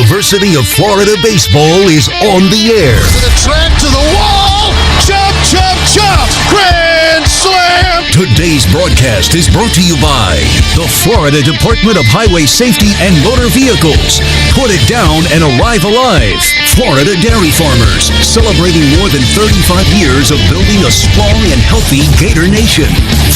University of Florida Baseball is on the air. To the track, to the wall, chop, chop, chop, grand slam! Today's broadcast is brought to you by the Florida Department of Highway Safety and Motor Vehicles. Put it down and arrive alive. Florida Dairy Farmers, celebrating more than 35 years of building a strong and healthy Gator Nation.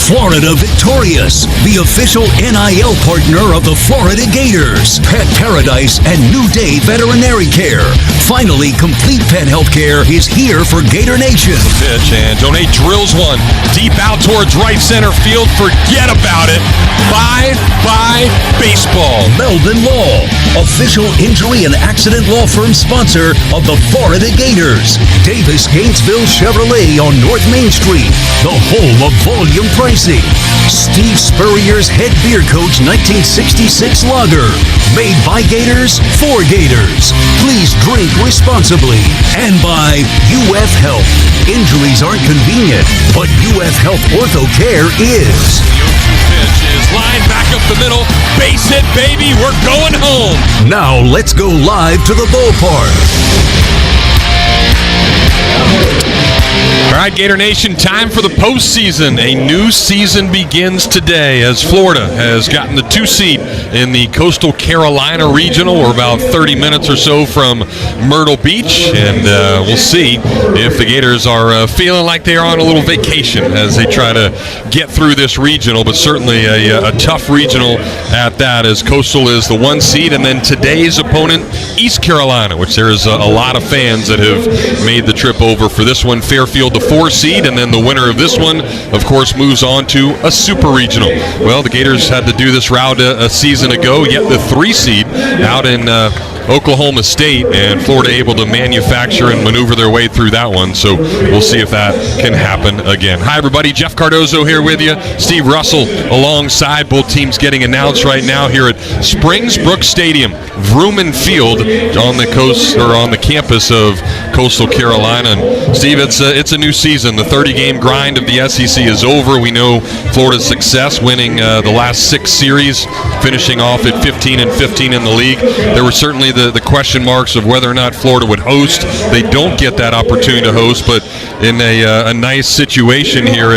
Florida Victorious, the official NIL partner of the Florida Gators. Pet Paradise and New Day Veterinary Care. Finally, complete pet health care is here for Gator Nation. Pitch, and Donate drills one deep out towards right center field. Forget about it. Bye-bye baseball. Melvin Law, official injury and accident law firm sponsor of the Florida Gators. Davis Gainesville Chevrolet on North Main Street, the home of volume pricing. Steve Spurrier's head beer coach 1966 lager. Made by Gators, for Gators. Please drink responsibly. And by UF Health. Injuries aren't convenient, but UF Health Ortho Care is. Pitch is lined back up the middle. Base hit, baby. We're going home. Now let's go live to the ballpark. All right, Gator Nation, time for the postseason. A new season begins today as Florida has gotten the 2 seed in the Coastal Carolina Regional. We're about 30 minutes or so from Myrtle Beach, and we'll see if the Gators are feeling like they are on a little vacation as they try to get through this regional, but certainly a tough regional at that, as Coastal is the 1 seed, and then today's opponent, East Carolina, which there's a lot of fans that have made the trip over for this one. Fairfield, the 4 seed, and then the winner of this one, of course, moves on to a super regional. Well, the Gators had to do this route a season ago, yet the 3 seed out in Oklahoma State, and Florida able to manufacture and maneuver their way through that one. So we'll see if that can happen again. Hi, everybody. Jeff Cardozo here with you. Steve Russell alongside. Both teams getting announced right now here at Springsbrook Stadium, Vrooman Field, on the coast or on the campus of Coastal Carolina. And Steve, it's a new season. The 30-game grind of the SEC is over. We know Florida's success, winning the last 6 series, finishing off at 15-15 in the league. There were certainly the question marks of whether or not Florida would host. They don't get that opportunity to host, but in a nice situation here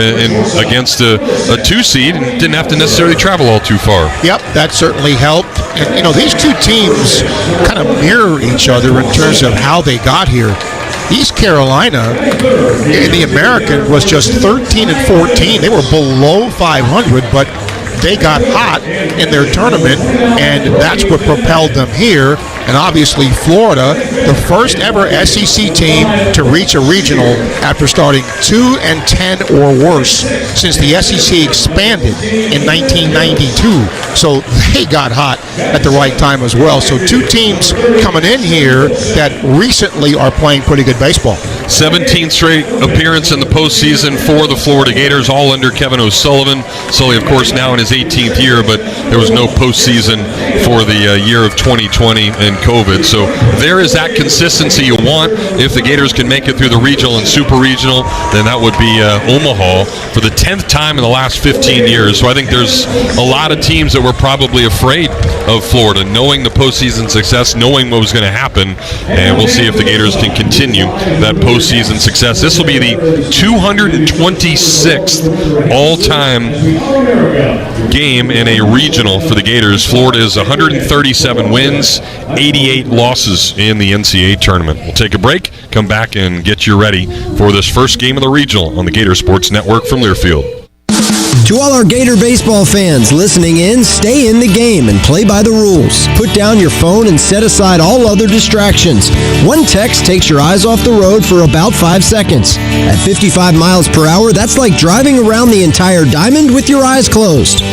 against a 2 seed, and didn't have to necessarily travel all too far. Yep, that certainly helped. And, these 2 teams kind of mirror each other in terms of how they got here. East Carolina in the American was just 13-14. They were below 500, but they got hot in their tournament, and that's what propelled them here. And obviously Florida, the first ever SEC team to reach a regional after starting 2-10 or worse since the SEC expanded in 1992. So they got hot at the right time as well. So 2 teams coming in here that recently are playing pretty good baseball. 17th straight appearance in the postseason for the Florida Gators, all under Kevin O'Sullivan. Sully, of course, now in his 18th year, but there was no postseason for the year of 2020 and COVID. So there is that consistency you want. If the Gators can make it through the regional and super regional, then that would be Omaha for the 10th time in the last 15 years. So I think there's a lot of teams that were probably afraid of Florida, knowing the postseason success, knowing what was going to happen, and we'll see if the Gators can continue that postseason success. This will be the 226th all-time game in a regional for the Gators. Florida is 137 wins, 88 losses in the NCAA tournament. We'll take a break, come back, and get you ready for this first game of the regional on the Gator Sports Network from Learfield. To all our Gator baseball fans listening in, stay in the game and play by the rules. Put down your phone and set aside all other distractions. One text takes your eyes off the road for about 5 seconds. At 55 miles per hour, that's like driving around the entire diamond with your eyes closed.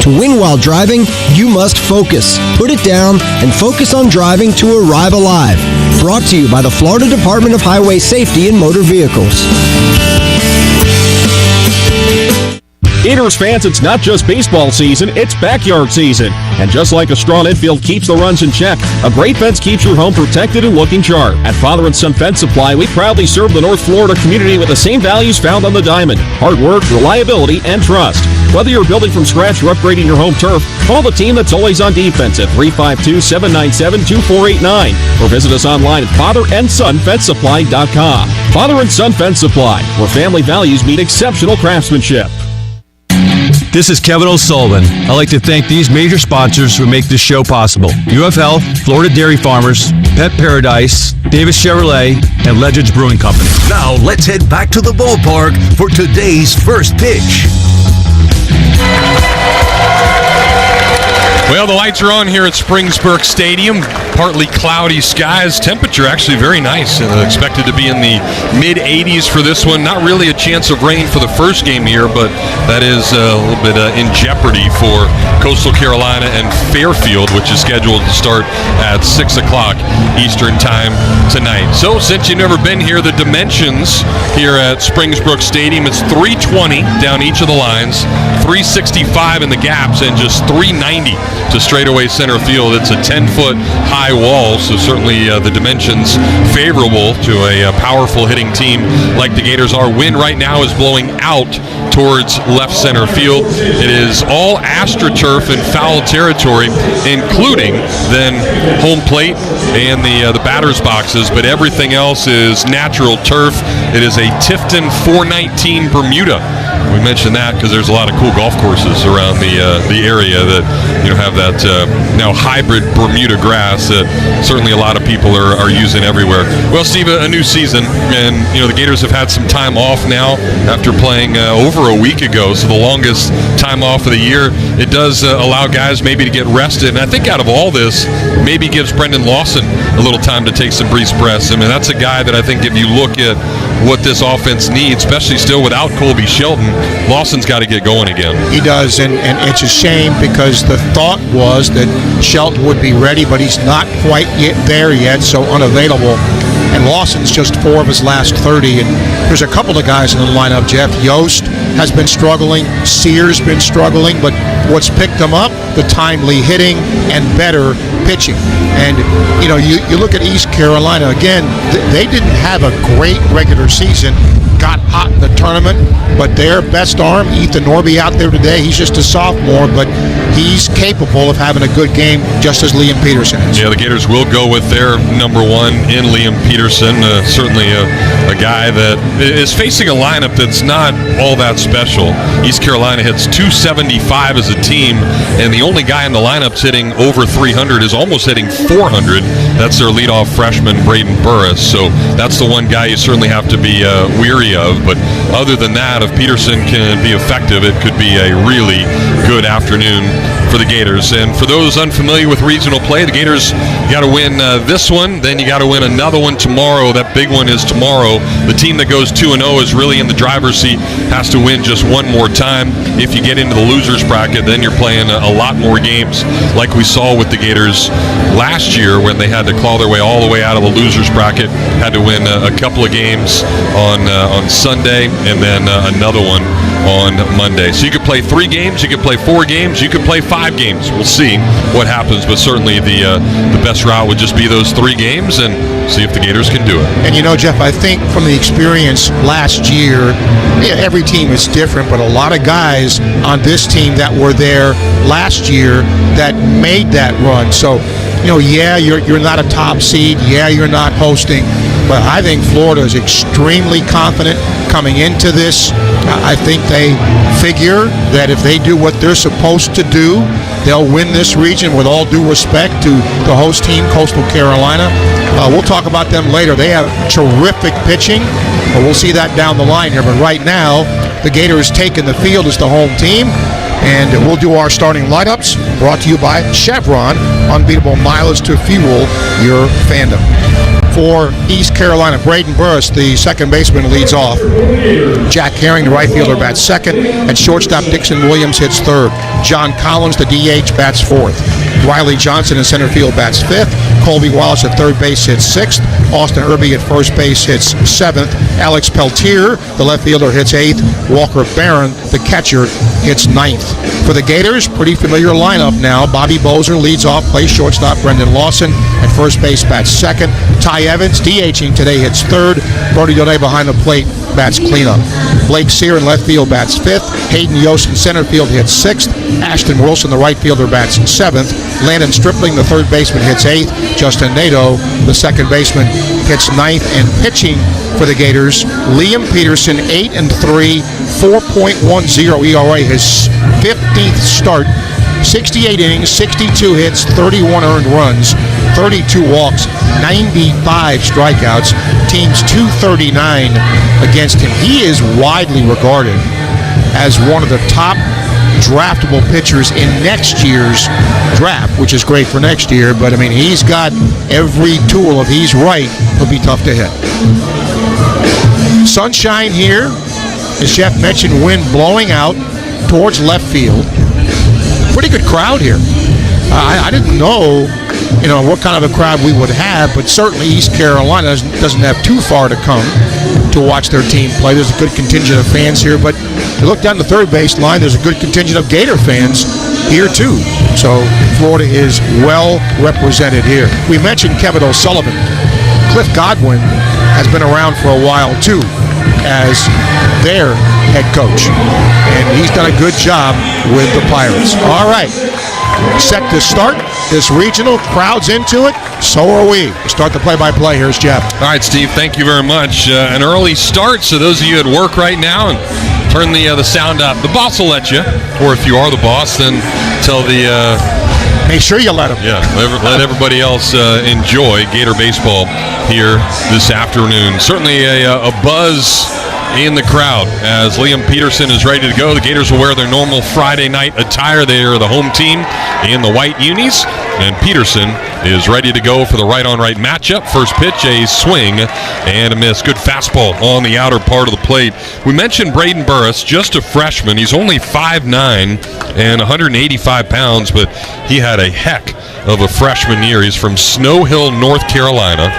To win while driving, you must focus. Put it down and focus on driving to arrive alive. Brought to you by the Florida Department of Highway Safety and Motor Vehicles. Gators fans, it's not just baseball season, it's backyard season. And just like a strong infield keeps the runs in check, a great fence keeps your home protected and looking sharp. At Father & Son Fence Supply, we proudly serve the North Florida community with the same values found on the diamond: hard work, reliability, and trust. Whether you're building from scratch or upgrading your home turf, call the team that's always on defense at 352-797-2489 or visit us online at fatherandsonfencesupply.com. Father & Son Fence Supply, where family values meet exceptional craftsmanship. This is Kevin O'Sullivan. I'd like to thank these major sponsors who make this show possible: UF Health, Florida Dairy Farmers, Pet Paradise, Davis Chevrolet, and Legends Brewing Company. Now let's head back to the ballpark for today's first pitch. Well, the lights are on here at Springsburg Stadium. Partly cloudy skies. Temperature actually very nice. Expected to be in the mid-80s for this one. Not really a chance of rain for the first game here, but that is a little bit in jeopardy for Coastal Carolina and Fairfield, which is scheduled to start at 6 o'clock Eastern time tonight. So, since you've never been here, the dimensions here at Springsburg Stadium, it's 320 down each of the lines, 365 in the gaps, and just 390 to straightaway center field. It's a 10-foot high wall, so certainly the dimensions favorable to a powerful hitting team like the Gators are. Wind right now is blowing out towards left center field. It is all AstroTurf in foul territory, including then home plate and the batter's boxes, but everything else is natural turf. It is a Tifton 419 Bermuda. We mentioned that because there's a lot of cool golf courses around the area that have that now hybrid Bermuda grass that certainly a lot of people are using everywhere. Well, Steve, a new season, and the Gators have had some time off now after playing over a week ago, so the longest time off of the year. It does allow guys maybe to get rested, and I think out of all this, maybe gives Brendan Lawson a little time to take some breeze breaths. I mean, that's a guy that I think if you look at what this offense needs, especially still without Colby Shelton, Lawson's got to get going again. He does, and it's a shame because the thought was that Shelton would be ready, but he's not quite there yet, so unavailable. And Lawson's just 4 of his last 30. And there's a couple of guys in the lineup, Jeff. Yost has been struggling. Sears been struggling. But what's picked them up? The timely hitting and better pitching. And, you look at East Carolina, again, they didn't have a great regular season. Got hot in the tournament, but their best arm, Ethan Norby, out there today. He's just a sophomore, but he's capable of having a good game, just as Liam Peterson is. Yeah, the Gators will go with their number one in Liam Peterson. Certainly a guy that is facing a lineup that's not all that special. East Carolina hits 275 as a team, and the only guy in the lineup's hitting over 300 is almost hitting 400. That's their leadoff freshman, Braden Burris. So that's the one guy you certainly have to be weary of. But other than that, if Peterson can be effective, it could be a really good afternoon for the Gators. And for those unfamiliar with regional play, the Gators got to win this one, then you got to win another one tomorrow. That big one is tomorrow. The team that goes 2-0 is really in the driver's seat, has to win just one more time. If you get into the losers bracket, then you're playing a lot more games like we saw with the Gators last year when they had to claw their way all the way out of the losers bracket, had to win a couple of games on Sunday and then another one on Monday. So you could play 3 games, you could play 4 games, you could play 5 games. We'll see what happens, but certainly the best route would just be those 3 games and see if the Gators can do it. And Jeff, I think from the experience last year, every team is different, but a lot of guys on this team that were there last year that made that run. So, you're not a top seed. Yeah, you're not hosting. But I think Florida is extremely confident coming into this. I think they figure that if they do what they're supposed to do, they'll win this region with all due respect to the host team, Coastal Carolina. We'll talk about them later. They have terrific pitching, but we'll see that down the line here. But right now, the Gators taking the field as the home team. And we'll do our starting lineups, brought to you by Chevron, unbeatable mileage to fuel your fandom. For East Carolina, Braden Burris, the second baseman, leads off. Jack Herring, the right fielder, bats second. At shortstop, Dixon Williams hits third. John Collins, the DH, bats fourth. Riley Johnson in center field bats fifth. Colby Wallace at third base hits sixth. Austin Irby at first base hits seventh. Alex Peltier, the left fielder, hits eighth. Walker Barron, the catcher, hits ninth. For the Gators, pretty familiar lineup now. Bobby Bozer leads off, plays shortstop. Brendan Lawson at first base bats second. Ty Evans, DHing today, hits third. Brody Donay behind the plate bats cleanup. Blake Sear in left field bats fifth. Hayden Yost in center field hits sixth. Ashton Wilson, the right fielder, bats seventh. Landon Stripling, the third baseman, hits eighth. Justin Nadeau, the second baseman, hits ninth. And pitching for the Gators, Liam Peterson, 8-3, 4.10 ERA, his 15th start. 68 innings, 62 hits, 31 earned runs, 32 walks, 95 strikeouts. Team's 239 against him. He is widely regarded as one of the top draftable pitchers in next year's draft, which is great for next year. But, I mean, he's got every tool. If he's right, he'll be tough to hit. Sunshine here. As Jeff mentioned, wind blowing out towards left field. Pretty good crowd here. I didn't know, what kind of a crowd we would have, but certainly East Carolina doesn't have too far to come to watch their team play. There's a good contingent of fans here, but you look down the third base line, there's a good contingent of Gator fans here too. So Florida is well represented here. We mentioned Kevin O'Sullivan. Cliff Godwin has been around for a while too as their head coach, and he's done a good job with the Pirates. All right, set to start this regional. Crowd's into it. So are we. Start the play-by-play. Here's Jeff. All right, Steve, thank you very much. An early start, so those of you at work right now, and turn the sound up. The boss will let you, or if you are the boss, then tell the... Make sure you let them. Yeah, let everybody else enjoy Gator baseball here this afternoon. Certainly a buzz in the crowd as Liam Peterson is ready to go. The Gators will wear their normal Friday night attire. They are the home team in the white unis, and Peterson is ready to go for the right-on-right matchup. First pitch, a swing and a miss. Good fastball on the outer part of the plate. We mentioned Braden Burris, just a freshman. He's only 5'9" and 185 pounds, but he had a heck of a freshman year. He's from Snow Hill, North Carolina,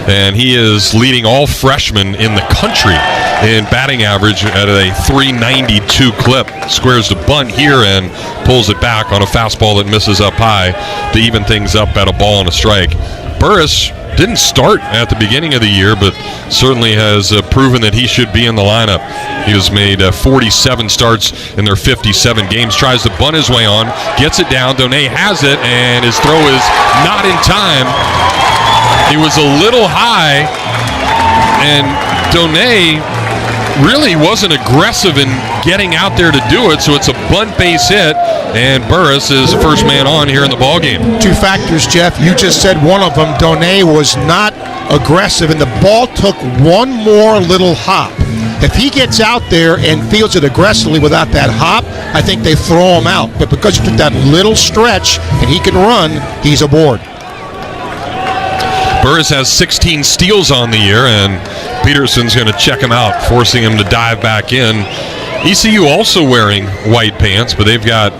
and he is leading all freshmen in the country in batting average at a .392 clip. Squares the bunt here and pulls it back on a fastball that misses up high to even things up at a ball and a strike. Burris didn't start at the beginning of the year, but certainly has proven that he should be in the lineup. He has made 47 starts in their 57 games. Tries to bunt his way on, gets it down. Donay has it, and his throw is not in time. He was a little high, and Donay really wasn't aggressive in getting out there to do it, so it's a bunt base hit, and Burris is the first man on here in the ballgame. Two factors, Jeff. You just said one of them. Donay was not aggressive, and the ball took one more little hop. If he gets out there and fields it aggressively without that hop, I think they throw him out. But because he took that little stretch and he can run, he's aboard. Burris has 16 steals on the year, and Peterson's going to check him out, forcing him to dive back in. ECU also wearing white pants, but they've got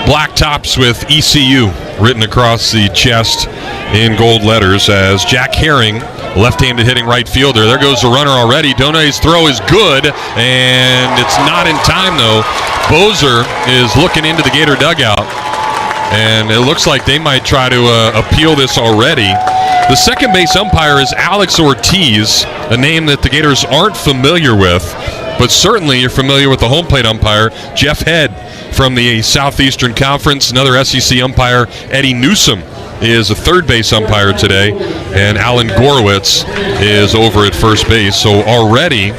black tops with ECU written across the chest in gold letters as Jack Herring, left-handed hitting right fielder. There goes the runner already. Donay's throw is good, and it's not in time, though. Bozer is looking into the Gator dugout, and it looks like they might try to appeal this already. The second base umpire is Alex Ortiz, a name that the Gators aren't familiar with, but certainly you're familiar with the home plate umpire, Jeff Head from the Southeastern Conference. Another SEC umpire, Eddie Newsom, is a third base umpire today, and Alan Gorwitz is over at first base. So already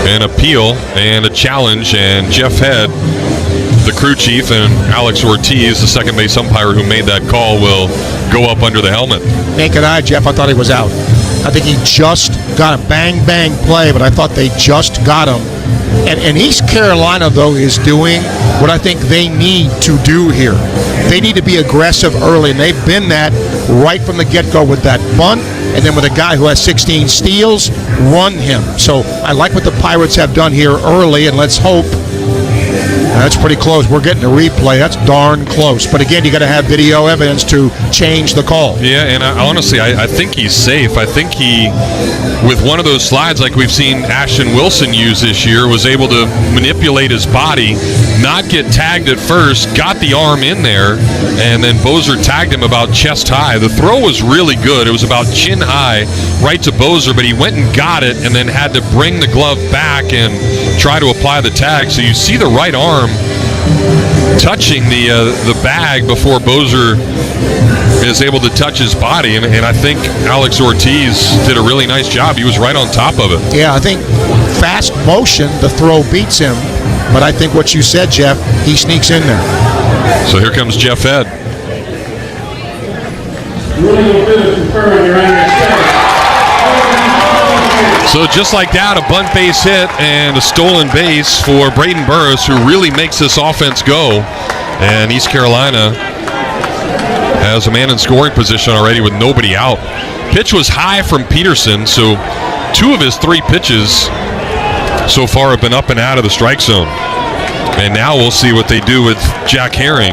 an appeal and a challenge, and Jeff Head, the crew chief, and Alex Ortiz, the second base umpire who made that call, will go up under the helmet. Naked eye, Jeff, I thought he was out. I think he just got a bang-bang play, but I thought they just got him. And East Carolina, though, is doing what I think they need to do here. They need to be aggressive early, and they've been that right from the get-go with that bunt, and then with a guy who has 16 steals, run him. So I like what the Pirates have done here early, and let's hope. That's pretty close. We're getting a replay. That's darn close. But again, you got to have video evidence to change the call. Yeah, and honestly, I think he's safe. I think he, with one of those slides like we've seen Ashton Wilson use this year, was able to manipulate his body, not get tagged at first, got the arm in there, and then Bozer tagged him about chest high. The throw was really good. It was about chin high right to Bozer, but he went and got it and then had to bring the glove back and try to apply the tag. So you see the right arm touching the bag before Bozer is able to touch his body, and I think Alex Ortiz did a really nice job. He was right on top of it. Yeah, I think fast motion, the throw beats him, but I think what you said, Jeff, he sneaks in there. So here comes Jeff Head. So just like that, a bunt base hit and a stolen base for Braden Burris, who really makes this offense go. And East Carolina has a man in scoring position already with nobody out. Pitch was high from Peterson, so 2 of his 3 pitches so far have been up and out of the strike zone. And now we'll see what they do with Jack Herring.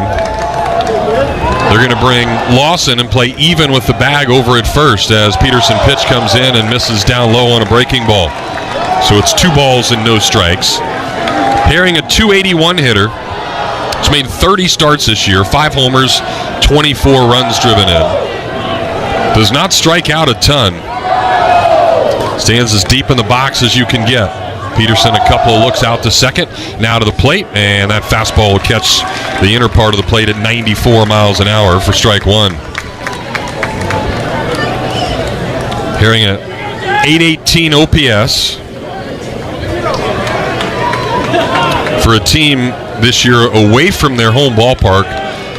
They're going to bring Lawson and play even with the bag over at first as Peterson pitch comes in and misses down low on a breaking ball. So it's 2 balls and no strikes. Herring, a .281 hitter. He's made 30 starts this year, 5 homers, 24 runs driven in. Does not strike out a ton. Stands as deep in the box as you can get. Peterson a couple of looks out to second, now to the plate, and that fastball will catch the inner part of the plate at 94 miles an hour for strike 1. Herring at .818 OPS for a team this year away from their home ballpark,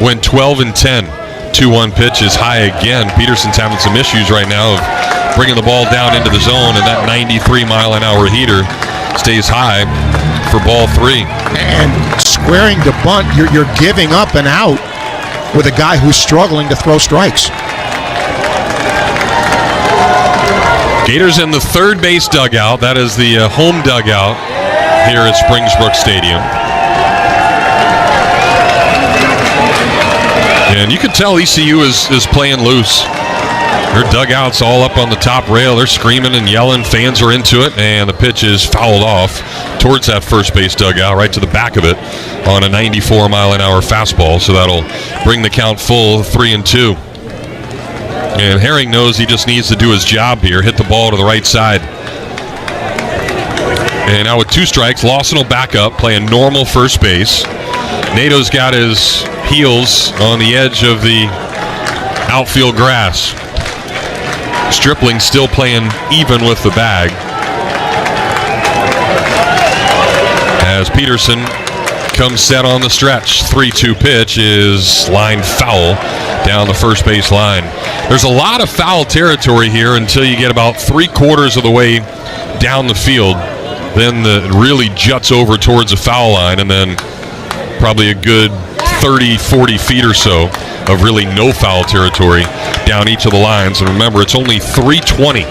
went 12-10. 2-1 pitch is high again. Peterson's having some issues right now of bringing the ball down into the zone, and that 93-mile-an-hour heater stays high for ball 3. And squaring the bunt, you're giving up an out with a guy who's struggling to throw strikes. Gators in the third base dugout. That is the home dugout here at Springbrook Stadium. And you can tell ECU is playing loose. Their dugout's all up on the top rail. They're screaming and yelling. Fans are into it, and the pitch is fouled off towards that first base dugout, right to the back of it on a 94-mile-an-hour fastball. So that'll bring the count full 3-2. And Herring knows he just needs to do his job here, hit the ball to the right side. And now with 2 strikes, Lawson will back up, play a normal first base. Nato's got his heels on the edge of the outfield grass. Stripling still playing even with the bag. As Peterson comes set on the stretch. 3-2 pitch is lined foul down the first base line. There's a lot of foul territory here until you get about 3/4 of the way down the field. Then it really juts over towards the foul line, and then probably a good 30-40 feet or so of really no foul territory down each of the lines. And remember, it's only 320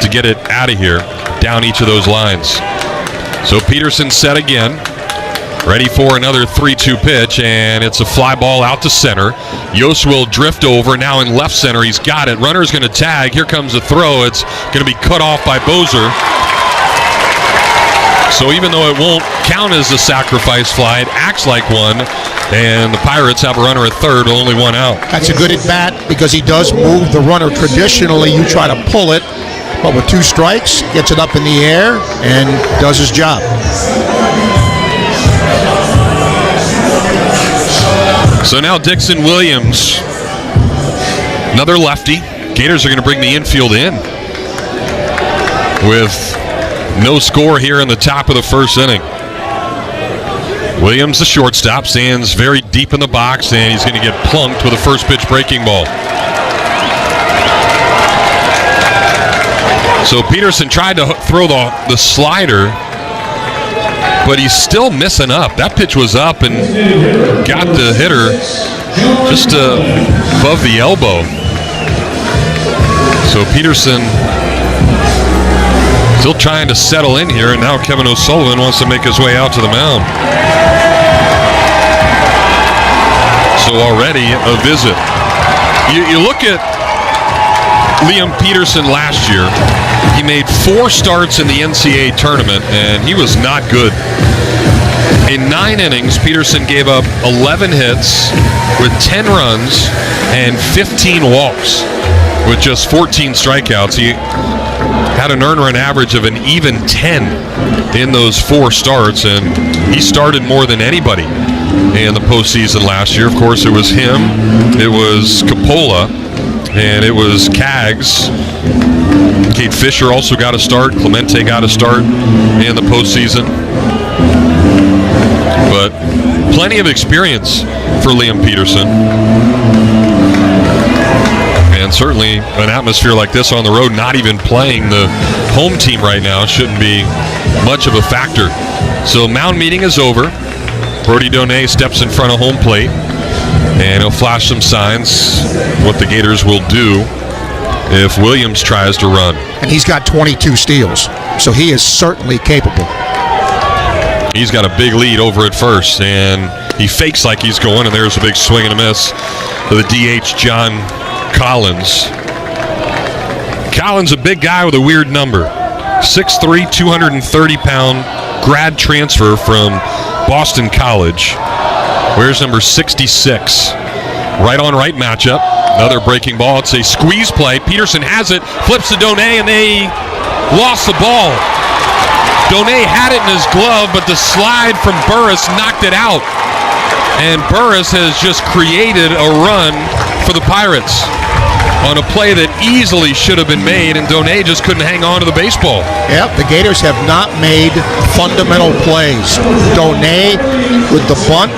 to get it out of here down each of those lines. So Peterson set again, ready for another 3-2 pitch, and it's a fly ball out to center. Yost will drift over, now in left center. He's got it. Runner's going to tag. Here comes the throw. It's going to be cut off by Bozer. So even though it won't count as a sacrifice fly, it acts like one, and the Pirates have a runner at third, only 1 out. That's a good at-bat because he does move the runner. Traditionally, you try to pull it, but with 2 strikes, gets it up in the air and does his job. So now Dixon Williams, another lefty. Gators are going to bring the infield in with no score here in the top of the first inning. Williams, the shortstop, stands very deep in the box, and he's going to get plunked with a first pitch breaking ball. So Peterson tried to throw the slider but he's still missing up. That pitch was up and got the hitter just above the elbow. So Peterson still trying to settle in here, and now Kevin O'Sullivan wants to make his way out to the mound. So already a visit. You look at Liam Peterson last year. He made 4 starts in the NCAA tournament, and he was not good. In 9 innings, Peterson gave up 11 hits with 10 runs and 15 walks with just 14 strikeouts. He had an earned run average of an even 10 in those 4 starts, and he started more than anybody in the postseason last year. Of course, it was him, it was Coppola, and it was Kaggs. Kate Fisher also got a start. Clemente got a start in the postseason. But plenty of experience for Liam Peterson. And certainly an atmosphere like this on the road, not even playing the home team right now, shouldn't be much of a factor. So mound meeting is over. Brody Donay steps in front of home plate, and he'll flash some signs what the Gators will do if Williams tries to run. And he's got 22 steals, so he is certainly capable. He's got a big lead over at first, and he fakes like he's going, and there's a big swing and a miss for the DH, John Collins. Collins, a big guy with a weird number. 6'3", 230-pound grad transfer from Boston College. Wears number 66. Right on right matchup. Another breaking ball. It's a squeeze play. Peterson has it, flips to Donay, and they lost the ball. Donay had it in his glove, but the slide from Burris knocked it out. And Burris has just created a run for the Pirates on a play that easily should have been made, and Donay just couldn't hang on to the baseball. Yep, the Gators have not made fundamental plays. Donay with the bunt,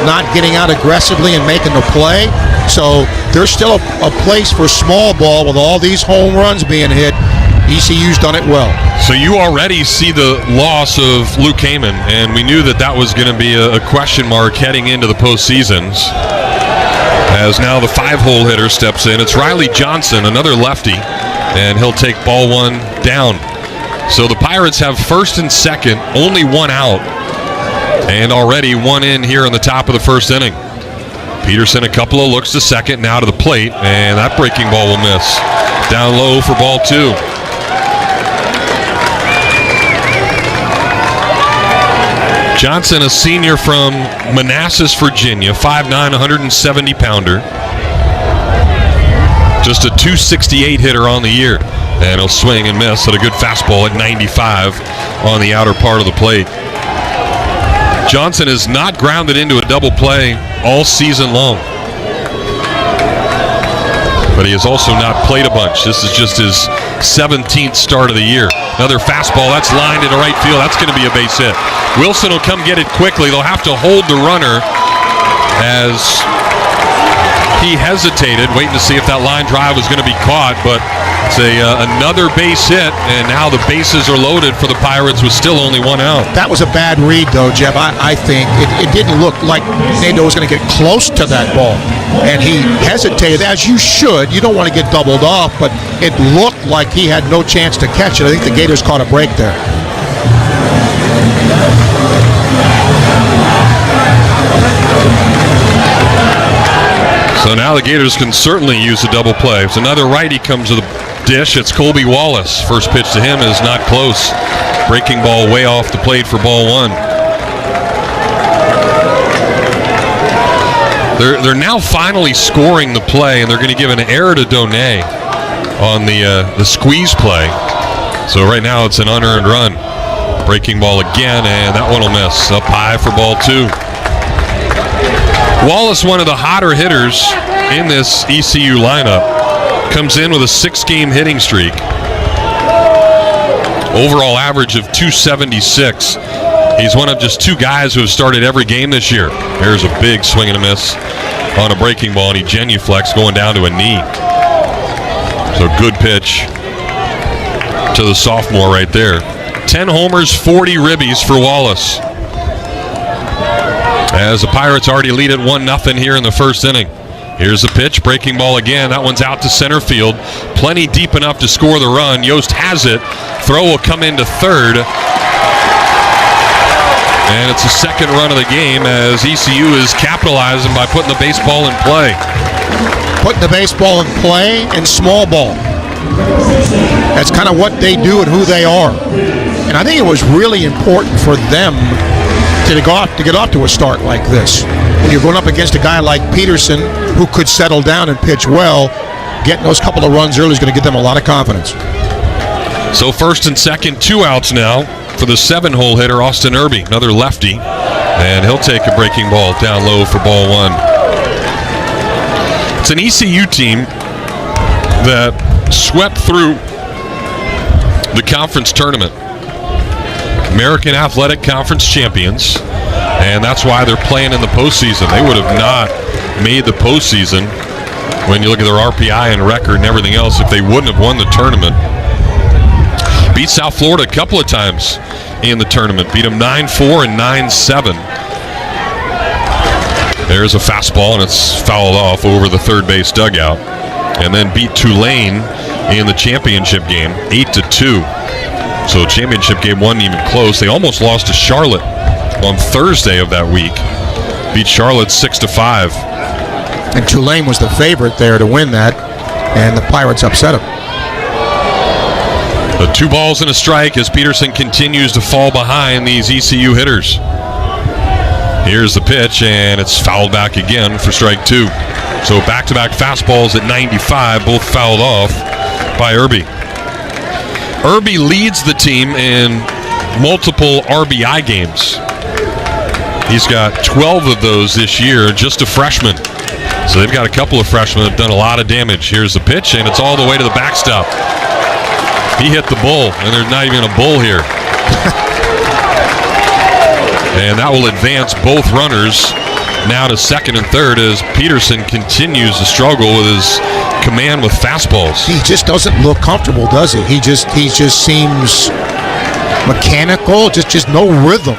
not getting out aggressively and making the play. So there's still a place for small ball with all these home runs being hit. ECU's done it well. So you already see the loss of Luke Heyman, and we knew that was going to be a question mark heading into the postseasons. As now the 5-hole hitter steps in. It's Riley Johnson, another lefty, and he'll take ball 1 down. So the Pirates have first and second, only 1 out, and already 1 in here in the top of the first inning. Peterson a couple of looks to second, now to the plate, and that breaking ball will miss. Down low for ball 2. Johnson, a senior from Manassas, Virginia, 5'9", 170-pounder. Just a 268 hitter on the year. And he'll swing and miss at a good fastball at 95 on the outer part of the plate. Johnson has not grounded into a double play all season long. But he has also not played a bunch. This is just his 17th start of the year. Another fastball, that's lined into right field. That's going to be a base hit. Wilson will come get it quickly. They'll have to hold the runner as he hesitated, waiting to see if that line drive was going to be caught. But it's another base hit, and now the bases are loaded for the Pirates with still only 1 out. That was a bad read, though, Jeff. I think it didn't look like Nando was going to get close to that ball. And he hesitated, as you should. You don't want to get doubled off, but it looked like he had no chance to catch it. I think the Gators caught a break there. So now the Gators can certainly use a double play. If another righty comes to the dish, it's Colby Wallace. First pitch to him is not close. Breaking ball way off the plate for ball 1. They're now finally scoring the play, and they're going to give an error to Donay on the squeeze play. So right now it's an unearned run. Breaking ball again, and that one will miss. Up high for ball 2. Wallace, one of the hotter hitters in this ECU lineup, comes in with a 6-game hitting streak. Overall average of 276. He's one of just 2 guys who have started every game this year. There's a big swing and a miss on a breaking ball, and he genuflects going down to a knee. So good pitch to the sophomore right there. 10 homers, 40 ribbies for Wallace. as the Pirates already lead at 1-0 here in the first inning. Here's the pitch, breaking ball again. That one's out to center field. Plenty deep enough to score the run. Yost has it. Throw will come into third. And it's the second run of the game as ECU is capitalizing by putting the baseball in play. Putting the baseball in play and small ball. That's kind of what they do and who they are. And I think it was really important for them to get off to a start like this. When you're going up against a guy like Peterson who could settle down and pitch well, getting those couple of runs early is going to give them a lot of confidence. So first and second, 2 outs now for the 7-hole hitter, Austin Irby, another lefty. And he'll take a breaking ball down low for ball 1. It's an ECU team that swept through the conference tournament. American Athletic Conference champions, and that's why they're playing in the postseason. They would have not made the postseason when you look at their RPI and record and everything else if they wouldn't have won the tournament. Beat South Florida a couple of times in the tournament. Beat them 9-4 and 9-7. There's a fastball, and it's fouled off over the third base dugout. And then beat Tulane in the championship game, 8-2. So championship game wasn't even close. They almost lost to Charlotte on Thursday of that week. Beat Charlotte 6-5. And Tulane was the favorite there to win that, and the Pirates upset them. The 2 balls and a strike as Peterson continues to fall behind these ECU hitters. Here's the pitch, and it's fouled back again for strike 2. So back-to-back fastballs at 95, both fouled off by Irby. Irby leads the team in multiple RBI games. He's got 12 of those this year, just a freshman. So they've got a couple of freshmen that have done a lot of damage. Here's the pitch, and it's all the way to the backstop. He hit the bull, and there's not even a bull here. And that will advance both runners now to second and third as Peterson continues to struggle with his command with fastballs. He just doesn't look comfortable, does he? He just seems mechanical, just no rhythm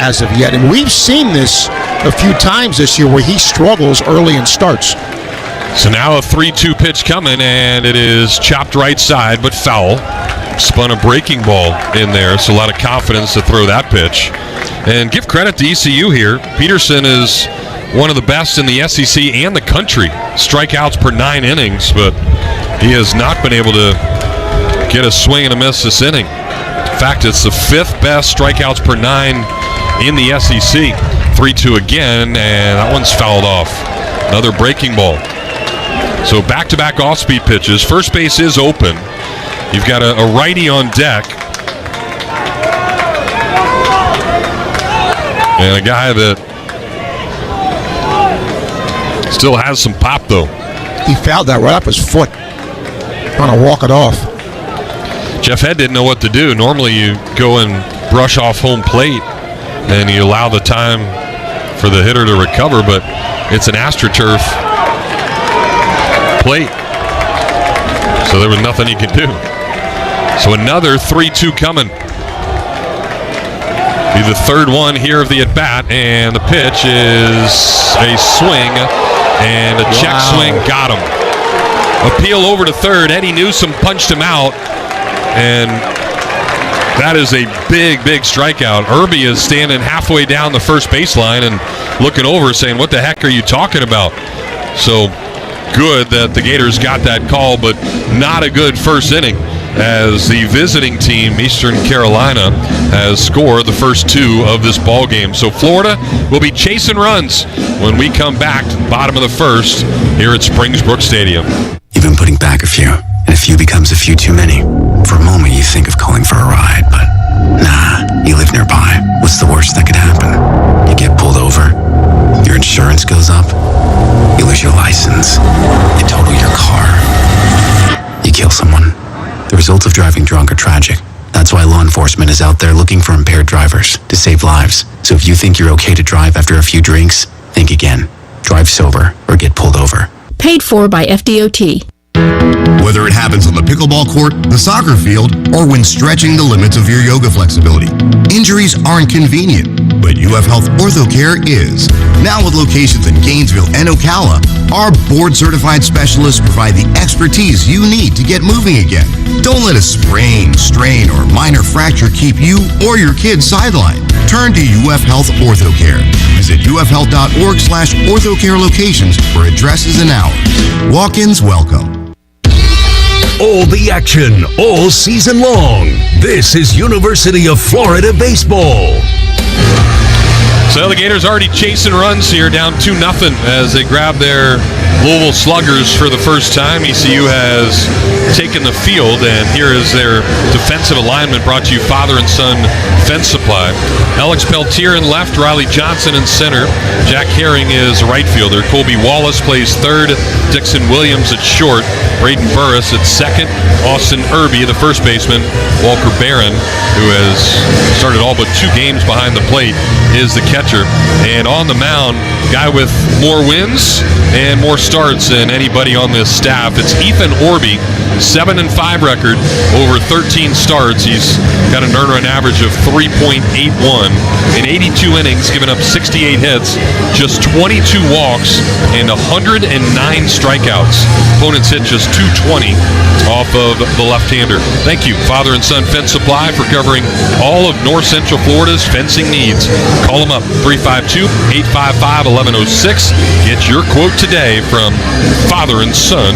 as of yet. And we've seen this a few times this year where he struggles early in starts. So now a 3-2 pitch coming, and it is chopped right side, but foul. Spun a breaking ball in there, so a lot of confidence to throw that pitch. And give credit to ECU here. Peterson is one of the best in the SEC and the country. Strikeouts per 9 innings, but he has not been able to get a swing and a miss this inning. In fact, it's the 5th best strikeouts per 9 in the SEC. 3-2 again, and that one's fouled off. Another breaking ball. So back-to-back off-speed pitches. First base is open. You've got a righty on deck. And a guy that still has some pop, though. He fouled that right up his foot. Trying to walk it off. Jeff Head didn't know what to do. Normally you go and brush off home plate and you allow the time for the hitter to recover, but it's an AstroTurf plate. So there was nothing he could do. So another 3-2 coming. Be the third one here of the at-bat, and the pitch is a swing, and a check swing got him. Appeal over to third. Eddie Newsom punched him out, and that is a big, big strikeout. Irby is standing halfway down the first baseline and looking over saying, what the heck are you talking about? So good that the Gators got that call, but not a good first inning, as the visiting team, Eastern Carolina, has scored the first 2 of this ball game. So Florida will be chasing runs when we come back to the bottom of the first here at Springbrook Stadium. You've been putting back a few, and a few becomes a few too many. For a moment, you think of calling for a ride, but nah, you live nearby. What's the worst that could happen? You get pulled over, your insurance goes up, you lose your license, you total your car, you kill someone. The results of driving drunk are tragic. That's why law enforcement is out there looking for impaired drivers to save lives. So if you think you're okay to drive after a few drinks, think again. Drive sober or get pulled over. Paid for by FDOT. Whether it happens on the pickleball court, the soccer field, or when stretching the limits of your yoga flexibility, injuries aren't convenient, but UF Health OrthoCare is. Now with locations in Gainesville and Ocala, our board-certified specialists provide the expertise you need to get moving again. Don't let a sprain, strain, or minor fracture keep you or your kids sidelined. Turn to UF Health OrthoCare. Visit ufhealth.org/orthocare locations for addresses and hours. Walk-ins welcome. All the action, all season long. This is University of Florida Baseball. So the Gators already chasing runs here, down 2-0 as they grab their Louisville Sluggers for the first time. ECU has taken the field, and here is their defensive alignment, brought to you Father and Son Fence Supply. Alex Peltier in left, Riley Johnson in center. Jack Herring is right fielder. Colby Wallace plays third. Dixon Williams at short. Braden Burris at second. Austin Irby, the first baseman. Walker Barron, who has started all but 2 games behind the plate, is the catcher. And on the mound, guy with more wins and more starts than anybody on this staff. It's Ethan Orby, 7-5 record over 13 starts. He's got an earned run average of 3.81 in 82 innings, giving up 68 hits, just 22 walks, and 109 strikeouts. Opponents hit just 220 off of the left-hander. Thank you, Father and Son Fence Supply, for covering all of North Central Florida's fencing needs. Call them up, 352-855-1106. Get your quote today from Father and Son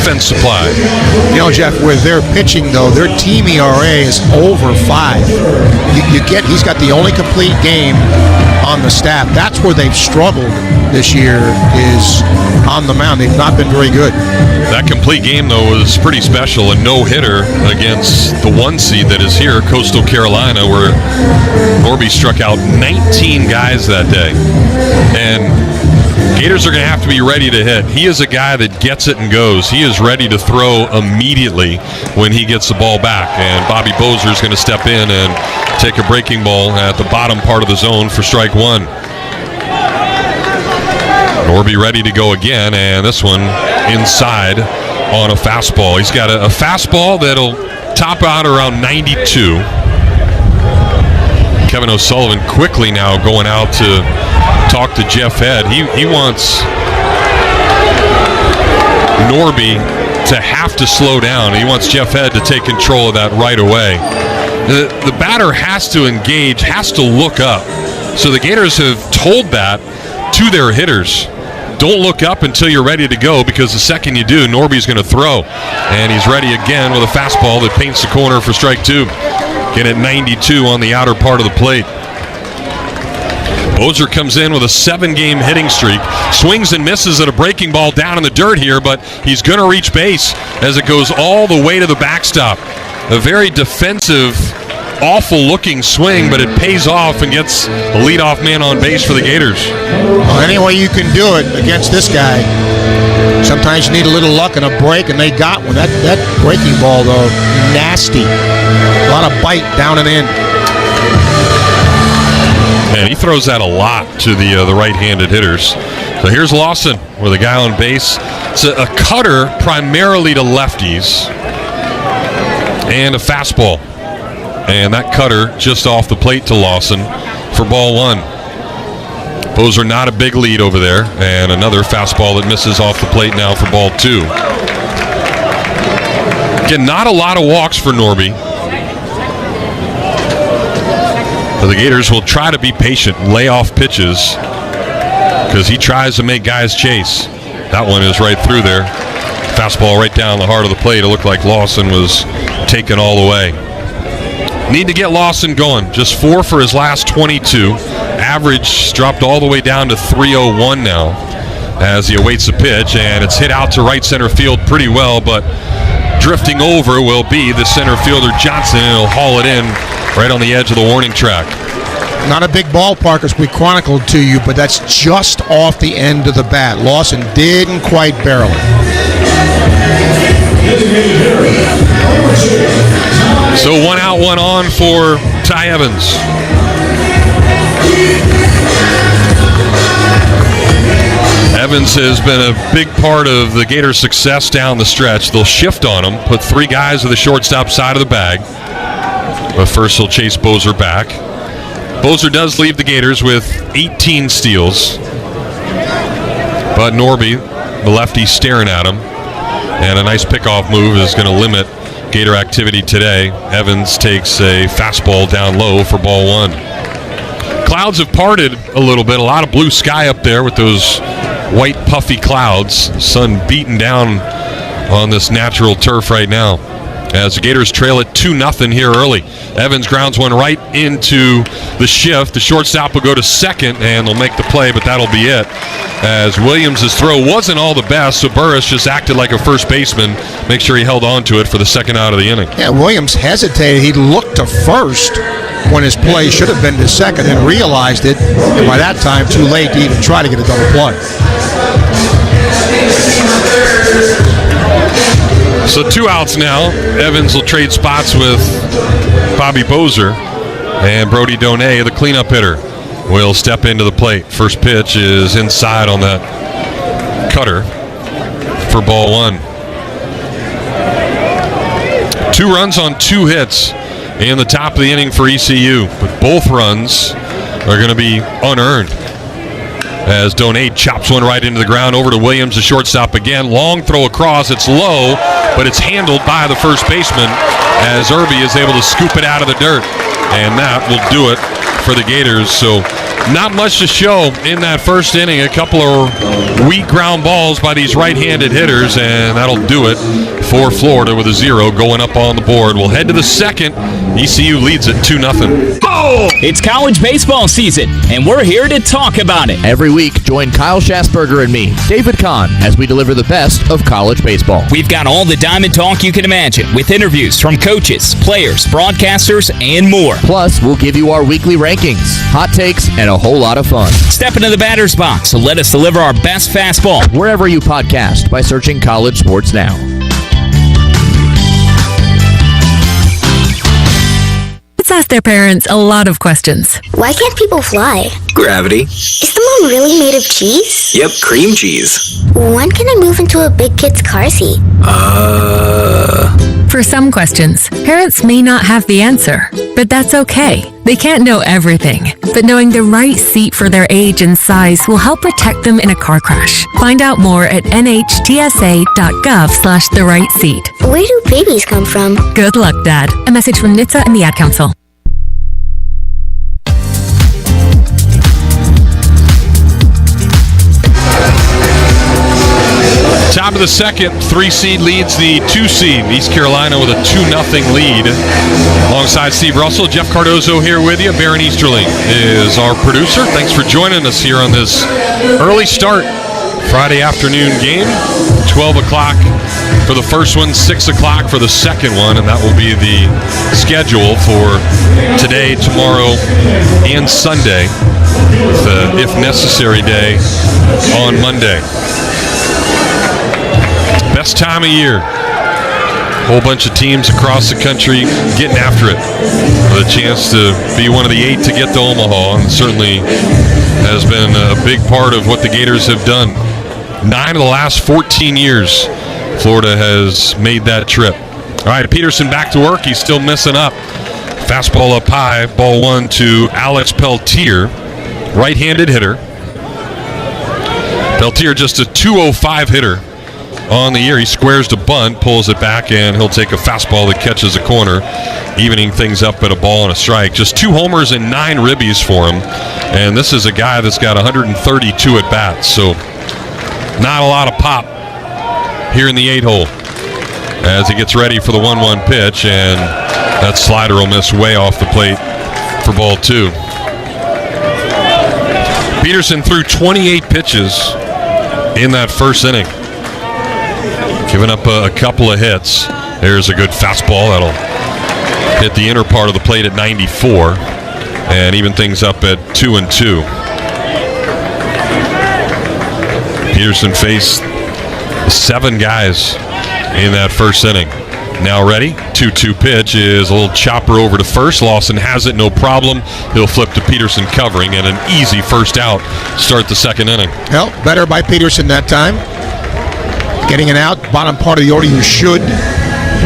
Fence Supply. You know, Jeff, with their pitching, though, their team ERA is over 5. He's got the only complete game on the staff. That's where they've struggled this year, is on the mound. They've not been very good. That complete game, though, was pretty special. A no-hitter against the 1 seed that is here, Coastal Carolina, where Norby struck out 19 guys that day. And Gators are going to have to be ready to hit. He is a guy that gets it and goes. He is ready to throw immediately when he gets the ball back. And Bobby Bozer is going to step in and take a breaking ball at the bottom part of the zone for strike 1. Norby ready to go again, and this one inside on a fastball. He's got a fastball that'll top out around 92. Kevin O'Sullivan quickly now going out to talk to Jeff Head. He wants Norby to have to slow down. He wants Jeff Head to take control of that right away. The batter has to engage, has to look up. So the Gators have told that to their hitters. Don't look up until you're ready to go, because the second you do, Norby's going to throw. And he's ready again with a fastball that paints the corner for strike 2. Get at 92 on the outer part of the plate. Bozer comes in with a 7-game hitting streak. Swings and misses at a breaking ball down in the dirt here, but he's going to reach base as it goes all the way to the backstop. A very defensive, awful-looking swing, but it pays off and gets a leadoff man on base for the Gators. Well, any way you can do it against this guy. Sometimes you need a little luck and a break, and they got one. That breaking ball, though, nasty. A lot of bite down and in. And he throws that a lot to the right-handed hitters. So here's Lawson with a guy on base. It's a cutter primarily to lefties and a fastball. And that cutter just off the plate to Lawson for ball 1. Bozer not a big lead over there. And another fastball that misses off the plate now for ball 2. Again, not a lot of walks for Norby. So the Gators will try to be patient, lay off pitches, because he tries to make guys chase. That one is right through there. Fastball right down the heart of the plate. It looked like Lawson was taken all the way. Need to get Lawson going. Just 4 for his last 22. Average dropped all the way down to 301 now as he awaits the pitch, and it's hit out to right center field pretty well, but drifting over will be the center fielder Johnson, and he'll haul it in right on the edge of the warning track. Not a big ballpark as we chronicled to you, but that's just off the end of the bat. Lawson didn't quite barrel it. So 1 out, 1 on for Ty Evans. Evans has been a big part of the Gators' success down the stretch. They'll shift on him, put 3 guys to the shortstop side of the bag. But first he'll chase Bozer back. Bozer does leave the Gators with 18 steals. But Norby, the lefty, staring at him. And a nice pickoff move is going to limit Gator activity today. Evans takes a fastball down low for ball 1. Clouds have parted a little bit. A lot of blue sky up there with those white puffy clouds. Sun beating down on this natural turf right now. As the Gators trail it 2-0 here early. Evans grounds one right into the shift. The shortstop will go to second, and they'll make the play, but that'll be it. As Williams' throw wasn't all the best, so Burris just acted like a first baseman. Make sure he held on to it for the second out of the inning. Yeah, Williams hesitated. He looked to first when his play should have been to second and realized it. And by that time, too late to even try to get a double play. So 2 outs now. Evans will trade spots with Bobby Bozer. And Brody Donay, the cleanup hitter, will step into the plate. First pitch is inside on that cutter for ball 1. 2 runs on 2 hits in the top of the inning for ECU. But both runs are going to be unearned. As Donade chops one right into the ground, over to Williams, the shortstop again. Long throw across, it's low, but it's handled by the first baseman as Irby is able to scoop it out of the dirt. And that will do it for the Gators. So not much to show in that first inning. A couple of weak ground balls by these right-handed hitters, and that'll do it for Florida with a 0 going up on the board. We'll head to the second. ECU leads it 2-0. It's college baseball season, and we're here to talk about it. Every week, join Kyle Schasberger and me, David Kahn, as we deliver the best of college baseball. We've got all the Diamond talk you can imagine, with interviews from coaches, players, broadcasters, and more. Plus, we'll give you our weekly rankings, hot takes, and a whole lot of fun. Step into the batter's box and let us deliver our best fastball. Wherever you podcast by searching College Sports Now. Kids ask their parents a lot of questions. Why can't people fly? Gravity. Is the moon really made of cheese? Yep, cream cheese. When can I move into a big kid's car seat? For some questions, parents may not have the answer, but that's okay. They can't know everything, but knowing the right seat for their age and size will help protect them in a car crash. Find out more at nhtsa.gov/the-right-seat. Where do babies come from? Good luck, Dad. A message from NHTSA and the Ad Council. Top of the second, 3 seed leads the 2 seed. East Carolina with a 2-0 lead. Alongside Steve Russell, Jeff Cardozo here with you. Baron Easterling is our producer. Thanks for joining us here on this early start Friday afternoon game. 12 o'clock for the first one, 6 o'clock for the second one, and that will be the schedule for today, tomorrow, and Sunday, with the if necessary day on Monday. Best time of year. Whole bunch of teams across the country getting after it with a chance to be one of the 8 to get to Omaha, and certainly has been a big part of what the Gators have done. 9 of the last 14 years, Florida has made that trip. All right, Peterson back to work. He's still missing up. Fastball up high. Ball 1 to Alex Peltier, right-handed hitter. Peltier just a 205 hitter on the year. He squares to bunt, pulls it back, and he'll take a fastball that catches a corner, evening things up at a ball and a strike. Just 2 homers and 9 ribbies for him, and this is a guy that's got 132 at bats, so not a lot of pop here in the 8-hole as he gets ready for the 1-1 pitch, and that slider will miss way off the plate for ball 2. Peterson threw 28 pitches in that first inning, giving up a couple of hits. There's a good fastball that'll hit the inner part of the plate at 94 and even things up at 2-2. Peterson faced 7 guys in that first inning. Now ready. 2-2 pitch is a little chopper over to first. Lawson has it, no problem. He'll flip to Peterson covering, and an easy first out. Start the second inning. Well, better by Peterson that time. Getting it out, bottom part of the order, you should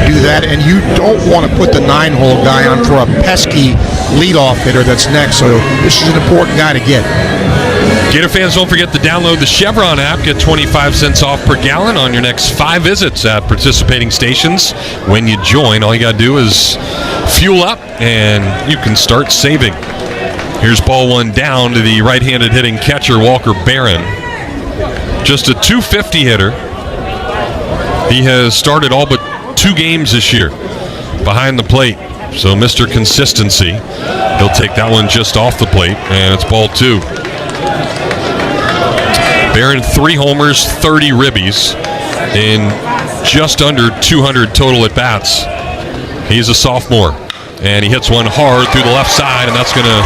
do that, and you don't want to put the 9-hole guy on for a pesky leadoff hitter that's next, so this is an important guy to get. Gator fans, don't forget to download the Chevron app. Get 25 cents off per gallon on your next 5 visits at participating stations. When you join, all you got to do is fuel up, and you can start saving. Here's ball 1 down to the right-handed hitting catcher, Walker Barron. Just a .250 hitter. He has started all but 2 games this year behind the plate. So Mr. Consistency. He'll take that one just off the plate, and it's ball 2. Barron, 3 homers, 30 ribbies in just under 200 total at-bats. He's a sophomore, and he hits one hard through the left side, and that's going to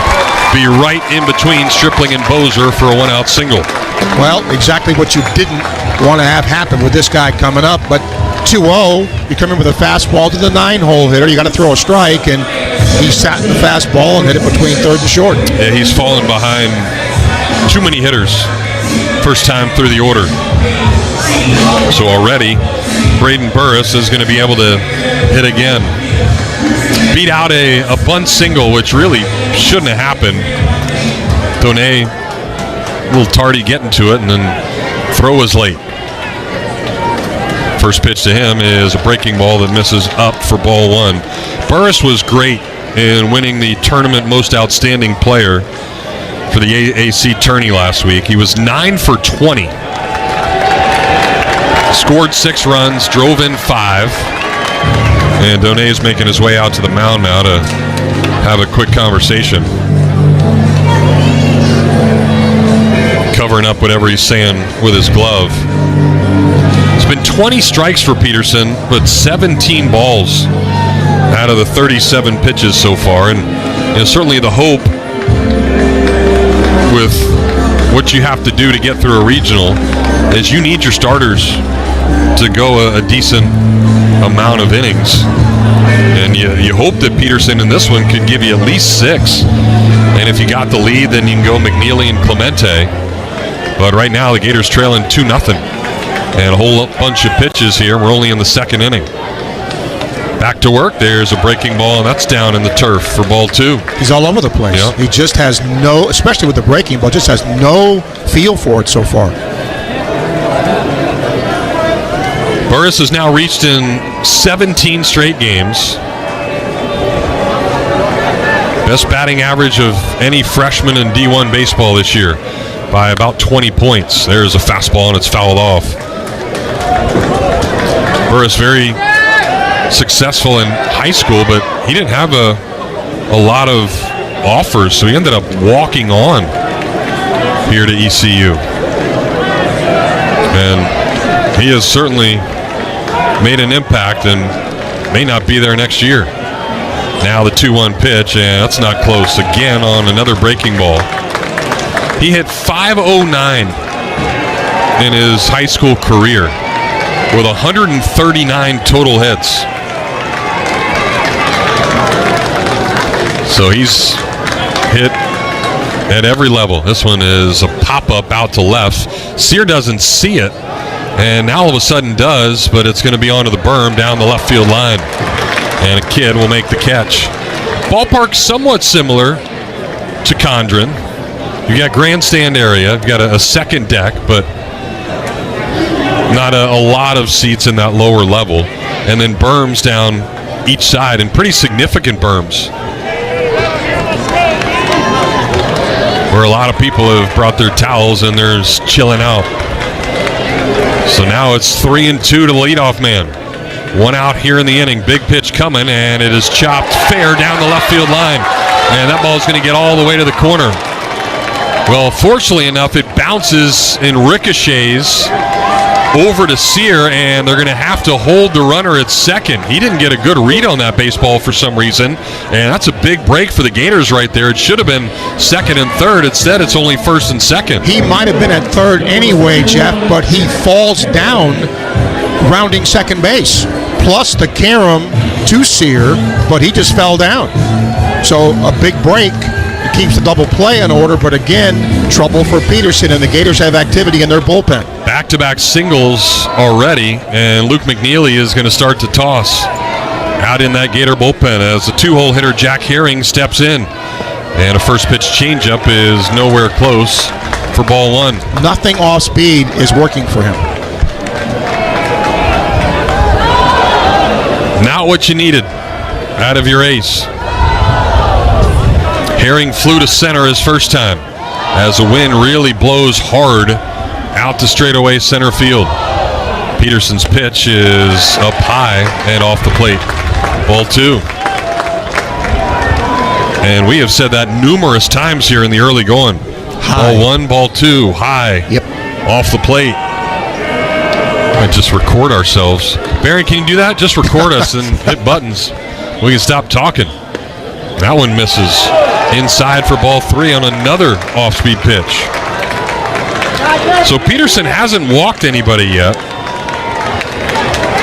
be right in between Stripling and Bozer for a 1-out single. Well, exactly what you didn't want to have happen with this guy coming up, but 2-0, you come in with a fastball to the 9-hole hitter. You got to throw a strike, and he sat in the fastball and hit it between third and short. Yeah, he's fallen behind too many hitters first time through the order. So already, Braden Burris is going to be able to hit again. Beat out a bunt single, which really shouldn't have happened. Donay, a little tardy getting to it, and then throw was late. First pitch to him is a breaking ball that misses up for ball 1. Burris was great in winning the tournament most outstanding player for the AAC tourney last week. He was 9 for 20. Scored 6 runs, drove in 5. And Donay's making his way out to the mound now to have a quick conversation. Covering up whatever he's saying with his glove. It's been 20 strikes for Peterson, but 17 balls out of the 37 pitches so far. And certainly the hope with what you have to do to get through a regional is you need your starters to go a decent amount of innings. And you hope that Peterson in this one could give you at least 6. And if you got the lead, then you can go McNeely and Clemente. But right now, the Gators trailing 2-0. And a whole bunch of pitches here. We're only in the second inning. Back to work. There's a breaking ball, and that's down in the turf for ball 2. He's all over the place. Yep. He just has no, especially with the breaking ball, just has no feel for it so far. Burris has now reached in 17 straight games. Best batting average of any freshman in D1 baseball this year by about 20 points. There's a fastball, and it's fouled off. Burris very successful in high school, but he didn't have a lot of offers, so he ended up walking on here to ECU. And he has certainly made an impact and may not be there next year. Now the 2-1 pitch, and that's not close. Again on another breaking ball. He hit .509 in his high school career with 139 total hits. So he's hit at every level. This one is a pop-up out to left. Sear doesn't see it, and now all of a sudden does, but it's going to be onto the berm down the left field line. And a kid will make the catch. Ballpark somewhat similar to Condren. You've got grandstand area. You've got a second deck, but not a lot of seats in that lower level. And then berms down each side, and pretty significant berms, where a lot of people have brought their towels and they're chilling out. So now it's 3-2 to the leadoff man. 1 out here in the inning. Big pitch coming, and it is chopped fair down the left field line. And that ball is going to get all the way to the corner. Well, fortunately enough, it bounces and ricochets over to Sear, and they're going to have to hold the runner at second. He didn't get a good read on that baseball for some reason, and that's a big break for the Gators right there. It should have been second and third. Instead, it's only first and second. He might have been at third anyway, Jeff, but he falls down rounding second base. plus the carom to Sear, but he just fell down. So a big break keeps the double play in order, but again, trouble for Peterson, and the Gators have activity in their bullpen. Back-to-back singles already, and Luke McNeely is going to start to toss out in that Gator bullpen as the two-hole hitter Jack Herring steps in. And a first pitch changeup is nowhere close for ball one. Nothing off speed is working for him. Not what you needed out of your ace. Herring flew to center his first time as the wind really blows hard out to straightaway center field. Peterson's pitch is up high and off the plate. Ball two. And we have said that numerous times here in the early going. High. Ball one, ball two, high. Yep. Off the plate. Might just record ourselves. Barry, can you do that? Just record us and hit buttons. We can stop talking. That one misses. Inside for ball three on another off-speed pitch. So Peterson hasn't walked anybody yet.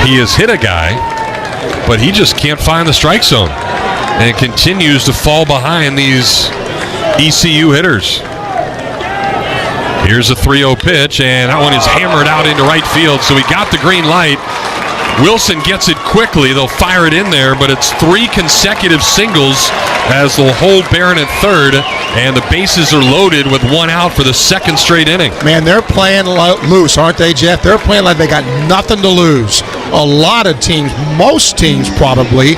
He has hit a guy, but he just can't find the strike zone and continues to fall behind these ECU hitters. Here's a 3-0 pitch, and that one is hammered out into right field, so he got the green light. Wilson gets it quickly. They'll fire it in there, but it's 3 consecutive singles as they'll hold Barron at third, and the bases are loaded with 1 out for the second straight inning. Man, they're playing loose, aren't they, Jeff? They're playing like they got nothing to lose. A lot of teams, most teams probably,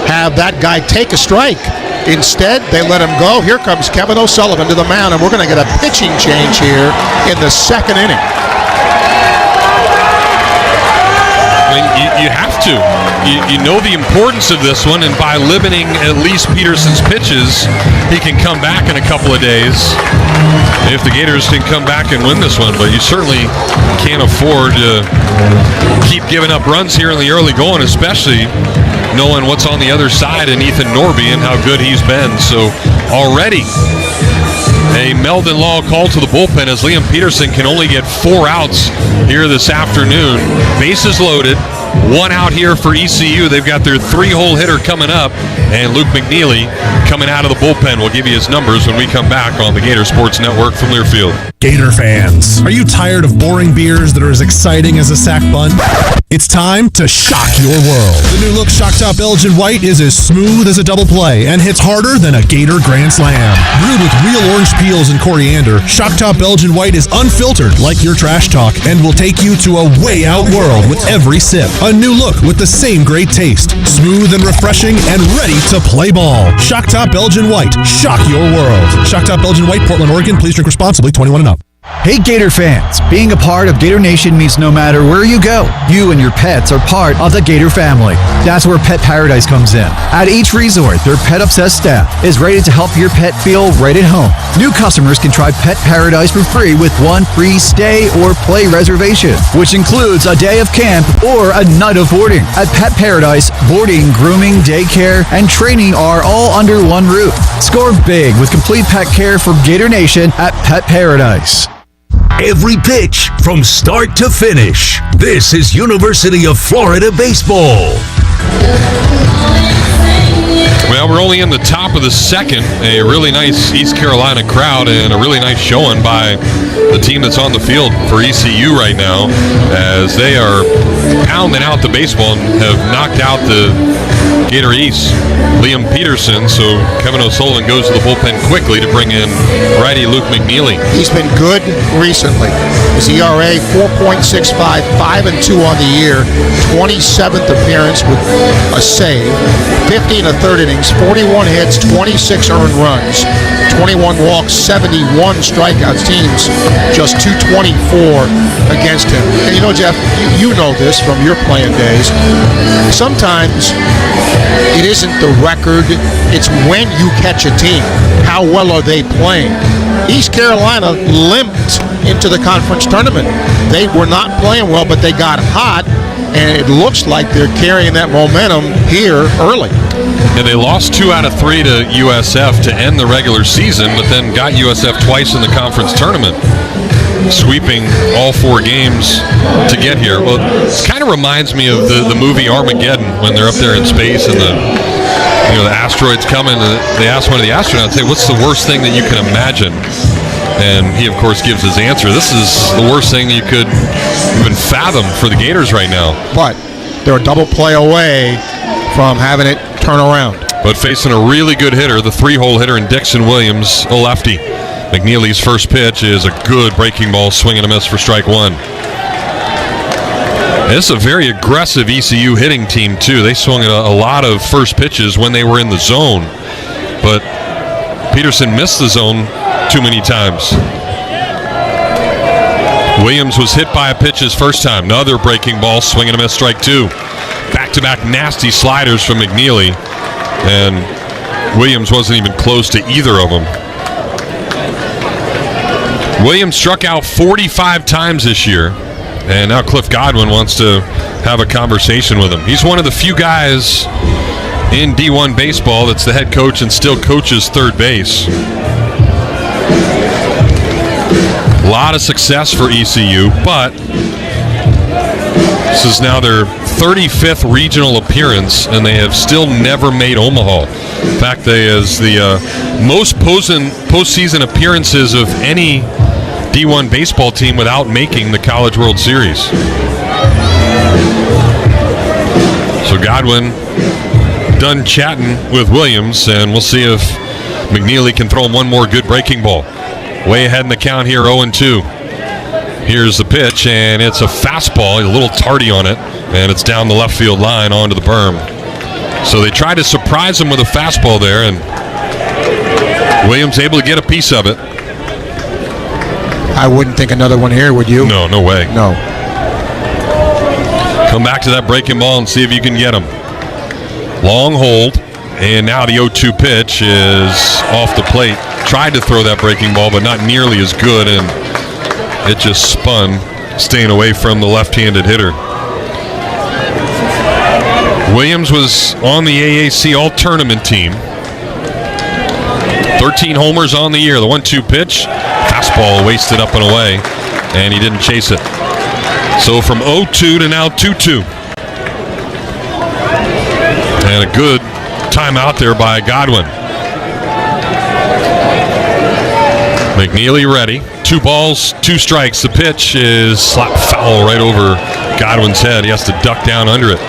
have that guy take a strike. Instead, they let him go. Here comes Kevin O'Sullivan to the mound, and we're going to get a pitching change here in the second inning. I mean, you have to. You know the importance of this one, and by limiting at least Peterson's pitches, he can come back in a couple of days if the Gators can come back and win this one. But you certainly can't afford to keep giving up runs here in the early going, especially knowing what's on the other side and Ethan Norby and how good he's been. So already a Meldon Law call to the bullpen as Liam Peterson can only get 4 outs here this afternoon. Bases loaded, 1 out here for ECU. They've got their 3-hole hitter coming up, and Luke McNeely coming out of the bullpen. We'll give you his numbers when we come back on the Gator Sports Network from Learfield. Gator fans, are you tired of boring beers that are as exciting as a sack bun? It's time to shock your world. The new look Shock Top Belgian White is as smooth as a double play and hits harder than a Gator Grand Slam. Brewed with real orange peels and coriander, Shock Top Belgian White is unfiltered like your trash talk and will take you to a way out world with every sip. A new look with the same great taste. Smooth and refreshing and ready to play ball. Shock Top Belgian White. Shock your world. Shock Top Belgian White, Portland, Oregon. Please drink responsibly. 21 and up. Hey Gator fans, being a part of Gator Nation means no matter where you go, you and your pets are part of the Gator family. That's where Pet Paradise comes in. At each resort, their pet-obsessed staff is ready to help your pet feel right at home. New customers can try Pet Paradise for free with 1 free stay or play reservation, which includes a day of camp or a night of boarding. At Pet Paradise, boarding, grooming, daycare, and training are all under one roof. Score big with complete pet care for Gator Nation at Pet Paradise. Every pitch from start to finish. This is University of Florida Baseball. Well, we're only in the top of the second. A really nice East Carolina crowd and a really nice showing by the team that's on the field for ECU right now, as they are pounding out the baseball and have knocked out the Gator East, Liam Peterson. So Kevin O'Sullivan goes to the bullpen quickly to bring in righty Luke McNeely. He's been good recently. His ERA 4.65, 5-2 on the year, 27th appearance with a save, 50 and a third innings, 41 hits, 26 earned runs, 21 walks, 71 strikeouts. Teams just 224 against him. And you know, Jeff, you know this from your playing days. Sometimes it isn't the record, it's when you catch a team. How well are they playing? East Carolina limped into the conference tournament. They were not playing well, but they got hot, and it looks like they're carrying that momentum here early. And they lost 2 out of 3 to USF to end the regular season, but then got USF twice in the conference tournament. sweeping all 4 games to get here. Well, it kind of reminds me of the movie Armageddon when they're up there in space and the asteroids coming. And they ask one of the astronauts, "Hey, what's the worst thing that you can imagine?" And he, of course, gives his answer. This is the worst thing that you could even fathom for the Gators right now. But they're a double play away from having it turn around. But facing a really good hitter, the 3-hole hitter in Dixon Williams, a lefty. McNeely's first pitch is a good breaking ball, swing and a miss for strike 1. This is a very aggressive ECU hitting team, too. They swung at a lot of first pitches when they were in the zone. But Peterson missed the zone too many times. Williams was hit by a pitch his first time. Another breaking ball, swing and a miss, strike 2. Back-to-back nasty sliders from McNeely. And Williams wasn't even close to either of them. Williams struck out 45 times this year, and now Cliff Godwin wants to have a conversation with him. He's one of the few guys in D1 baseball that's the head coach and still coaches third base. A lot of success for ECU, but this is now their 35th regional appearance, and they have still never made Omaha. In fact, they has the most postseason appearances of any D1 baseball team without making the College World Series. So Godwin done chatting with Williams, and we'll see if McNeely can throw him one more good breaking ball. Way ahead in the count here, 0-2. Here's the pitch, and it's a fastball. He's a little tardy on it, and it's down the left field line onto the berm. So they tried to surprise him with a fastball there, and Williams able to get a piece of it. I wouldn't think another one here, would you? No, no way. No. Come back to that breaking ball and see if you can get him. Long hold, and now the 0-2 pitch is off the plate. Tried to throw that breaking ball, but not nearly as good, and it just spun, staying away from the left-handed hitter. Williams was on the AAC All-Tournament team. 13 homers on the year. The 1-2 pitch, fastball wasted up and away, and he didn't chase it. So from 0-2 to now 2-2. And a good timeout there by Godwin. McNeely ready. 2 balls, 2 strikes. The pitch is slapped foul right over Godwin's head. He has to duck down under it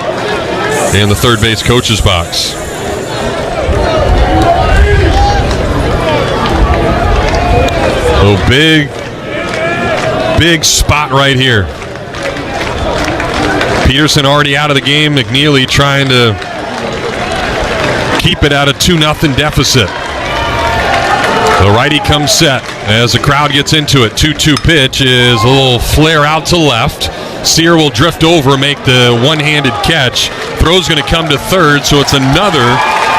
in the third base coach's box. Oh, big spot right here. Peterson already out of the game. McNeely trying to keep it at a 2-0 deficit. The righty comes set as the crowd gets into it. 2-2 pitch is a little flare out to left. Sear will drift over, make the one-handed catch. Throw's going to come to third, so it's another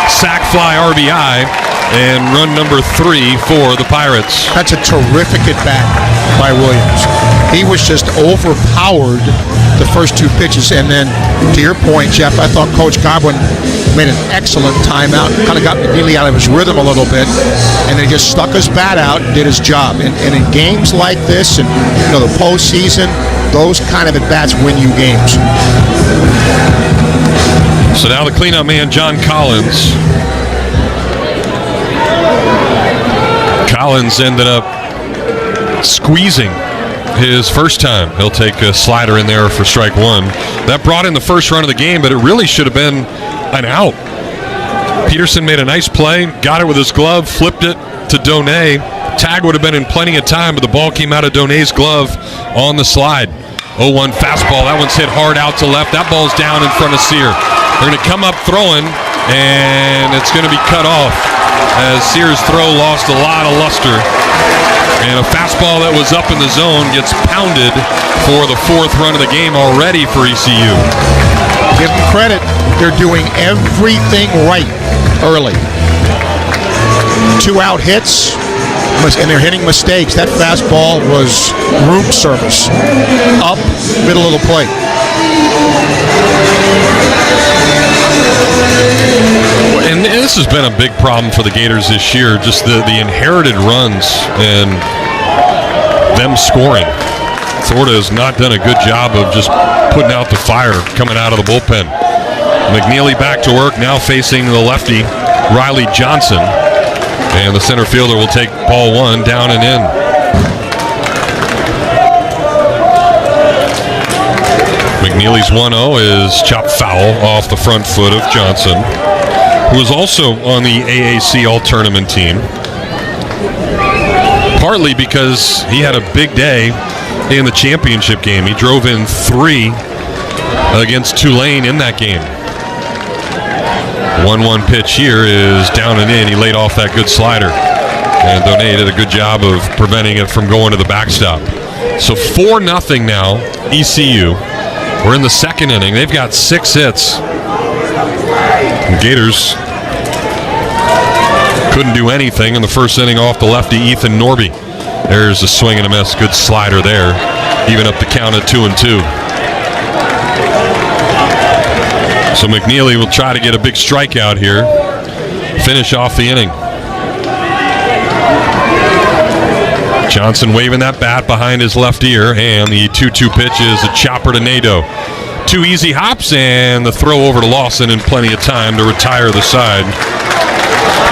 sac fly RBI and run number 3 for the Pirates. That's a terrific at-bat by Williams. He was just overpowered the first 2 pitches, and then to your point, Jeff, I thought Coach Godwin made an excellent timeout, kind of got McNeely out of his rhythm a little bit, and then he just stuck his bat out and did his job. And in games like this, and the postseason, those kind of at-bats win you games. So now the cleanup man, John Collins. Collins ended up squeezing his first time. He'll take a slider in there for strike 1. That brought in the first run of the game, but it really should have been an out. Peterson made a nice play, got it with his glove, flipped it to Donay. Tag would have been in plenty of time, but the ball came out of Donay's glove on the slide. 0-1 fastball. That one's hit hard out to left. That ball's down in front of Sear. They're going to come up throwing, and it's going to be cut off as Sear's throw lost a lot of luster. And a fastball that was up in the zone gets pounded for the 4th run of the game already for ECU. Give them credit. They're doing everything right early. 2 out hits, and they're hitting mistakes. That fastball was room service. Up, middle of the plate. And this has been a big problem for the Gators this year, just the inherited runs. And them scoring. Florida has not done a good job of just putting out the fire coming out of the bullpen. McNeely back to work, now facing the lefty, Riley Johnson. And the center fielder will take ball one down and in. McNeely's 1-0 is chopped foul off the front foot of Johnson, who was also on the AAC All-Tournament team. Partly because he had a big day in the championship game. He drove in 3 against Tulane in that game. 1-1 pitch here is down and in. He laid off that good slider. And Donay did a good job of preventing it from going to the backstop. So 4-0 now, ECU. We're in the second inning. They've got 6 hits. The Gators couldn't do anything in the first inning off the lefty, Ethan Norby. There's a swing and a miss. Good slider there. Even up the count at 2-2. So McNeely will try to get a big strikeout here. Finish off the inning. Johnson waving that bat behind his left ear, and the 2-2 pitch is a chopper to Nadeau. 2 easy hops, and the throw over to Lawson in plenty of time to retire the side.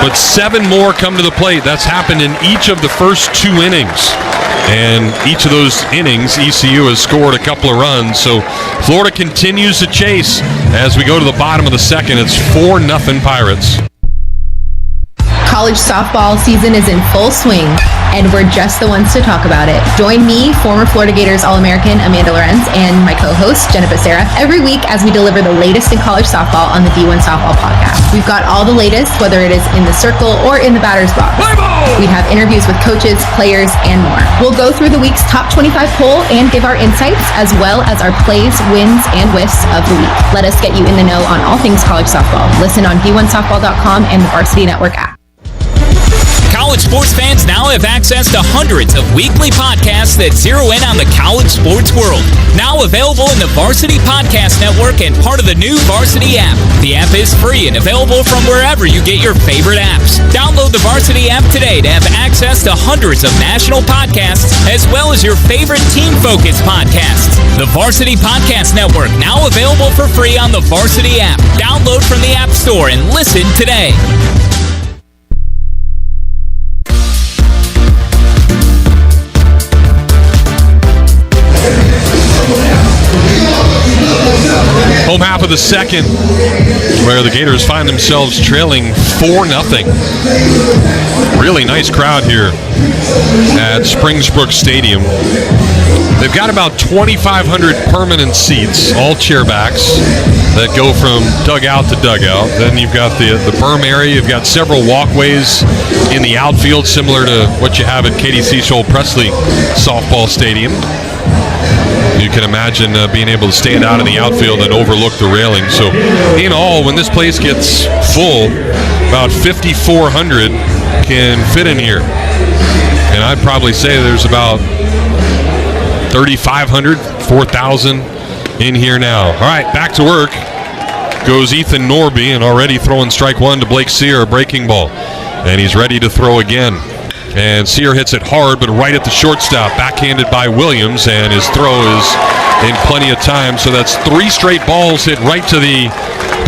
But 7 more come to the plate. That's happened in each of the first 2 innings. And each of those innings, ECU has scored a couple of runs. So Florida continues to chase. As we go to the bottom of the second, it's 4-0 Pirates. College softball season is in full swing, and we're just the ones to talk about it. Join me, former Florida Gators All-American Amanda Lorenz, and my co-host, Jenna Becerra, every week as we deliver the latest in college softball on the D1 Softball Podcast. We've got all the latest, whether it is in the circle or in the batter's box. We have interviews with coaches, players, and more. We'll go through the week's top 25 poll and give our insights, as well as our plays, wins, and whiffs of the week. Let us get you in the know on all things college softball. Listen on d1softball.com and the Varsity Network app. College sports fans now have access to hundreds of weekly podcasts that zero in on the college sports world. Now available in the Varsity Podcast Network and part of the new Varsity app. The app is free and available from wherever you get your favorite apps. Download the Varsity app today to have access to hundreds of national podcasts, as well as your favorite team-focused podcasts. The Varsity Podcast Network, now available for free on the Varsity app. Download from the App Store and listen today. Home half of the second, where the Gators find themselves trailing 4-0. Really nice crowd here at Springsbrook Stadium. They've got about 2,500 permanent seats, all chairbacks, that go from dugout to dugout. Then you've got the berm area. You've got several walkways in the outfield, similar to what you have at Katie Seasholt Presley Softball Stadium. You can imagine being able to stand out in the outfield and overlook the railing. So in all, when this place gets full, about 5,400 can fit in here. And I'd probably say there's about 3,500, 4,000 in here now. All right, back to work goes Ethan Norby, and already throwing strike one to Blake Sear, a breaking ball. And he's ready to throw again. And Sear hits it hard, but right at the shortstop, backhanded by Williams, and his throw is in plenty of time. So that's 3 straight balls hit right to the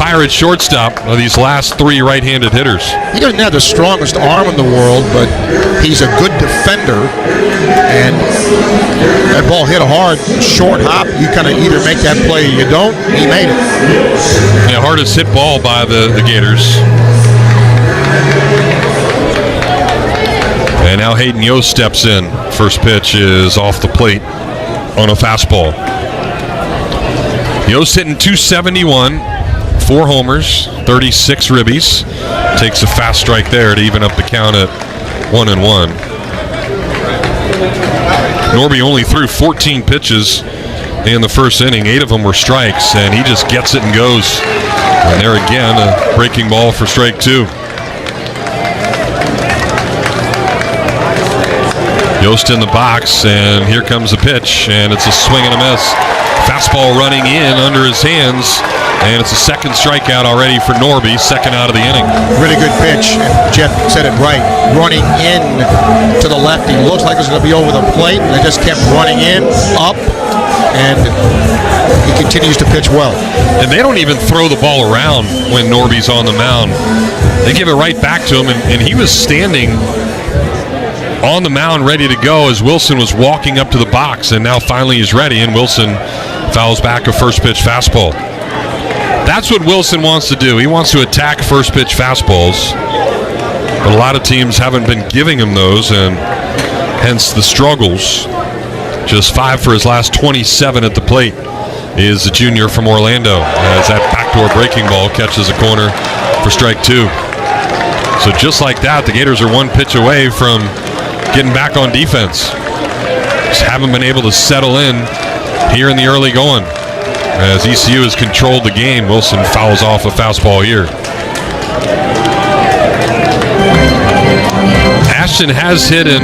Pirates shortstop of these last 3 right-handed hitters. He doesn't have the strongest arm in the world, but he's a good defender. And that ball hit hard, short hop. You kind of either make that play or you don't. He made it. Yeah, hardest hit ball by the Gators. And now Hayden Yost steps in. First pitch is off the plate on a fastball. Yost hitting .271, 4 homers, 36 ribbies. Takes a fast strike there to even up the count at 1-1. Norby only threw 14 pitches in the first inning. 8 of them were strikes, and he just gets it and goes. And there again, a breaking ball for strike 2. Yost in the box, and here comes the pitch, and it's a swing and a miss. Fastball running in under his hands, and it's a second strikeout already for Norby, second out of the inning. Really good pitch, and Jeff said it right. Running in to the left, he looks like it's going to be over the plate, and they just kept running in, up, and he continues to pitch well. And they don't even throw the ball around when Norby's on the mound. They give it right back to him, and he was standing on the mound ready to go as Wilson was walking up to the box, and now finally he's ready, and Wilson fouls back a first pitch fastball. That's what Wilson wants to do. He wants to attack first pitch fastballs, but a lot of teams haven't been giving him those, and hence the struggles. Just 5 for his last 27 at the plate is the junior from Orlando, as that backdoor breaking ball catches a corner for strike 2. So just like that, the Gators are one pitch away from getting back on defense. Just haven't been able to settle in here in the early going. As ECU has controlled the game, Wilson fouls off a fastball here. Ashton has hit in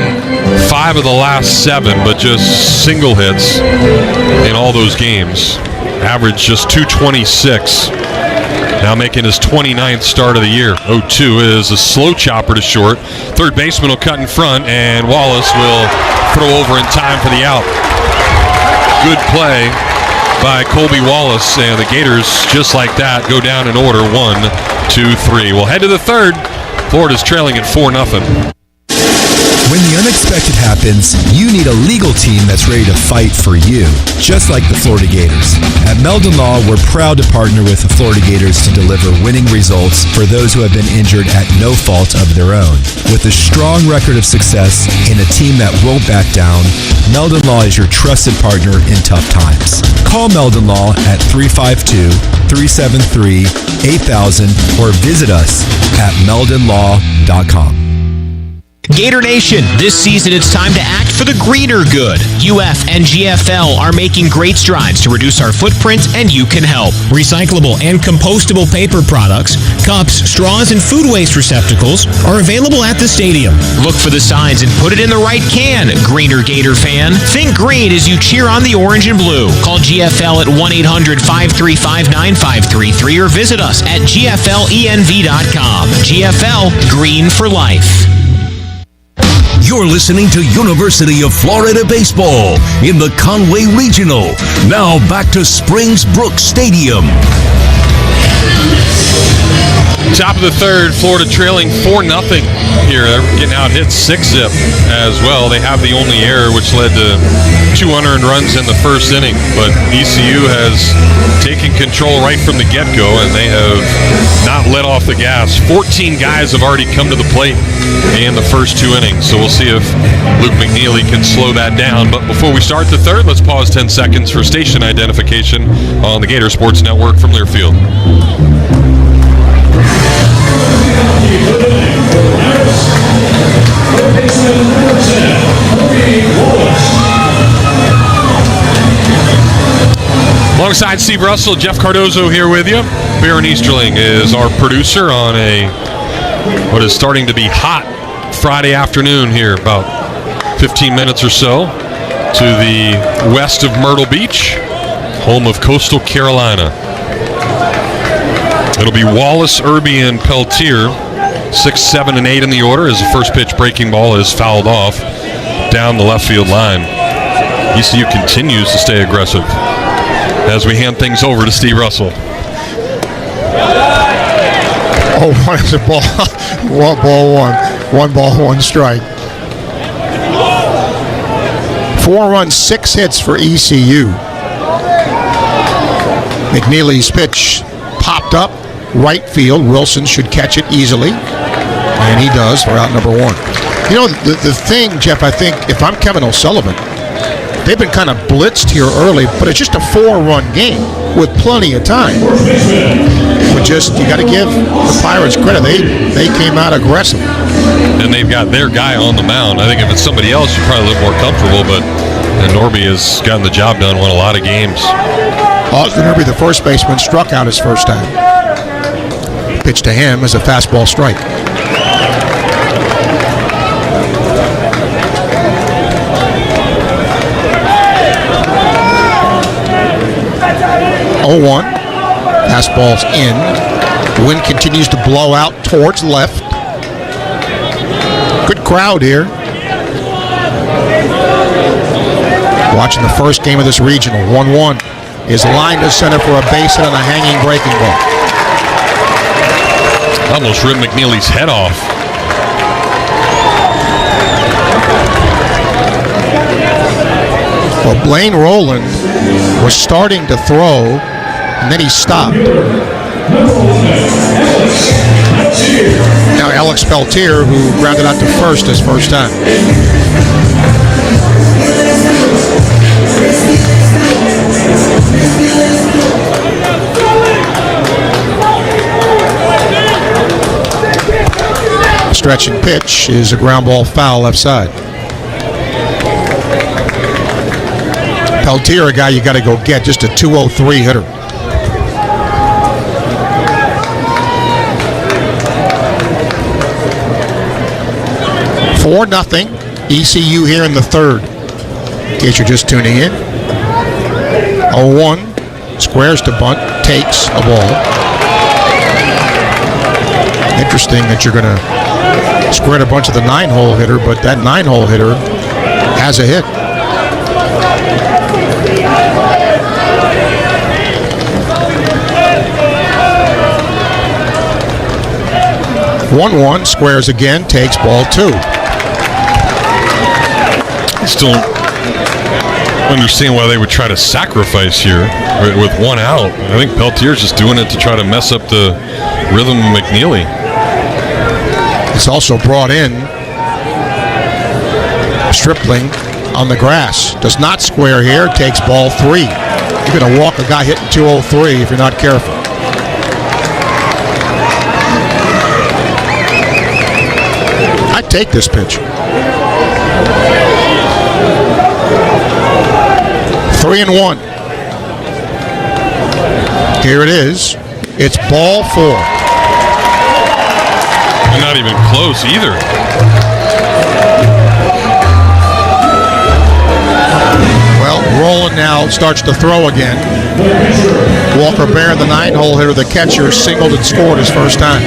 5 of the last 7, but just single hits in all those games. Average just 226. Now making his 29th start of the year. 0-2 is a slow chopper to short. Third baseman will cut in front, and Wallace will throw over in time for the out. Good play by Colby Wallace, and the Gators, just like that, go down in order. 1, 2, 3. We'll head to the third. Florida's trailing at 4-0. When the unexpected happens, you need a legal team that's ready to fight for you, just like the Florida Gators. At Meldon Law, we're proud to partner with the Florida Gators to deliver winning results for those who have been injured at no fault of their own. With a strong record of success and a team that won't back down, Meldon Law is your trusted partner in tough times. Call Meldon Law at 352-373-8000 or visit us at meldonlaw.com. Gator Nation, this season it's time to act for the greater good. UF and GFL are making great strides to reduce our footprint, and you can help. Recyclable and compostable paper products, cups, straws, and food waste receptacles are available at the stadium. Look for the signs and put it in the right can, Greener Gator fan. Think green as you cheer on the orange and blue. Call GFL at 1-800-535-9533 or visit us at gflenv.com. GFL, green for life. You're listening to University of Florida Baseball in the Conway Regional. Now back to Springs Brooks Stadium. Top of the third, Florida trailing 4-0 here. They're getting out hit 6-zip as well. They have the only error, which led to 2 unearned runs in the first inning. But ECU has taken control right from the get-go, and they have not let off the gas. 14 guys have already come to the plate in the first 2 innings. So we'll see if Luke McNeely can slow that down. But before we start the third, let's pause 10 seconds for station identification on the Gator Sports Network from Learfield. Alongside Steve Russell, Jeff Cardozo here with you. Baron Easterling is our producer on what is starting to be hot Friday afternoon here, about 15 minutes or so, to the west of Myrtle Beach, home of Coastal Carolina. It'll be Wallace, Irby, and Peltier, 6, 7, and 8 in the order, as the first pitch breaking ball is fouled off down the left field line. ECU continues to stay aggressive as we hand things over to Steve Russell. Oh, one is a ball. One ball, 1 strike. 4 runs, 6 hits for ECU. McNeely's pitch popped up right field. Wilson should catch it easily, and he does for out number 1. You know, the thing, Jeff, I think, if I'm Kevin O'Sullivan, they've been kind of blitzed here early, but it's just a 4-run game with plenty of time. But just, you got to give the Pirates credit. They came out aggressive. And they've got their guy on the mound. I think if it's somebody else, you'd probably look more comfortable, but Norby has gotten the job done, won a lot of games. Austin Irby, the first baseman, struck out his first time. Pitch to him is a fastball strike. 0-1. Fastball's in. Wind continues to blow out towards left. Good crowd here. Watching the first game of this regional. 1-1 is lined to center for a base hit on a hanging breaking ball. Almost ripped McNeely's head off. Well, Blaine Rowland was starting to throw, and then he stopped. Now Alex Peltier, who grounded out to first his first time. Stretch and pitch is a ground ball foul left side. Peltier, a guy you got to go get, just a 203 hitter. Nothing. ECU here in the third. In case you're just tuning in. 0-1. Squares to bunt. Takes a ball. Interesting that you're going to square a bunch of the 9-hole hitter, but that 9-hole hitter has a hit. One squares again, takes ball 2. I still don't understand why they would try to sacrifice here with 1 out. I think Peltier's just doing it to try to mess up the rhythm of McNeely. He's also brought in Stripling on the grass. Does not square here, takes ball 3. You're going to walk a guy hitting 203 if you're not careful. I'd take this pitch. 3-1. Here it is. It's ball 4. And not even close either. Well, Rowland now starts to throw again. Walker Bear, the 9-hole hitter, the catcher, singled and scored his first time.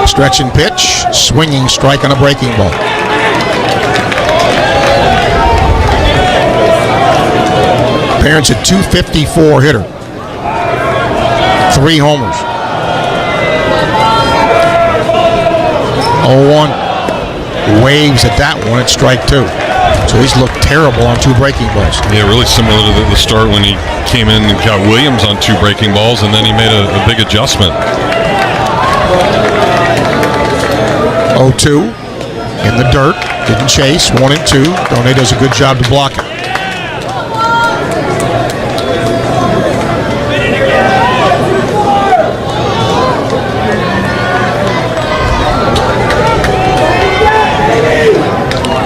Stretch and pitch, swinging strike on a breaking ball. Parents a 254 hitter. 3 homers. 0-1. Waves at that one at strike 2. So he's looked terrible on 2 breaking balls. Yeah, really similar to the start when he came in and got Williams on 2 breaking balls, and then he made a big adjustment. 0-2 in the dirt, didn't chase, 1-2. Donay does a good job to block it.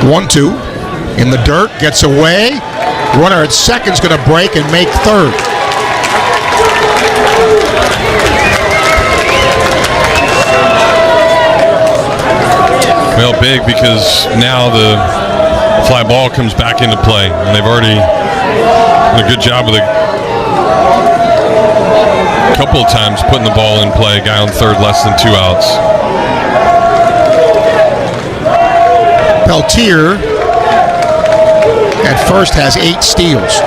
One-two in the dirt, gets away. Runner at second's going to break and make third. Well, big because now the fly ball comes back into play, and they've already done a good job with a couple of times putting the ball in play. Guy on third, less than 2 outs. Peltier at first has 8 steals.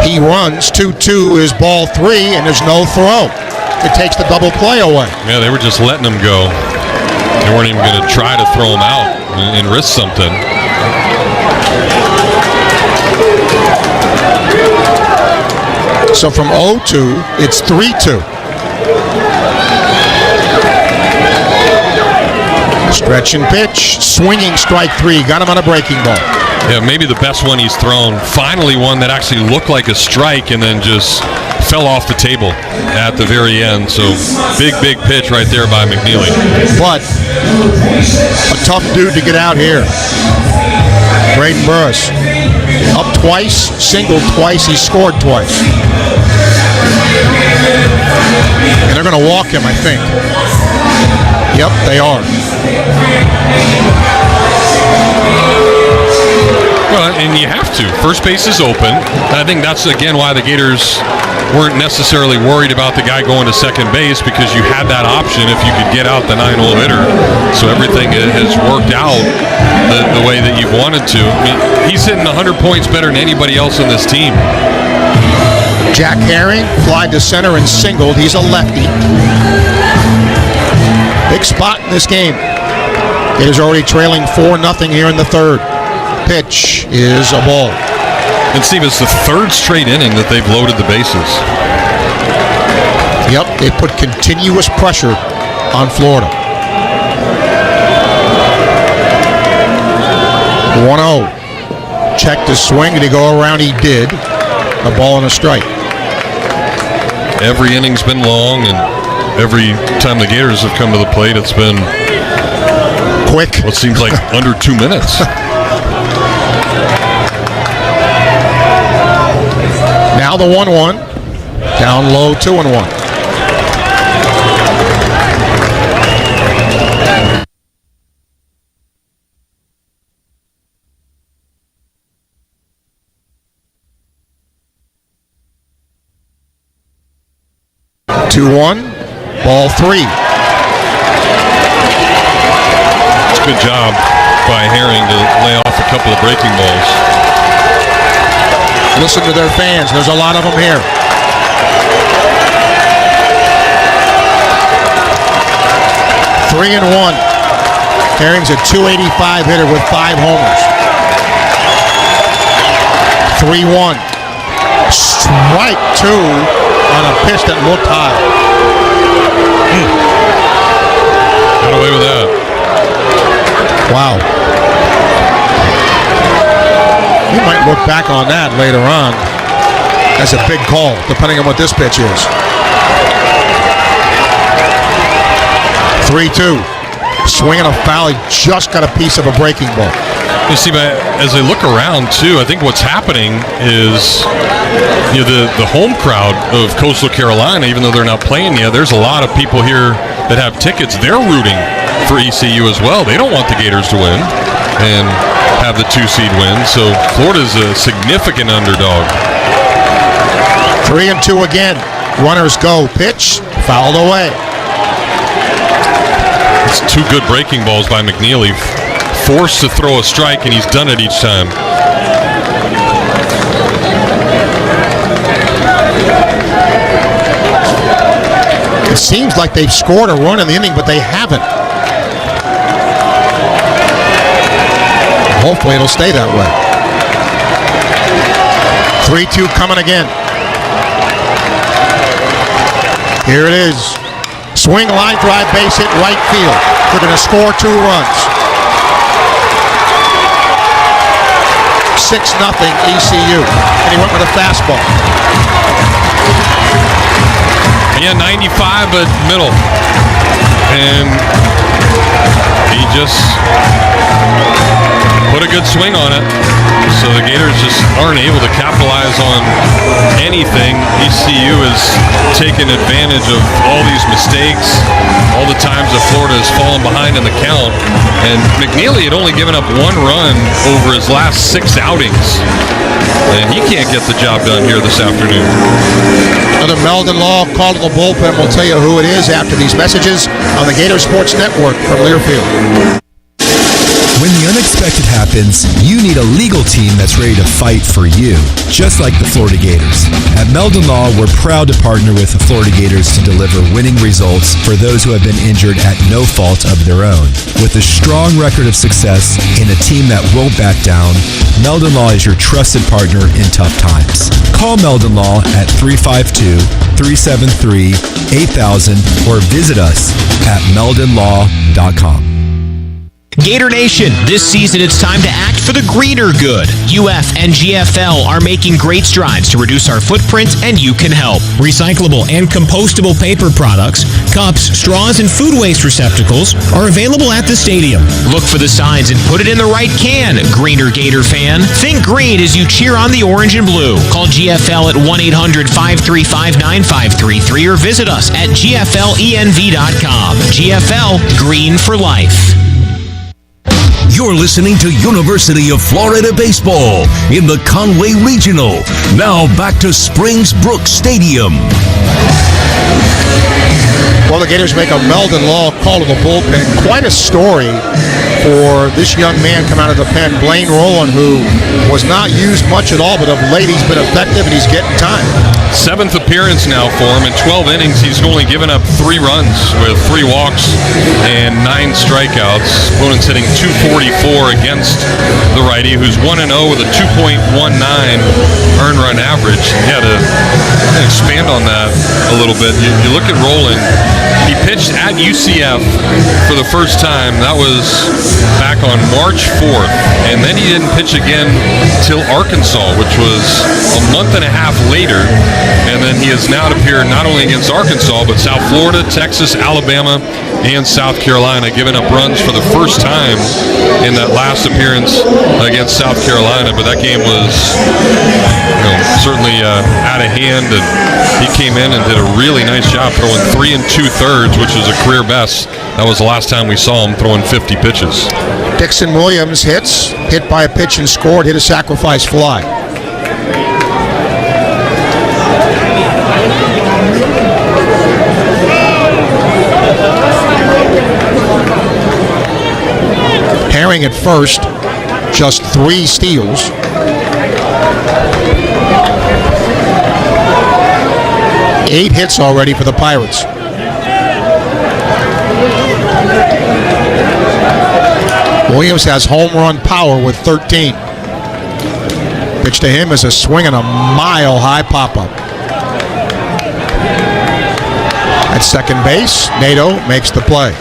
He runs, 2-2 is ball 3, and there's no throw. It takes the double play away. Yeah, they were just letting him go. They weren't even going to try to throw him out and risk something. So from 0-2, it's 3-2. Stretch and pitch, swinging strike 3, got him on a breaking ball. Yeah, maybe the best one he's thrown. Finally one that actually looked like a strike and then just fell off the table at the very end. So big pitch right there by McNeely. But a tough dude to get out here. Braden Burris. Up twice, singled twice, he scored twice. And they're going to walk him, I think. Yep, they are. Well, and you have to. First base is open. And I think that's, again, why the Gators weren't necessarily worried about the guy going to second base, because you had that option if you could get out the 9-hole hitter. So everything has worked out the way that you've wanted to. I mean, he's hitting 100 points better than anybody else on this team. Jack Herring flied to center and singled. He's a lefty. Big spot in this game. Gators already trailing 4-0 here in the third. Pitch is a ball. And Steve, it's the third straight inning that they've loaded the bases. Yep, they put continuous pressure on Florida. 1-0. Checked his swing. Did he go around? He did. A ball and a strike. Every inning's been long, and every time the Gators have come to the plate, it's been quick. What seems like under 2 minutes. Now the 1-1. Down low, 2-1. Ball 3. It's a good job by Herring to lay off a couple of breaking balls. Listen to their fans. There's a lot of them here. Three and 1. Herring's a .285 hitter with 5 homers. 3-1. Strike 2 on a pitch that looked high. Got away with that. Wow. You might look back on that later on as a big call, depending on what this pitch is. 3-2. Swinging a foul. He just got a piece of a breaking ball. You see, as I look around, too, I think what's happening is, the home crowd of Coastal Carolina, even though they're not playing yet, there's a lot of people here that have tickets. They're rooting for ECU as well. They don't want the Gators to win and have the 2-seed win. So Florida's a significant underdog. 3-2 again. Runners go. Pitch. Fouled away. It's 2 good breaking balls by McNeely. Forced to throw a strike, and he's done it each time. It seems like they've scored a run in the inning, but they haven't. Hopefully it'll stay that way. 3-2 coming again. Here it is. Swing, line drive, base hit, right field. They're going to score 2 runs. 6-0 ECU. And he went with a fastball. Yeah, 95, but middle. And he just put a good swing on it. So the Gators just aren't able to capitalize on anything. ECU has taken advantage of all these mistakes, all the times that Florida has fallen behind in the count. And McNeely had only given up 1 run over his last 6 outings. And he can't get the job done here this afternoon. Another Meldon Law call to the bullpen. We'll tell you who it is after these messages on the Gator Sports Network from Learfield. When the unexpected happens, you need a legal team that's ready to fight for you, just like the Florida Gators. At Meldon Law, we're proud to partner with the Florida Gators to deliver winning results for those who have been injured at no fault of their own. With a strong record of success and a team that won't back down, Meldon Law is your trusted partner in tough times. Call Meldon Law at 352-373-8000 or visit us at meldonlaw.com. Gator Nation, this season it's time to act for the greener good. UF and GFL are making great strides to reduce our footprint, and you can help. Recyclable and compostable paper products, cups, straws, and food waste receptacles are available at the stadium. Look for the signs and put it in the right can, Greener Gator fan. Think green as you cheer on the orange and blue. Call GFL at 1-800-535-9533 or visit us at gflenv.com. GFL, green for life. You're listening to University of Florida Baseball in the Conway Regional. Now back to Springs Brooks Stadium. Well, the Gators make a Meldon Law call to the bullpen. Quite a story for this young man coming out of the pen, Blaine Rowland, who was not used much at all, but of late he's been effective and he's getting time. 7th appearance now for him. In 12 innings, he's only given up 3 runs with 3 walks and 9 strikeouts. Opponent's hitting .244 against the righty, who's 1-0 with a 2.19 earned run average. Yeah, to expand on that a little bit, you look at Rowland. He pitched at UCF for the first time. That was back on March 4th. And then he didn't pitch again till Arkansas, which was a month and a half later. And then he has now appeared not only against Arkansas, but South Florida, Texas, Alabama, and South Carolina, giving up runs for the first time in that last appearance against South Carolina. But that game was certainly out of hand, and he came in and did a really nice job throwing 3 2/3, which is a career best. That was the last time we saw him throwing 50 pitches. Dixon Williams hit by a pitch and scored, hit a sacrifice fly. Herring at first, just 3 steals. Eight hits already for the Pirates. Williams has home run power with 13. Pitch to him is a swing and a mile-high pop-up. At second base, Nato makes the play.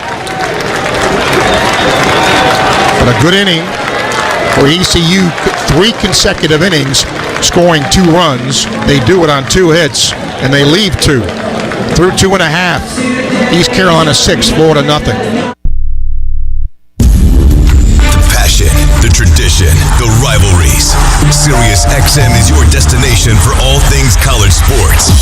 But a good inning for ECU, 3 consecutive innings, scoring 2 runs. They do it on 2 hits, and they leave 2. Through 2.5. East Carolina 6, Florida nothing. The tradition, the rivalries. Sirius XM is your destination for all things college sports.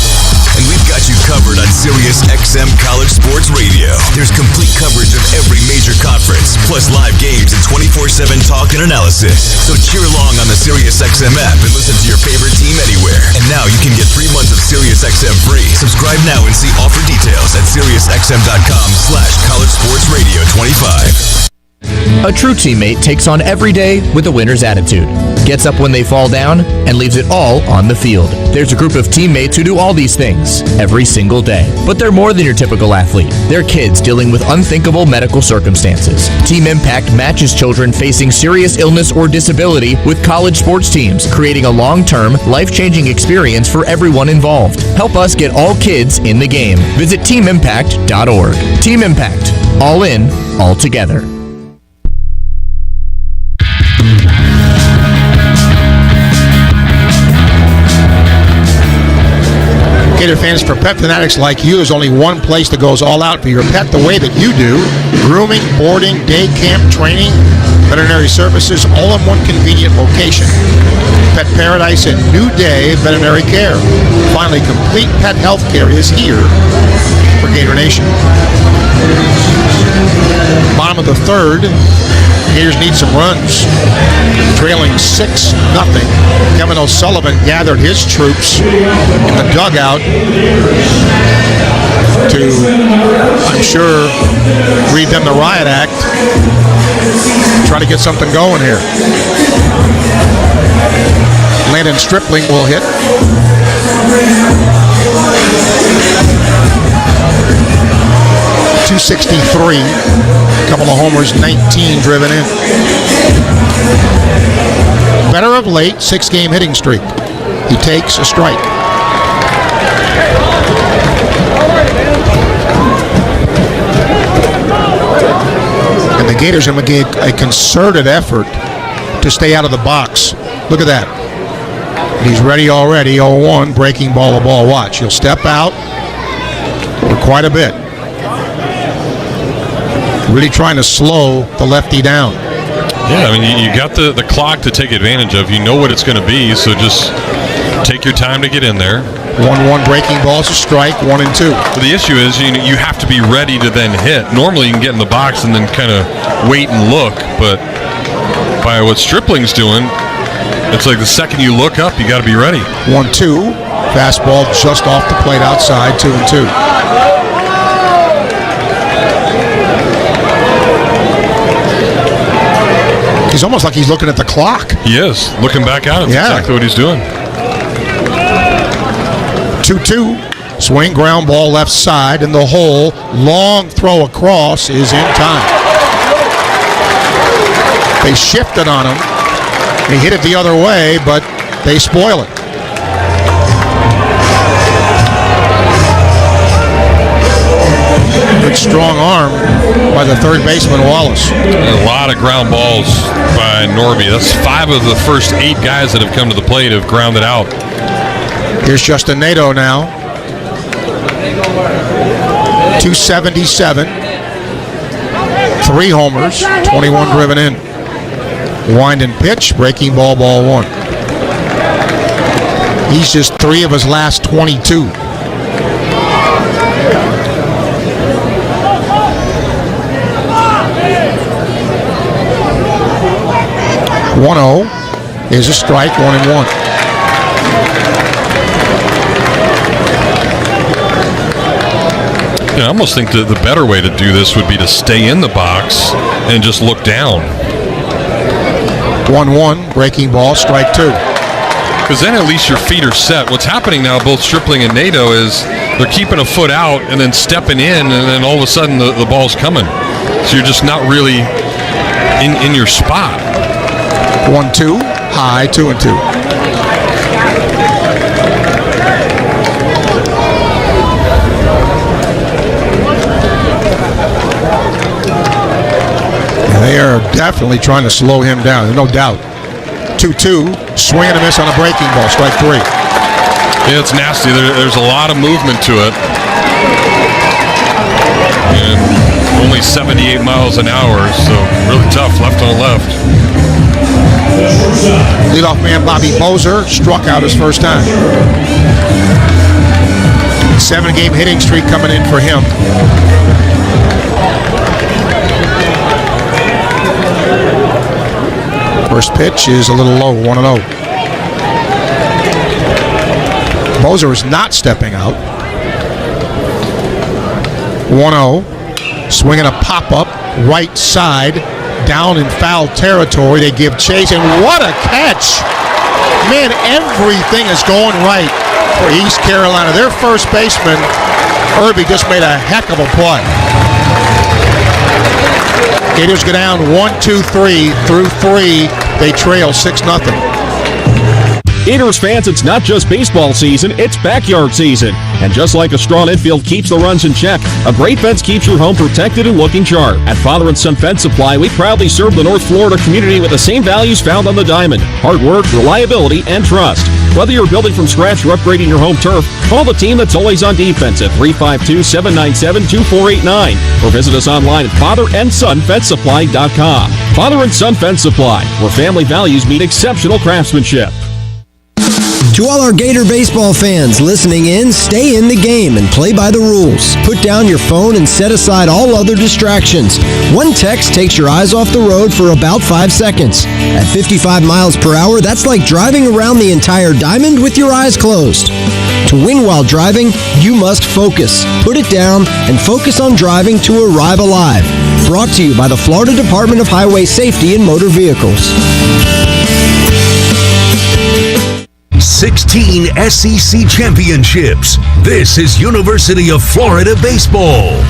And we've got you covered on Sirius XM College Sports Radio. There's complete coverage of every major conference, plus live games and 24/7 talk and analysis. So cheer along on the Sirius XM app and listen to your favorite team anywhere. And now you can get 3 months of Sirius XM free. Subscribe now and see offer details at SiriusXM.com/College Sports Radio 25. A true teammate takes on every day with a winner's attitude, gets up when they fall down, and leaves it all on the field. There's a group of teammates who do all these things every single day. But they're more than your typical athlete. They're kids dealing with unthinkable medical circumstances. Team Impact matches children facing serious illness or disability with college sports teams, creating a long-term, life-changing experience for everyone involved. Help us get all kids in the game. Visit teamimpact.org. Team Impact. All in, all together. Gator fans, for pet fanatics like you, there's only one place that goes all out for your pet the way that you do. Grooming, boarding, day camp, training, veterinary services, all in one convenient location. Pet Paradise and New Day Veterinary Care. Finally, complete pet health care is here for Gator Nation. Bottom of the 3rd. Gators need some runs. Trailing 6-0. Kevin O'Sullivan gathered his troops in the dugout to, I'm sure, read them the riot act. Try to get something going here. Landon Stripling will hit. .263, couple of homers, 19 driven in. Better of late, 6-game hitting streak. He takes a strike. And the Gators are making a concerted effort to stay out of the box. Look at that. He's ready already, 0-1, breaking ball to ball. Watch, he'll step out for quite a bit. Really trying to slow the lefty down. Yeah, I mean, you got the clock to take advantage of. You know what it's going to be, so just take your time to get in there. 1-1 breaking ball is a strike, 1-2. But the issue is you have to be ready to then hit. Normally you can get in the box and then kind of wait and look, but by what Stripling's doing, it's like the second you look up, you got to be ready. 1-2, fastball just off the plate outside, 2-2. He's almost like he's looking at the clock. He is, looking back at it. That's exactly what he's doing. 2-2, swing, ground ball left side in the hole. Long throw across is in time. They shifted on him. He hit it the other way, but they spoil it. Good strong arm by the third baseman, Wallace. A lot of ground balls by Norby. That's 5 of the first 8 guys that have come to the plate have grounded out. Here's Justin Nadeau now. 277. 3 homers, 21 driven in. Wind and pitch, breaking ball, ball 1. He's just 3 of his last 22. (1-0) is a strike, 1-1. I almost think that the better way to do this would be to stay in the box and just look down. 1-1, breaking ball, strike 2. Because then at least your feet are set. What's happening now, both Stripling and Nadeau, is they're keeping a foot out and then stepping in, and then all of a sudden the ball's coming. So you're just not really in your spot. 1-2, high, 2-2. They are definitely trying to slow him down, no doubt. 2-2, swing and a miss on a breaking ball, strike 3. Yeah, it's nasty. There's a lot of movement to it. And only 78 miles an hour, so really tough left on left. Leadoff man Bobby Moser struck out his first time. 7-game hitting streak coming in for him. First pitch is a little low, 1-0. Moser is not stepping out. 1-0. Swinging a pop-up, right side, down in foul territory. They give chase, and what a catch! Man, everything is going right for East Carolina. Their first baseman, Irby, just made a heck of a play. Gators go down 1-2-3 through 3. They trail 6-0. Gators fans, it's not just baseball season, it's backyard season. And just like a strong infield keeps the runs in check, a great fence keeps your home protected and looking sharp. At Father & Son Fence Supply, we proudly serve the North Florida community with the same values found on the diamond: hard work, reliability, and trust. Whether you're building from scratch or upgrading your home turf, call the team that's always on defense at 352-797-2489 or visit us online at fatherandsonfencesupply.com. Father & Son Fence Supply, where family values meet exceptional craftsmanship. To all our Gator baseball fans listening in, stay in the game and play by the rules. Put down your phone and set aside all other distractions. One text takes your eyes off the road for about 5 seconds. At 55 miles per hour, that's like driving around the entire diamond with your eyes closed. To win while driving, you must focus. Put it down and focus on driving to arrive alive. Brought to you by the Florida Department of Highway Safety and Motor Vehicles. 16 SEC championships. This is University of Florida Baseball.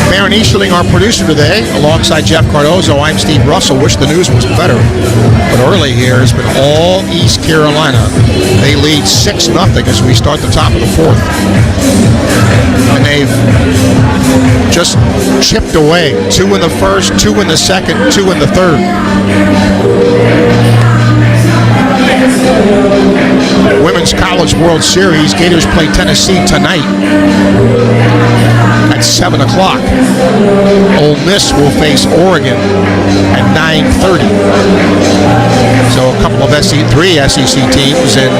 Baron Easterling, our producer today, alongside Jeff Cardozo. I'm Steve Russell. Wish the news was better. But early here has been all East Carolina. They lead 6-0 as we start the top of the fourth. And they've just chipped away. 2 in the first, 2 in the second, 2 in the third. Women's College World Series. Gators play Tennessee tonight at 7 o'clock. Ole Miss will face Oregon at 9:30. So a couple of three SEC teams, and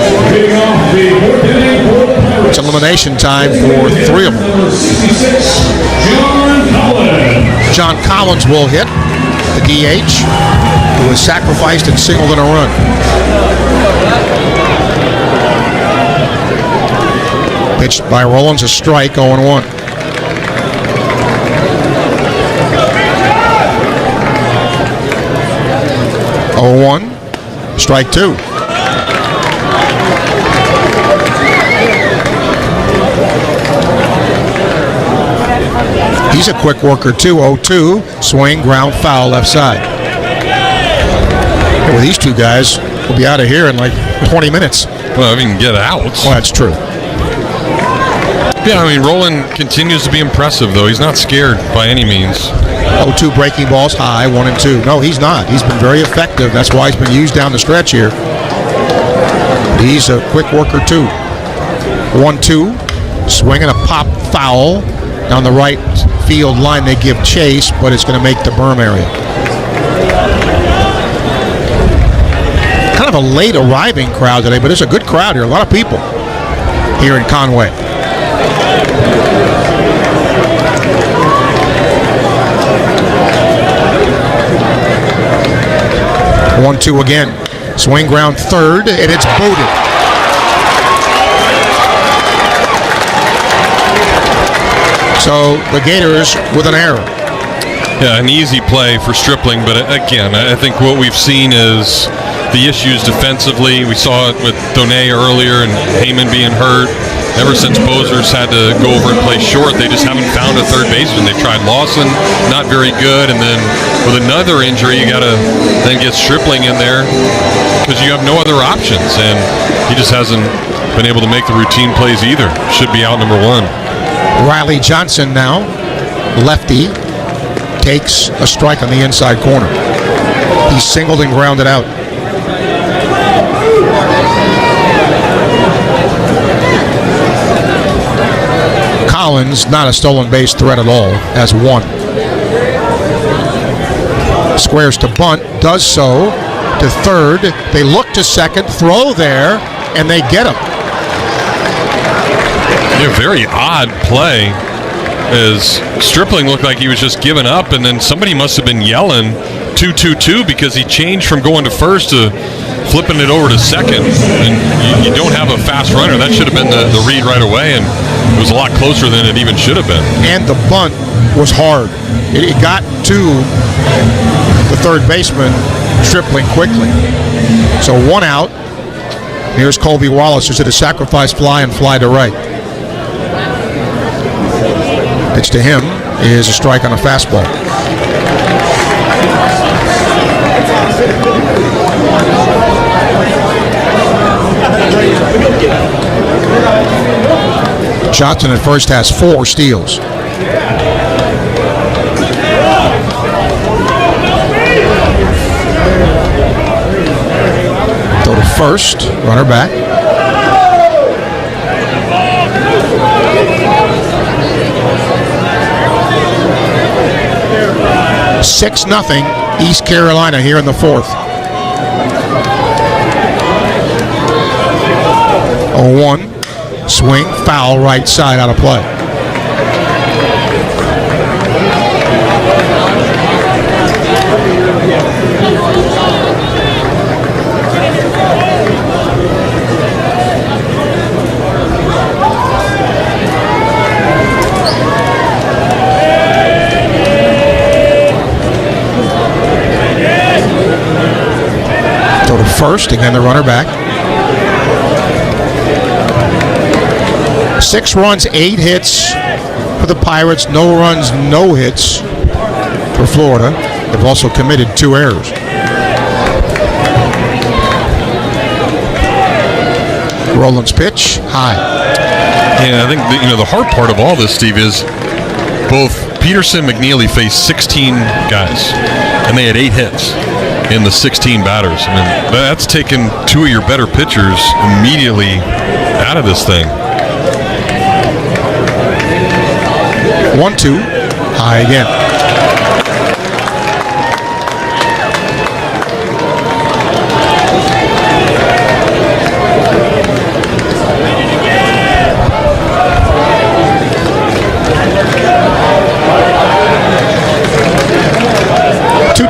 it's elimination time for 3 of them. John Collins will hit, the DH, who was sacrificed and singled in a run. Pitched by Rollins, a strike, 0-1. Strike 2. He's a quick worker too. 0-2. Swing, ground, foul, left side. Well, these two guys will be out of here in like 20 minutes. Well, if you can get outs. Well, that's true. Yeah, I mean, Roland continues to be impressive, though. He's not scared by any means. 0-2 breaking balls high, 1-2. No, he's not. He's been very effective. That's why he's been used down the stretch here. He's a quick worker, too. 1-2. Swing and a pop foul down the right field line. They give chase, but it's going to make the berm area. Kind of a late arriving crowd today, but it's a good crowd here. A lot of people here in Conway. One, two again. Swing, ground, third, and it's booted. So the Gators with an error. Yeah, an easy play for Stripling, but again, I think what we've seen is the issues defensively. We saw it with Donay earlier and Heyman being hurt. Ever since Bozers had to go over and play short, they just haven't found a third baseman. They've tried Lawson, not very good, and then with another injury, you got to then get Stripling in there because you have no other options, and he just hasn't been able to make the routine plays either. Should be out number 1. Riley Johnson now, lefty, takes a strike on the inside corner. He singled and grounded out. Collins, not a stolen base threat at all, has 1. Squares to bunt, does so to third. They look to second, throw there, and they get him. Yeah, very odd play, as Stripling looked like he was just giving up, and then somebody must have been yelling 2-2-2 because he changed from going to first to flipping it over to second, and you don't have a fast runner. That should have been the read right away, and it was a lot closer than it even should have been. And the bunt was hard. It got to the third baseman, Stripling, quickly. So 1 out. Here's Colby Wallace, who's at a sacrifice fly and fly to right. Pitch to him is a strike on a fastball. Johnson at first has 4 steals. Throw to first, runner back. Six nothing East Carolina here in the fourth. 0-1. Swing, foul, right side, out of play. Go to first, again the runner back. 6 runs, 8 hits for the Pirates. No runs, no hits for Florida. They've also committed 2 errors. Roland's pitch, high. Yeah, I think the hard part of all this, Steve, is both Peterson and McNeely faced 16 guys, and they had 8 hits in the 16 batters. I mean, that's taken 2 of your better pitchers immediately out of this thing. 1-2, high again.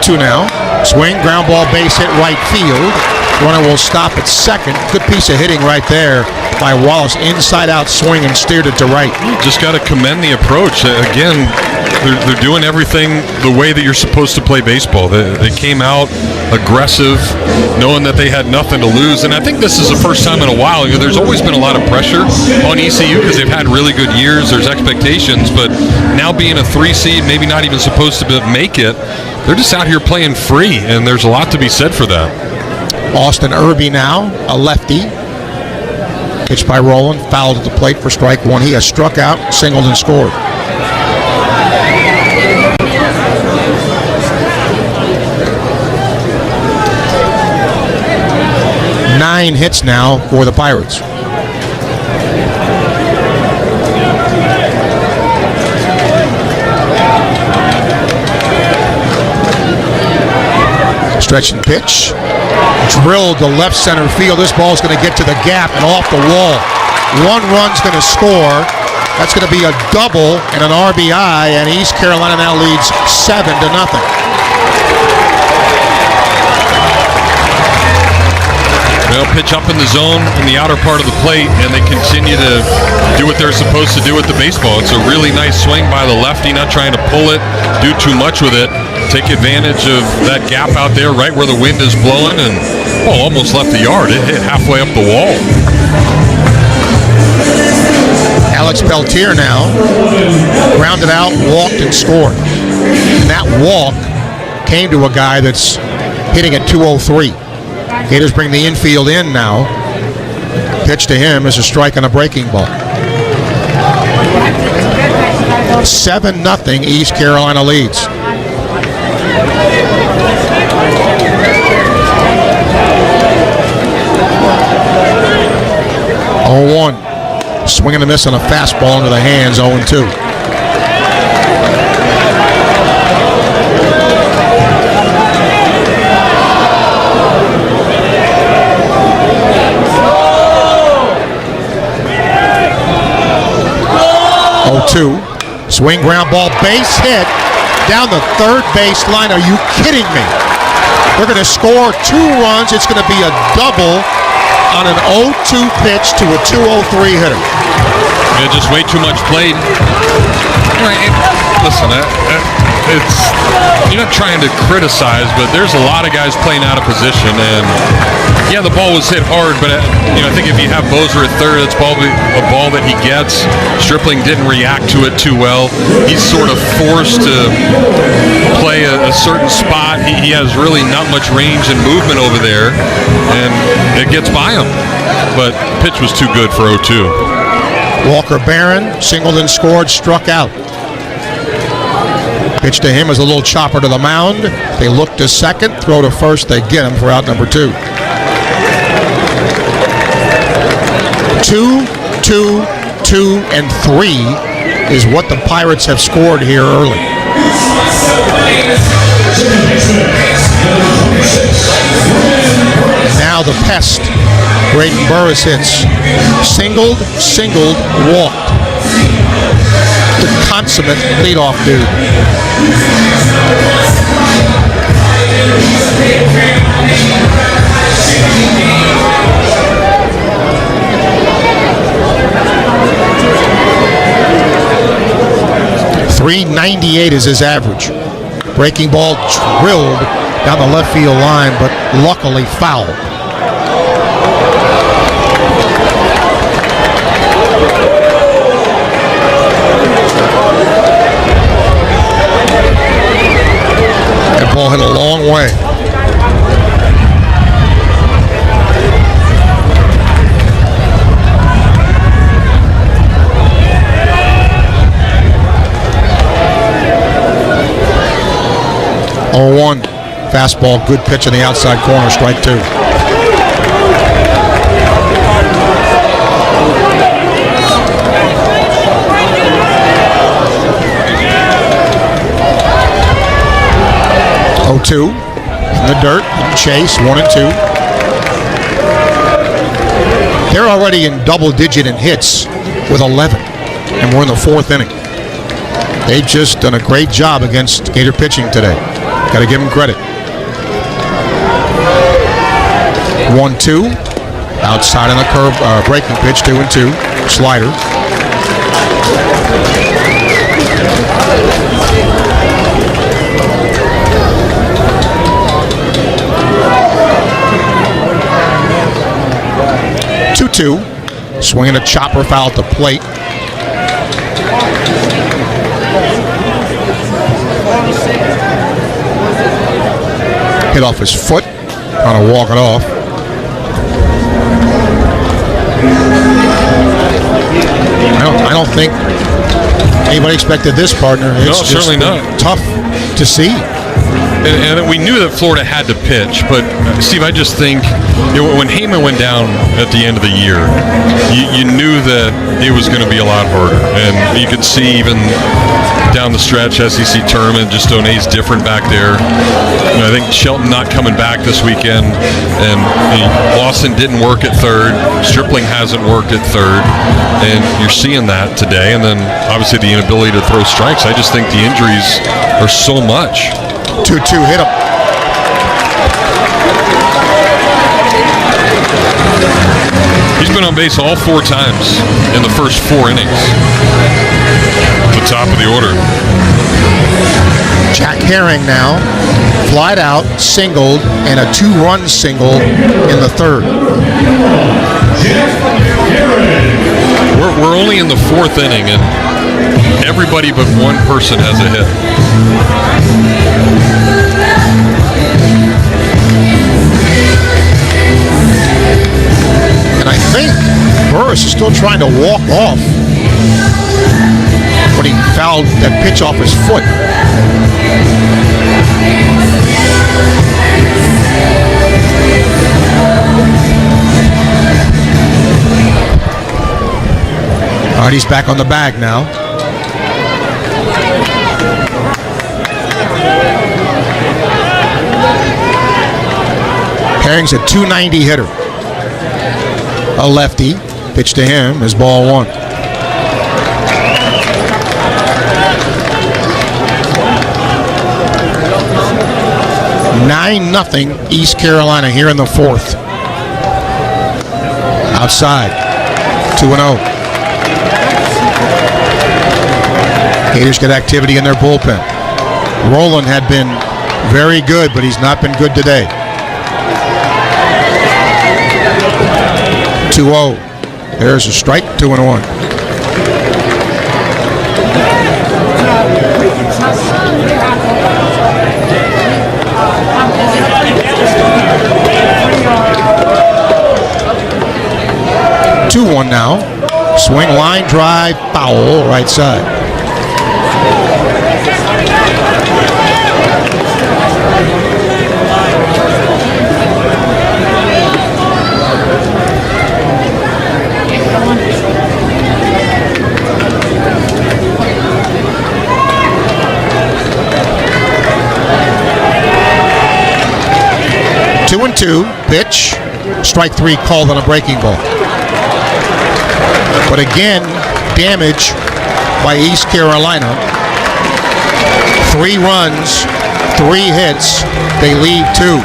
Now, swing, ground ball, base hit, right field. Runner will stop at second. Good piece of hitting right there by Wallace. Inside out swing and steered it to right. Just got to commend the approach. Again, they're doing everything the way that you're supposed to play baseball. They came out aggressive, knowing that they had nothing to lose. And I think this is the first time in a while. There's always been a lot of pressure on ECU because they've had really good years. There's expectations. But now being a 3 seed, maybe not even supposed to make it, they're just out here playing free, and there's a lot to be said for that. Austin Irby now, a lefty. Pitched by Roland, fouled at the plate for strike 1. He has struck out, singled, and scored. Nine hits now for the Pirates. Stretch and pitch. Drilled to left center field. This ball is going to get to the gap and off the wall. 1 run's going to score. That's going to be a double and an RBI, and East Carolina now leads 7-0. They'll pitch up in the zone in the outer part of the plate, and they continue to do what they're supposed to do with the baseball. It's a really nice swing by the lefty, not trying to pull it, do too much with it. Take advantage of that gap out there right where the wind is blowing, and almost left the yard. It hit halfway up the wall. Alex Peltier now grounded out, walked, and scored. And that walk came to a guy that's hitting at 203. Gators bring the infield in now. Pitch to him is a strike on a breaking ball. 7-0 East Carolina leads. Oh, 1. Swing and a miss on a fastball into the hands, 0-2. Swing, ground ball, base hit down the third base line. Are you kidding me? They're going to score 2 runs. It's going to be a double on an 0-2 pitch to a 2-0-3 hitter. Yeah, just way too much played. Listen, you're not trying to criticize, but there's a lot of guys playing out of position, and yeah, the ball was hit hard, but I think if you have Bozer at third, that's probably a ball that he gets. Stripling didn't react to it too well. He's sort of forced to play a certain spot. He has really not much range and movement over there, and it gets by him. But pitch was too good for 0-2. Walker Barron singled and scored, struck out. Pitch to him is a little chopper to the mound. They look to second, throw to first. They get him for out number 2. 2, 2, 2, and 3 is what the Pirates have scored here early. Now the pest. Braden Burris hits. Singled, walked. The consummate leadoff dude. .398 is his average. Breaking ball drilled down the left field line, but luckily fouled. Ball hit a long way. Oh, 1. Fastball, good pitch in the outside corner, strike 2. Oh, 2 in the dirt, and chase, 1 and 2. They're already in double digit in hits with 11, and we're in the 4th inning. They've just done a great job against Gator pitching today. Got to give them credit. 1-2. Outside on the curve, breaking pitch, 2-2. Slider. Swinging a chopper foul at the plate. Hit off his foot, trying to walk it off. I don't think anybody expected this, partner. It's no, certainly not. Tough to see. And we knew that Florida had to pitch, but Steve, I just think when Heyman went down at the end of the year, you knew that it was going to be a lot harder. And you could see even down the stretch, SEC tournament, just O'Neill's different back there. I think Shelton not coming back this weekend, and Lawson didn't work at third. Stripling hasn't worked at third, and you're seeing that today. And then obviously the inability to throw strikes. I just think the injuries are so much. 2-2 hit him. He's been on base all 4 times in the first 4 innings. At the top of the order. Jack Herring now, flied out, singled, and a 2-run single in the 3rd. We're only in the 4th inning, and everybody but one person has a hit. And I think Burris is still trying to walk off when he fouled that pitch off his foot. All right, he's back on the bag now. Herring's a .290 hitter. A lefty. Pitch to him is ball 1. Nothing East Carolina here in the 4th. Outside. 2-0. Gators get activity in their bullpen. Rowland had been very good, but he's not been good today. 2-0. There's a strike, 2-1. Two-1 now. Swing, line drive, foul, right side. Two and 2, pitch, strike 3 called on a breaking ball. But again, damage by East Carolina. 3 runs, 3 hits, they lead 2.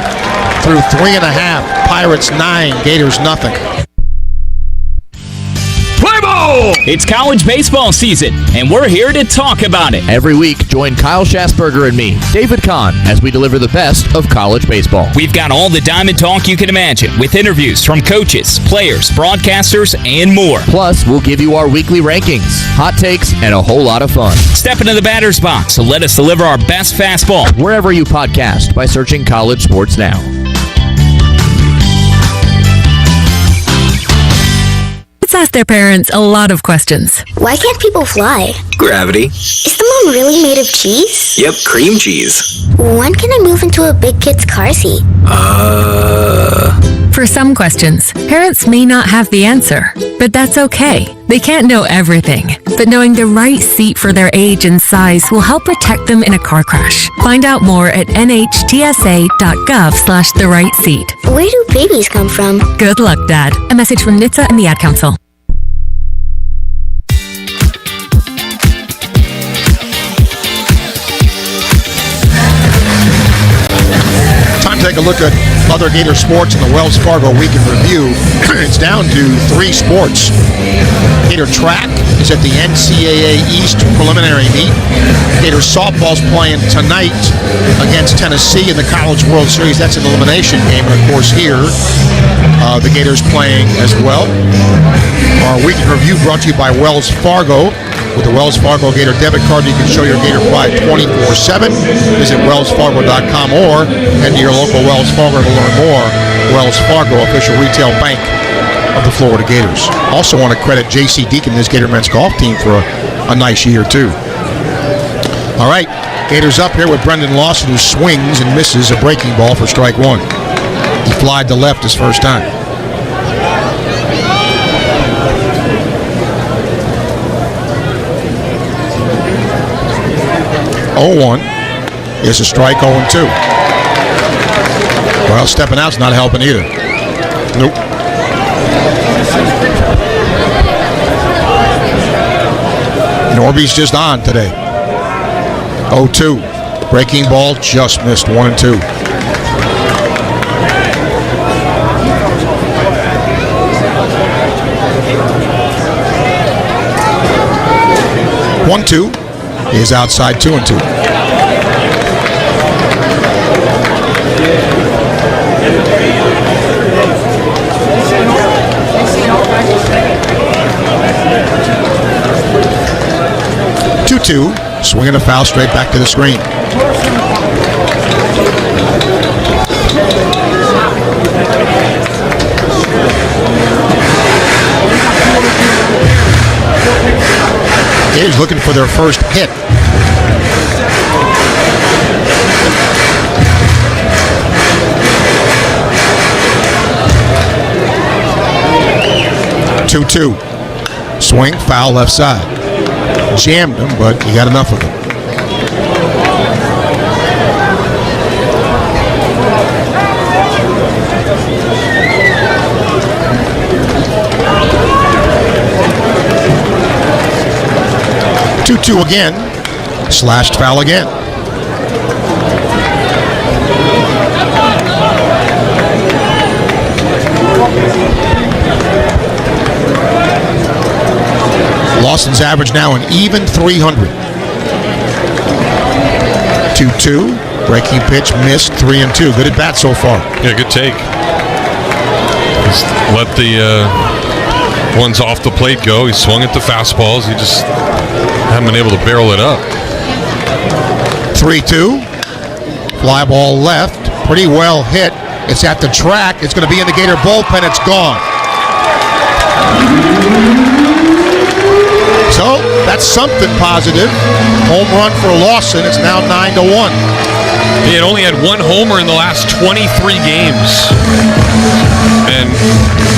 Through 3.5, Pirates 9, Gators nothing. Play ball! It's college baseball season, and we're here to talk about it. Every week, join Kyle Schasberger and me, David Kahn, as we deliver the best of college baseball. We've got all the diamond talk you can imagine, with interviews from coaches, players, broadcasters, and more. Plus, we'll give you our weekly rankings, hot takes, and a whole lot of fun. Step into the batter's box and let us deliver our best fastball. Wherever you podcast by searching College Sports Now. Kids ask their parents a lot of questions. Why can't people fly? Gravity. Is the moon really made of cheese? Yep, cream cheese. When can I move into a big kid's car seat? For some questions, parents may not have the answer, but that's okay. They can't know everything, but knowing the right seat for their age and size will help protect them in a car crash. Find out more at nhtsa.gov/the-right-seat. Where do babies come from? Good luck, Dad. A message from NHTSA and the Ad Council. Take a look at other Gator sports in the Wells Fargo Week in Review. It's down to 3 sports. Gator track is at the NCAA East preliminary meet. Gator softball's playing tonight against Tennessee in the College World Series. That's an elimination game. And, of course, here, the Gators playing as well. Our Week in Review brought to you by Wells Fargo. With the Wells Fargo Gator debit card, you can show your Gator pride 24/7. Visit wellsfargo.com or head to your local Wells Fargo to learn more. Wells Fargo, official retail bank of the Florida Gators. Also want to credit J.C. Deacon and his Gator men's golf team for a nice year, too. All right, Gators up here with Brendan Lawson, who swings and misses a breaking ball for strike 1. He flied to left his first time. Oh-1 is a strike, 0-2. Well, stepping out's not helping either. Nope. Norby's just on today. 0-2. Breaking ball just missed, 1-2. One-two is outside, 2-2. Swinging a foul straight back to the screen. Gators looking for their first hit. Two. Swing, foul left side. Jammed him, but he got enough of it. Two again. Slashed foul again. Lawson's average now an even 300. 2-2. Breaking pitch missed, 3-2. Good at bat so far. Yeah, good take. Just let the ones off the plate go. He swung at the fastballs. He just haven't been able to barrel it up. 3-2. Fly ball left. Pretty well hit. It's at the track. It's going to be in the Gator bullpen. It's gone. So that's something positive. Home run for Lawson. It's now 9-1. He had only had one homer in the last 23 games. And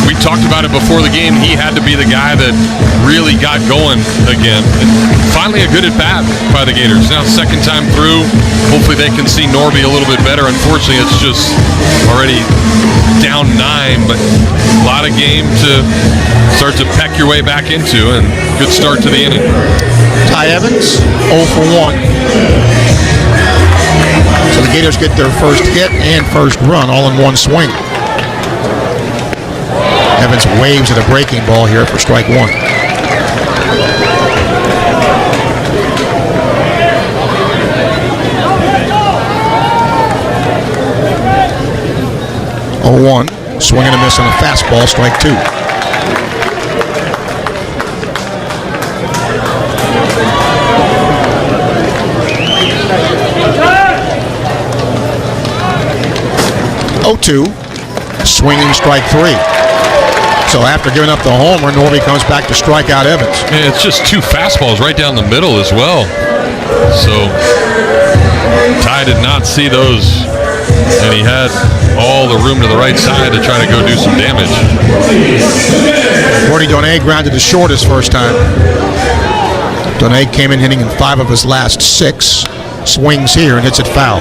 we talked about it before the game. He had to be the guy that really got going again. And finally a good at-bat by the Gators. Now second time through. Hopefully they can see Norby a little bit better. Unfortunately, it's just already down 9. But a lot of game to start to peck your way back into. And good start to the inning. Ty Evans, 0 for 1. So the Gators get their first hit and first run all in one swing. Evans waves at a breaking ball here for strike 1. 0-1. Swing and a miss on a fastball, strike 2. Swinging, strike 3. So after giving up the homer, Norby comes back to strike out Evans. Yeah, it's just 2 fastballs right down the middle as well. So Ty did not see those, and he had all the room to the right side to try to go do some damage. Gordy Donay grounded to short his first time. Donay came in hitting in 5 of his last 6. Swings here and hits it foul.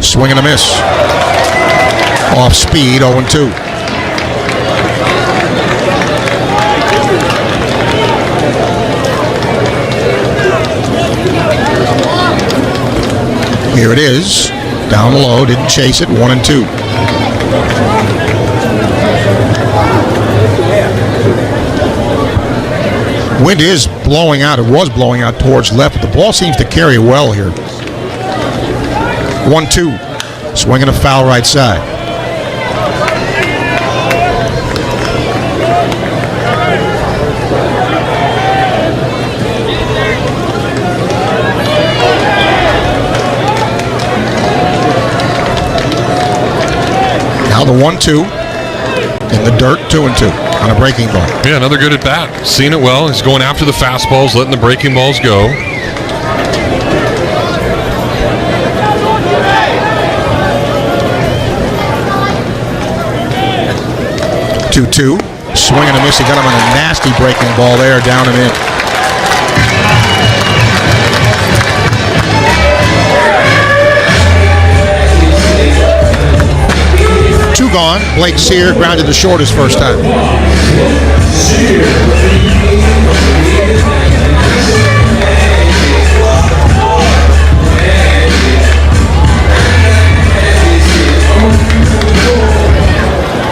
Swing and a miss. Off speed, 0-2. Here it is. Down low, didn't chase it, 1-2. Wind is blowing out. It was blowing out towards left, but the ball seems to carry well here. 1-2. Swinging a foul right side. Now the 1-2 in the dirt, 2-2 on a breaking ball. Yeah, another good at bat. Seeing it well. He's going after the fastballs, letting the breaking balls go. 2-2. Swing and a miss. He got him on a nasty breaking ball there, down and in. Two gone. Blake Sear grounded to short his first time.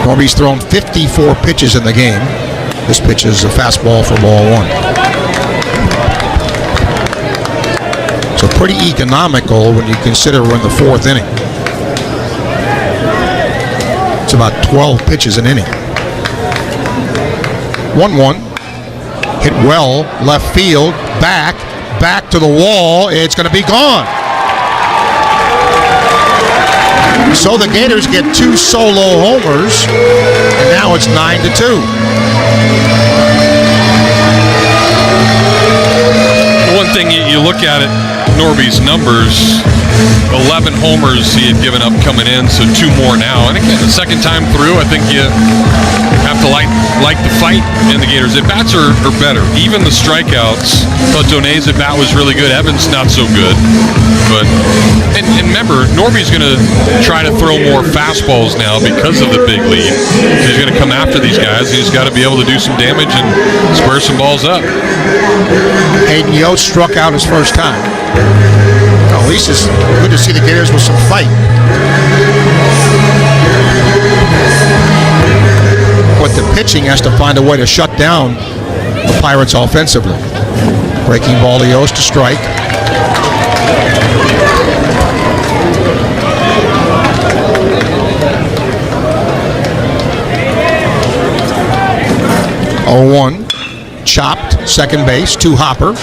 Norby's thrown 54 pitches in the game. This pitch is a fastball for ball 1. So pretty economical when you consider we're in the 4th inning. It's about 12 pitches an inning. 1-1. Hit well, left field, back to the wall. It's going to be gone. So the Gators get 2 solo homers, and now it's 9-2. The one thing you look at it, Norby's numbers, 11 homers he had given up coming in, so 2 more now. And again, the second time through, I think you have to like the fight in the Gators. At-bats are better. Even the strikeouts, thought Donay's at-bat was really good. Evans not so good. But and remember, Norby's going to try to throw more fastballs now because of the big lead. So he's going to come after these guys. He's got to be able to do some damage and square some balls up. Hayden Yost struck out his first time. Well, at least it's good to see the Gators with some fight. But the pitching has to find a way to shut down the Pirates offensively. Breaking ball to Yost to strike. Oh, 1. Chopped, second base, to Hopper.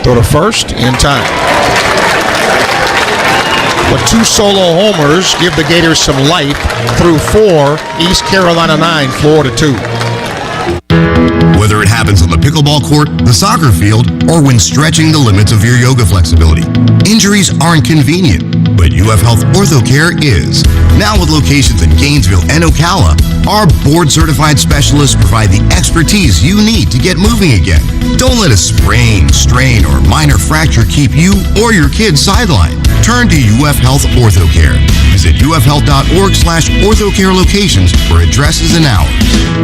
Throw to first, in time. But 2 solo homers give the Gators some life through 4. East Carolina 9, Florida 2. Whether it happens on the pickleball court, the soccer field, or when stretching the limits of your yoga flexibility, injuries aren't convenient, but UF Health OrthoCare is. Now with locations in Gainesville and Ocala, our board-certified specialists provide the expertise you need to get moving again. Don't let a sprain, strain, or minor fracture keep you or your kids sidelined. Turn to UF Health OrthoCare. Visit ufhealth.org/orthocare locations for addresses and hours.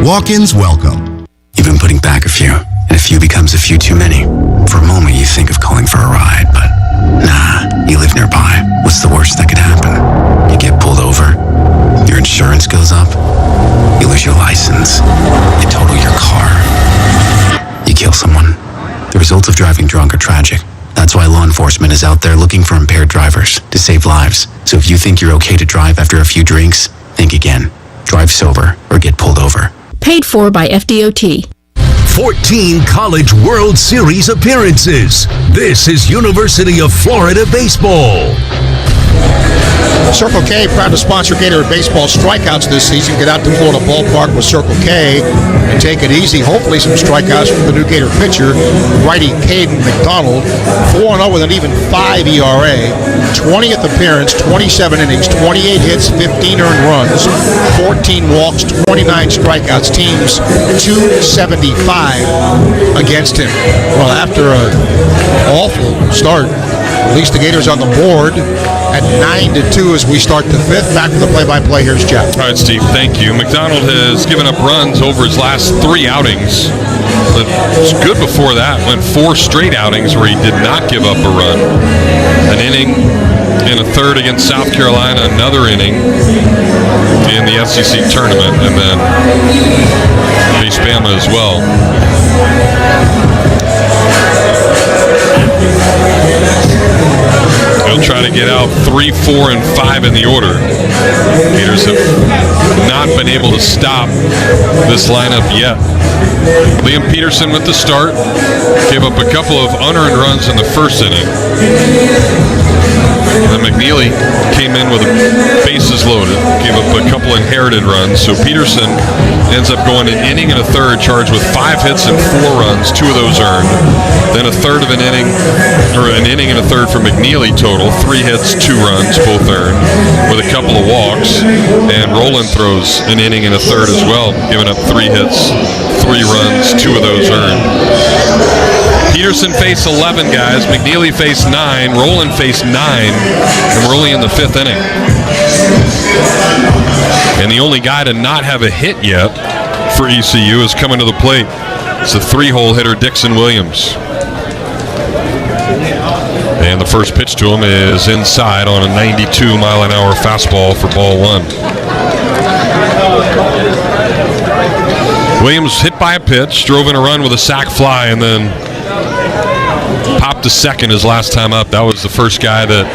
Walk-ins welcome. You've been putting back a few, and a few becomes a few too many. For a moment, you think of calling for a ride, but nah, you live nearby. What's the worst that could happen? You get pulled over. Your insurance goes up. You lose your license. They total your car. You kill someone. The results of driving drunk are tragic. That's why law enforcement is out there looking for impaired drivers to save lives. So if you think you're okay to drive after a few drinks, think again. Drive sober or get pulled over. Paid for by FDOT. 14 College World Series appearances. This is University of Florida Baseball. Circle K, proud to sponsor Gator Baseball strikeouts this season. Get out to Florida Ballpark with Circle K and take it easy. Hopefully some strikeouts from the new Gator pitcher, righty Caden McDonald. 4-0 with an even 5 ERA. 20th appearance, 27 innings, 28 hits, 15 earned runs, 14 walks, 29 strikeouts. Teams 275 against him. Well, after an awful start, at least the Gators on the board at 9-2 as we start the fifth. Back to the play-by-play. Here's Jeff. All right, Steve, thank you. McDonald has given up runs over his last 3 outings. But it was good before that. Went 4 straight outings where he did not give up a run. An inning and a third against South Carolina, another inning in the SEC tournament, and then faced Bama as well. He'll try to get out 3, 4, and 5 in the order. Gators have not been able to stop this lineup yet. Liam Peterson with the start. Gave up a couple of unearned runs in the first inning. And then McNeely came in with bases loaded. Gave up a couple inherited runs. So Peterson ends up going an inning and a third, charged with 5 hits and 4 runs, 2 of those earned. Then a third of an inning, or an inning and a third for McNeely total. 3 hits, 2 runs, both earned, with a couple of walks. And Roland throws an inning and a third as well, giving up 3 hits, 3 runs, 2 of those earned. Peterson faced 11 guys. McNeely faced 9. Roland faced 9. And we're only in the 5th inning. And the only guy to not have a hit yet for ECU is coming to the plate. It's a 3-hole hitter, Dixon Williams. And the first pitch to him is inside on a 92-mile-an-hour fastball for ball 1. Williams hit by a pitch, drove in a run with a sac fly, and then popped to second his last time up. That was the first guy that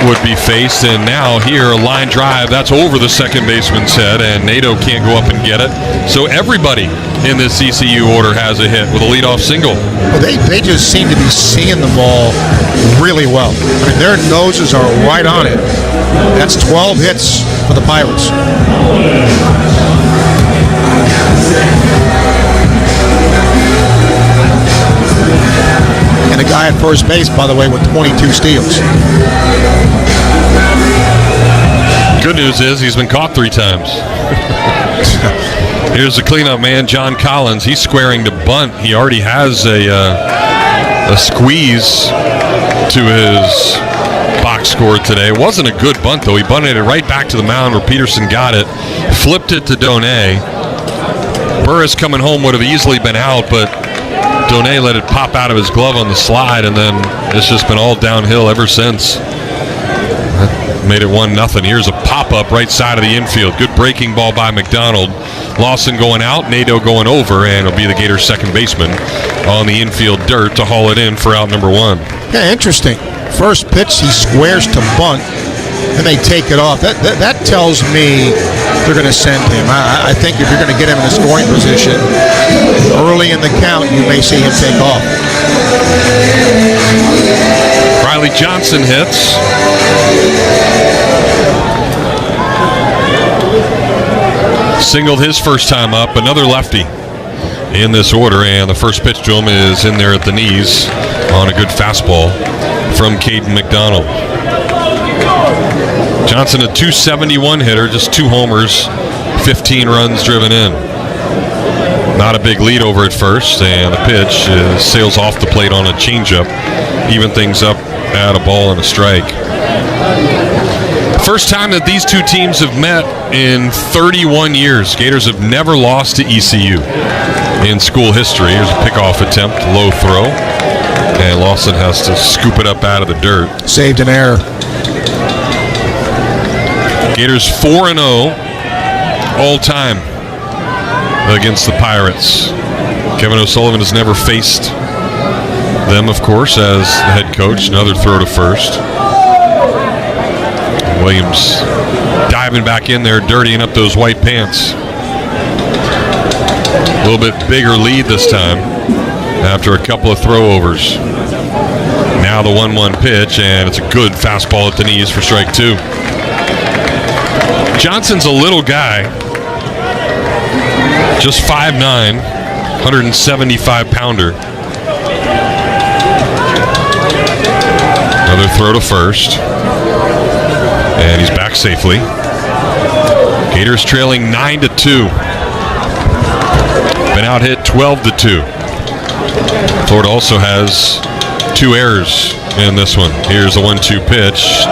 would be faced. And now here, a line drive. That's over the second baseman's head, and Nato can't go up and get it. So everybody in this ECU order has a hit with a leadoff single. Well, they just seem to be seeing the ball really well. I mean, their noses are right on it. That's 12 hits for the Pirates. And a guy at first base, by the way, with 22 steals. Good news is he's been caught 3 times. Here's the cleanup man, John Collins. He's squaring to bunt. He already has a squeeze to his box score today. It wasn't a good bunt, though. He bunted it right back to the mound where Peterson got it, flipped it to Donay. Burris coming home would have easily been out, but Donay let it pop out of his glove on the slide, and then it's just been all downhill ever since. That made it 1-0. Here's a pop-up right side of the infield. Good breaking ball by McDonald. Lawson going out, Nato going over, and it'll be the Gators' second baseman on the infield dirt to haul it in for out number 1. Yeah, interesting. First pitch, he squares to bunt, and they take it off. That tells me they're going to send him. I think if you're going to get him in a scoring position early in the count, you may see him take off. Riley Johnson hits. Singled his first time up. Another lefty in this order, and the first pitch to him is in there at the knees on a good fastball from Caden McDonald. Johnson, a .271 hitter, just 2 homers, 15 runs driven in. Not a big lead over at first, and the pitch sails off the plate on a changeup, even things up at a ball and a strike. First time that these two teams have met in 31 years. Gators have never lost to ECU in school history. Here's a pickoff attempt, low throw. And Lawson has to scoop it up out of the dirt. Saved an error. Gators 4-0 all time against the Pirates. Kevin O'Sullivan has never faced them, of course, as the head coach. Another throw to first. Williams diving back in there, dirtying up those white pants. A little bit bigger lead this time after a couple of throwovers. Now the 1-1 pitch, and it's a good fastball at the knees for strike two. Johnson's a little guy, just 5'9", 175-pounder. Another throw to first, and he's back safely. Gators trailing 9-2. Been out hit 12-2. Florida also has 2 errors in this one. Here's the 1-2 pitch.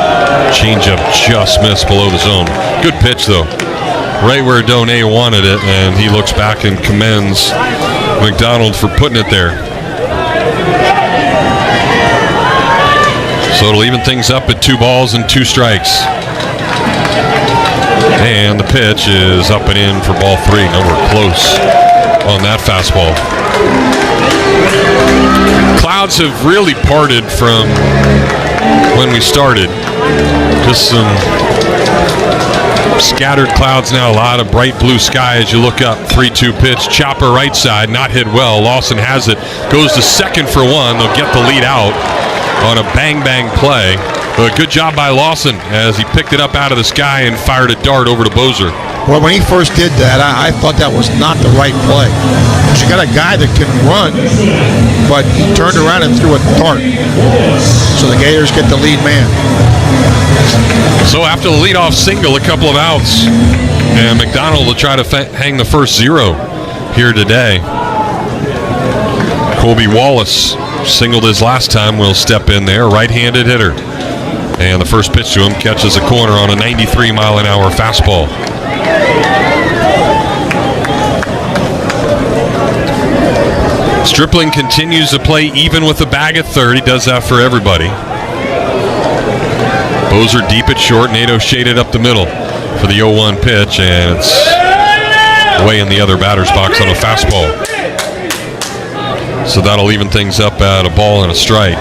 Changeup just missed below the zone. Good pitch, though. Right where Donay wanted it, and he looks back and commends McDonald for putting it there. So it'll even things up at 2 balls and 2 strikes. And the pitch is up and in for ball 3. Nowhere close on that fastball. Clouds have really parted from when we started. Just some scattered clouds now. A lot of bright blue sky as you look up. 3-2 pitch. Chopper right side. Not hit well. Lawson has it. Goes to second for 1. They'll get the lead out on a bang-bang play. But good job by Lawson as he picked it up out of the sky and fired a dart over to Bozer. Well, when he first did that, I thought that was not the right play. You got a guy that can run, but he turned around and threw a dart. So the Gators get the lead man. So after the leadoff single, a couple of outs, and McDonald will try to hang the first 0 here today. Colby Wallace singled his last time, will step in there, right-handed hitter. And the first pitch to him catches a corner on a 93-mile-an-hour fastball. Stripling continues to play even with the bag at third. He does that for everybody. Bozer deep at short. Nato shaded up the middle for the 0-1 pitch, and it's way in the other batter's box on a fastball. So that'll even things up at a ball and a strike.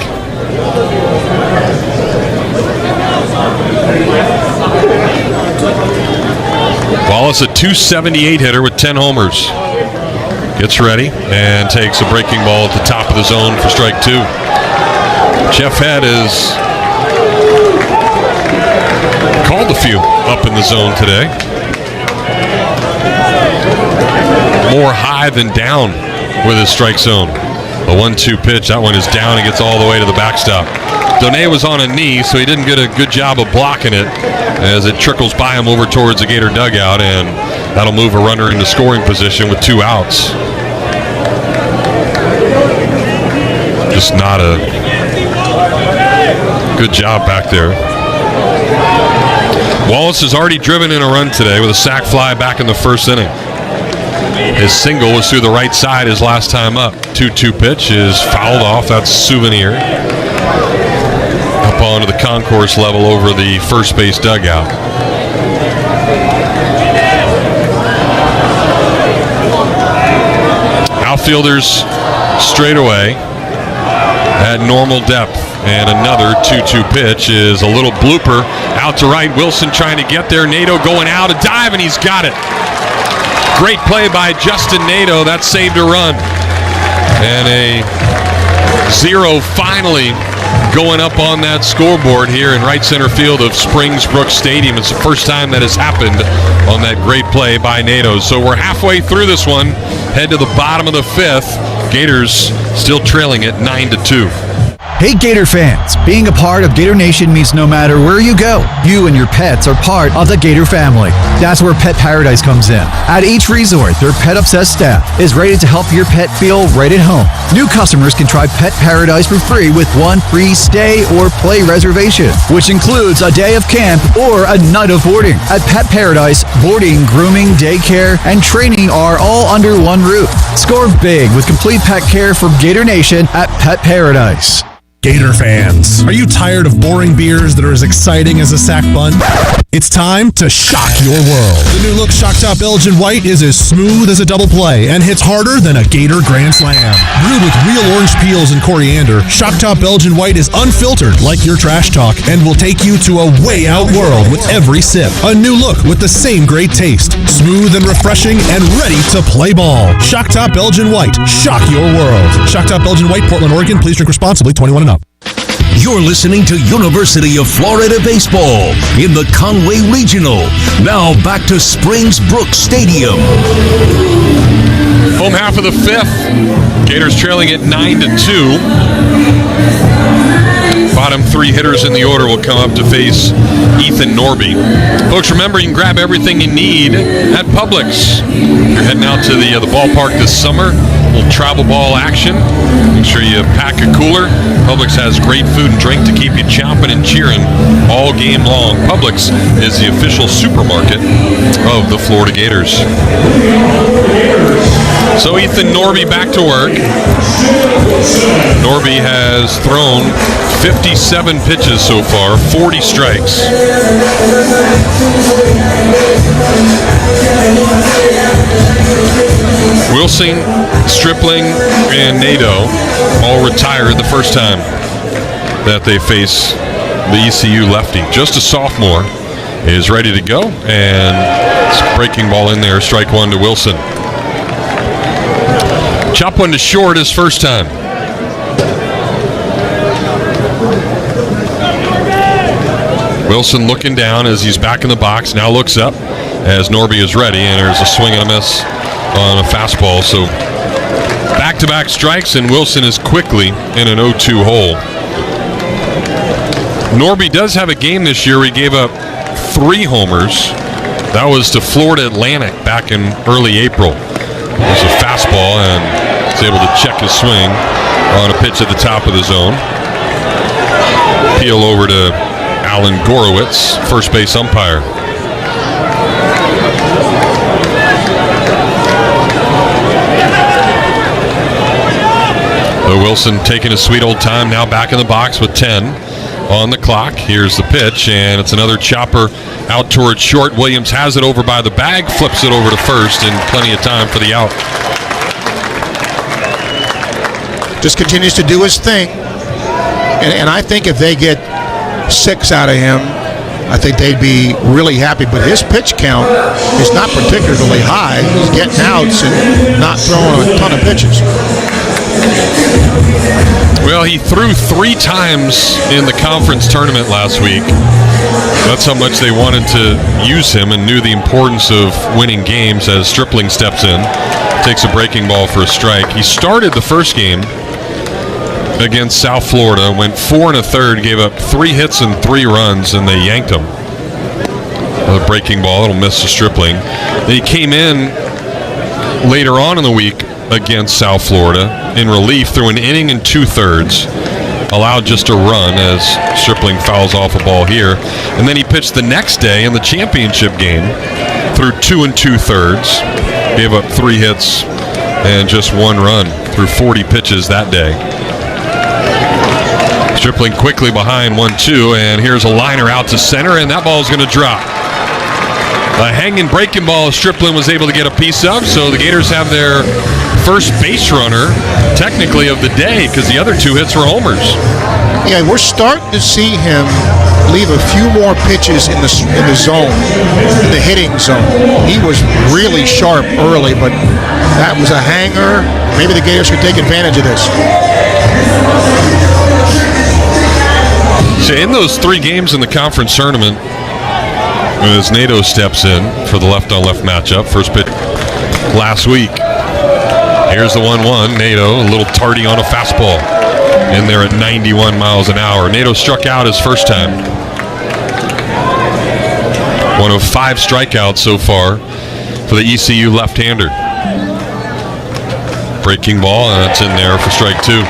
Wallace, a .278 hitter with 10 homers. Gets ready and takes a breaking ball at the top of the zone for strike 2. Jeff Head has called a few up in the zone today. More high than down with his strike zone. A 1-2 pitch, that one is down and gets all the way to the backstop. Donay was on a knee, so he didn't get a good job of blocking it as it trickles by him over towards the Gator dugout, and that'll move a runner into scoring position with 2 outs. Just not a good job back there. Wallace has already driven in a run today with a sac fly back in the first inning. His single was through the right side his last time up. 2-2 pitch is fouled off. That's Souvenir. Up onto the concourse level over the first base dugout. Outfielders straight away at normal depth. And another 2-2 pitch is a little blooper out to right. Wilson trying to get there. Nato going out, a dive, and he's got it. Great play by Justin Nato. That saved a run. And a 0 finally going up on that scoreboard here in right center field of Springbrook Stadium. It's the first time that has happened on that great play by Nato. So we're halfway through this one. Head to the bottom of the 5th. Gators still trailing it 9-2. Hey Gator fans, being a part of Gator Nation means no matter where you go, you and your pets are part of the Gator family. That's where Pet Paradise comes in. At each resort, their pet-obsessed staff is ready to help your pet feel right at home. New customers can try Pet Paradise for free with one free stay or play reservation, which includes a day of camp or a night of boarding. At Pet Paradise, boarding, grooming, daycare, and training are all under one roof. Score big with complete pet care from Gator Nation at Pet Paradise. Gator fans, are you tired of boring beers that are as exciting as a sack bun? It's time to shock your world. The new look Shock Top Belgian White is as smooth as a double play and hits harder than a Gator Grand Slam. Brewed with real orange peels and coriander, Shock Top Belgian White is unfiltered like your trash talk and will take you to a way out world with every sip. A new look with the same great taste. Smooth and refreshing and ready to play ball. Shock Top Belgian White. Shock your world. Shock Top Belgian White, Portland, Oregon. Please drink responsibly. 21 and up. You're listening to University of Florida Baseball in the Conway Regional. Now back to Springs Brooks Stadium. Home half of the fifth. Gators trailing at 9-2. Bottom three hitters in the order will come up to face Ethan Norby. Folks, remember, you can grab everything you need at Publix. You're heading out to the ballpark this summer. A little travel ball action. Make sure you pack a cooler. Publix has great food and drink to keep you chomping and cheering all game long. Publix is the official supermarket of the Florida Gators. So Ethan Norby back to work. Norby has thrown 57 pitches so far, 40 strikes. Wilson, Stripling, and Nadeau all retired the first time that they face the ECU lefty. Just a sophomore is ready to go, and it's a breaking ball in there. Strike one to Wilson. Chop one to short his first time. Wilson looking down as he's back in the box. Now looks up as Norby is ready, and there's a swing and a miss on a fastball. So back-to-back strikes, and Wilson is quickly in an 0-2 hole. Norby does have a game this year where he gave up 3 homers. That was to Florida Atlantic back in early April. It was a fastball, and was able to check his swing on a pitch at the top of the zone. Peel over to Alan Gorowitz, first base umpire. Wilson taking a sweet old time, now back in the box with 10 on the clock. Here's the pitch, and it's another chopper out towards short. Williams has it over by the bag, flips it over to first, and plenty of time for the out. Just continues to do his thing. And I think if they get 6 out of him, I think they'd be really happy. But his pitch count is not particularly high. He's getting outs and not throwing a ton of pitches. Well, he threw 3 times in the conference tournament last week. That's how much they wanted to use him and knew the importance of winning games as Stripling steps in, takes a breaking ball for a strike. He started the first game against South Florida, went 4 1/3, gave up 3 hits and 3 runs, and they yanked him. A breaking ball, it'll miss to Stripling. Then he came in later on in the week against South Florida in relief through an inning and 2/3, allowed just a run as Stripling fouls off a ball here. And then he pitched the next day in the championship game through 2 2/3, gave up 3 hits and just 1 run through 40 pitches that day. Stripling quickly behind 1-2, and here's a liner out to center, and that ball is going to drop. A hanging breaking ball Stripling was able to get a piece of, so the Gators have their first base runner, technically, of the day, because the other 2 hits were homers. Yeah, we're starting to see him leave a few more pitches in the zone, in the hitting zone. He was really sharp early, but that was a hanger. Maybe the Gators could take advantage of this. So in those 3 games in the conference tournament, as Nadeau steps in for the left-on-left matchup, first pitch last week. Here's the 1-1. Nadeau a little tardy on a fastball. in there at 91 miles an hour. Nato struck out his first time. One of 5 strikeouts so far for the ECU left-hander. Breaking ball, and it's in there for strike 2.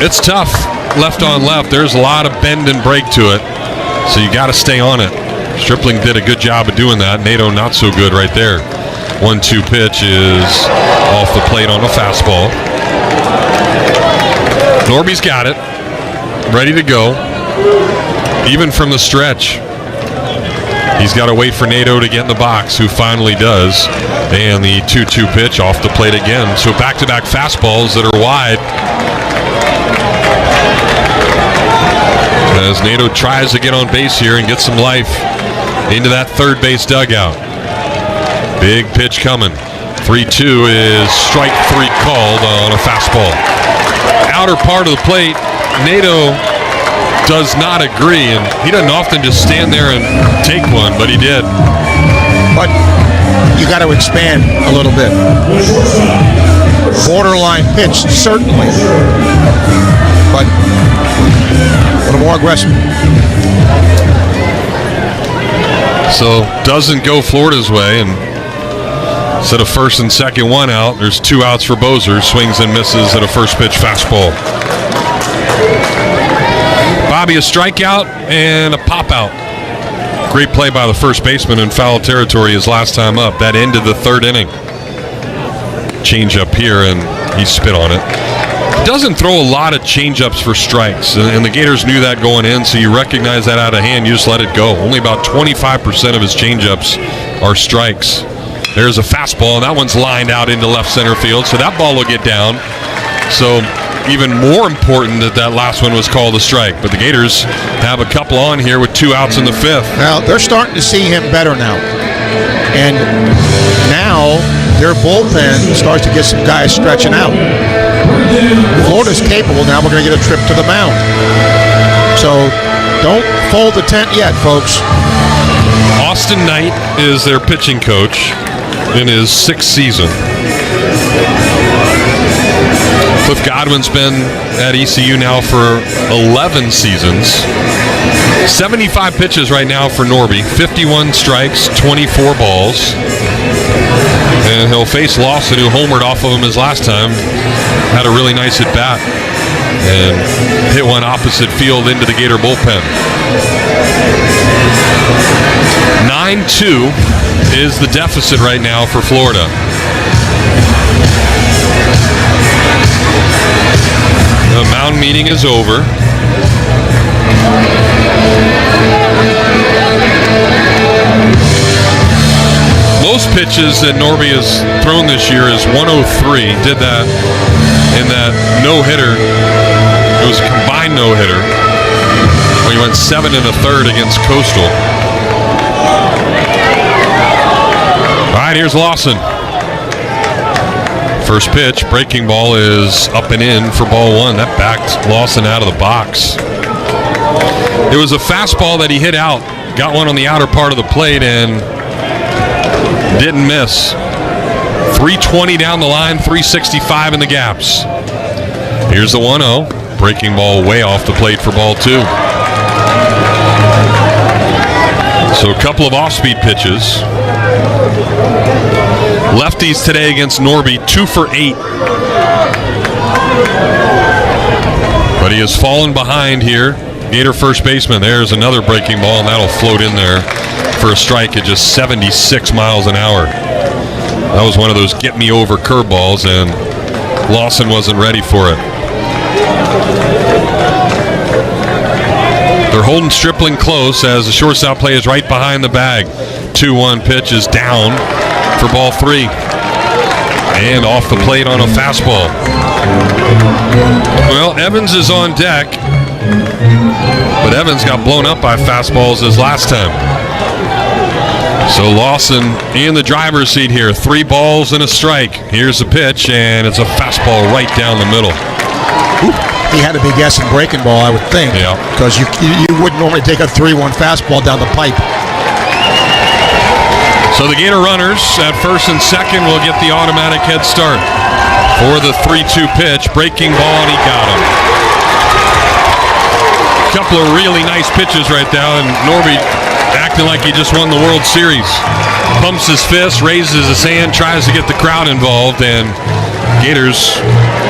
It's tough, left on left. There's a lot of bend and break to it, so you got to stay on it. Stripling did a good job of doing that. Nato not so good right there. 1-2 pitch is off the plate on a fastball. Norby's got it, ready to go, even from the stretch. He's got to wait for Nato to get in the box, who finally does. And the 2-2 pitch off the plate again. So back-to-back fastballs that are wide. As Nato tries to get on base here and get some life into that third base dugout. Big pitch coming. 3-2 is strike 3 called on a fastball. Outer part of the plate, Nato does not agree, and he doesn't often just stand there and take one, but he did. But you got to expand a little bit. Borderline pitch, certainly, but a little more aggressive. So doesn't go Florida's way, and instead of first and second, 1 out, there's 2 outs for Bozer. Swings and misses at a first pitch fastball. Bobby, a strikeout and a pop out. Great play by the first baseman in foul territory his last time up. That ended the 3rd inning. Change up here, and he spit on it. Doesn't throw a lot of change-ups for strikes, and the Gators knew that going in, so you recognize that out of hand, you just let it go. Only about 25% of his change-ups are strikes. There's a fastball, and that one's lined out into left center field, so that ball will get down. So even more important that last one was called a strike. But the Gators have a couple on here with 2 outs in the 5th. Now, they're starting to see him better now. And now their bullpen starts to get some guys stretching out. Florida's capable. Now we're going to get a trip to the mound. So don't fold the tent yet, folks. Austin Knight is their pitching coach in his 6th season. Cliff Godwin's been at ECU now for 11 seasons. 75 pitches right now for Norby. 51 strikes, 24 balls. And he'll face Lawson, who homered off of him his last time. Had a really nice at-bat and hit one opposite field into the Gator bullpen. 9-2 is the deficit right now for Florida. The mound meeting is over. Most pitches that Norby has thrown this year is 103. Did that in that no-hitter. It was a combined no-hitter when he went 7 1/3 against Coastal. All right, here's Lawson. First pitch, breaking ball is up and in for ball 1. That backed Lawson out of the box. It was a fastball that he hit out. Got one on the outer part of the plate and didn't miss. 320 down the line, 365 in the gaps. Here's the 1-0. Breaking ball way off the plate for ball 2. So a couple of off-speed pitches. Lefties today against Norby, 2 for 8. But he has fallen behind here. Gator first baseman, there's another breaking ball, and that'll float in there for a strike at just 76 miles an hour. That was one of those get-me-over curveballs, and Lawson wasn't ready for it. They're holding Stripling close as the shortstop play is right behind the bag. 2-1 pitch is down for ball 3. And off the plate on a fastball. Well, Evans is on deck, but Evans got blown up by fastballs his last time. So Lawson in the driver's seat here. 3 balls and a strike. Here's the pitch, and it's a fastball right down the middle. He had to be guessing breaking ball, I would think. Yeah. Because you wouldn't normally take a 3-1 fastball down the pipe. So So the Gator runners at first and second will get the automatic head start for the 3-2 pitch. Breaking ball, and he got him. A couple of really nice pitches right now, and Norby acting like he just won the World Series. Pumps his fist, raises his hand, tries to get the crowd involved, and Gators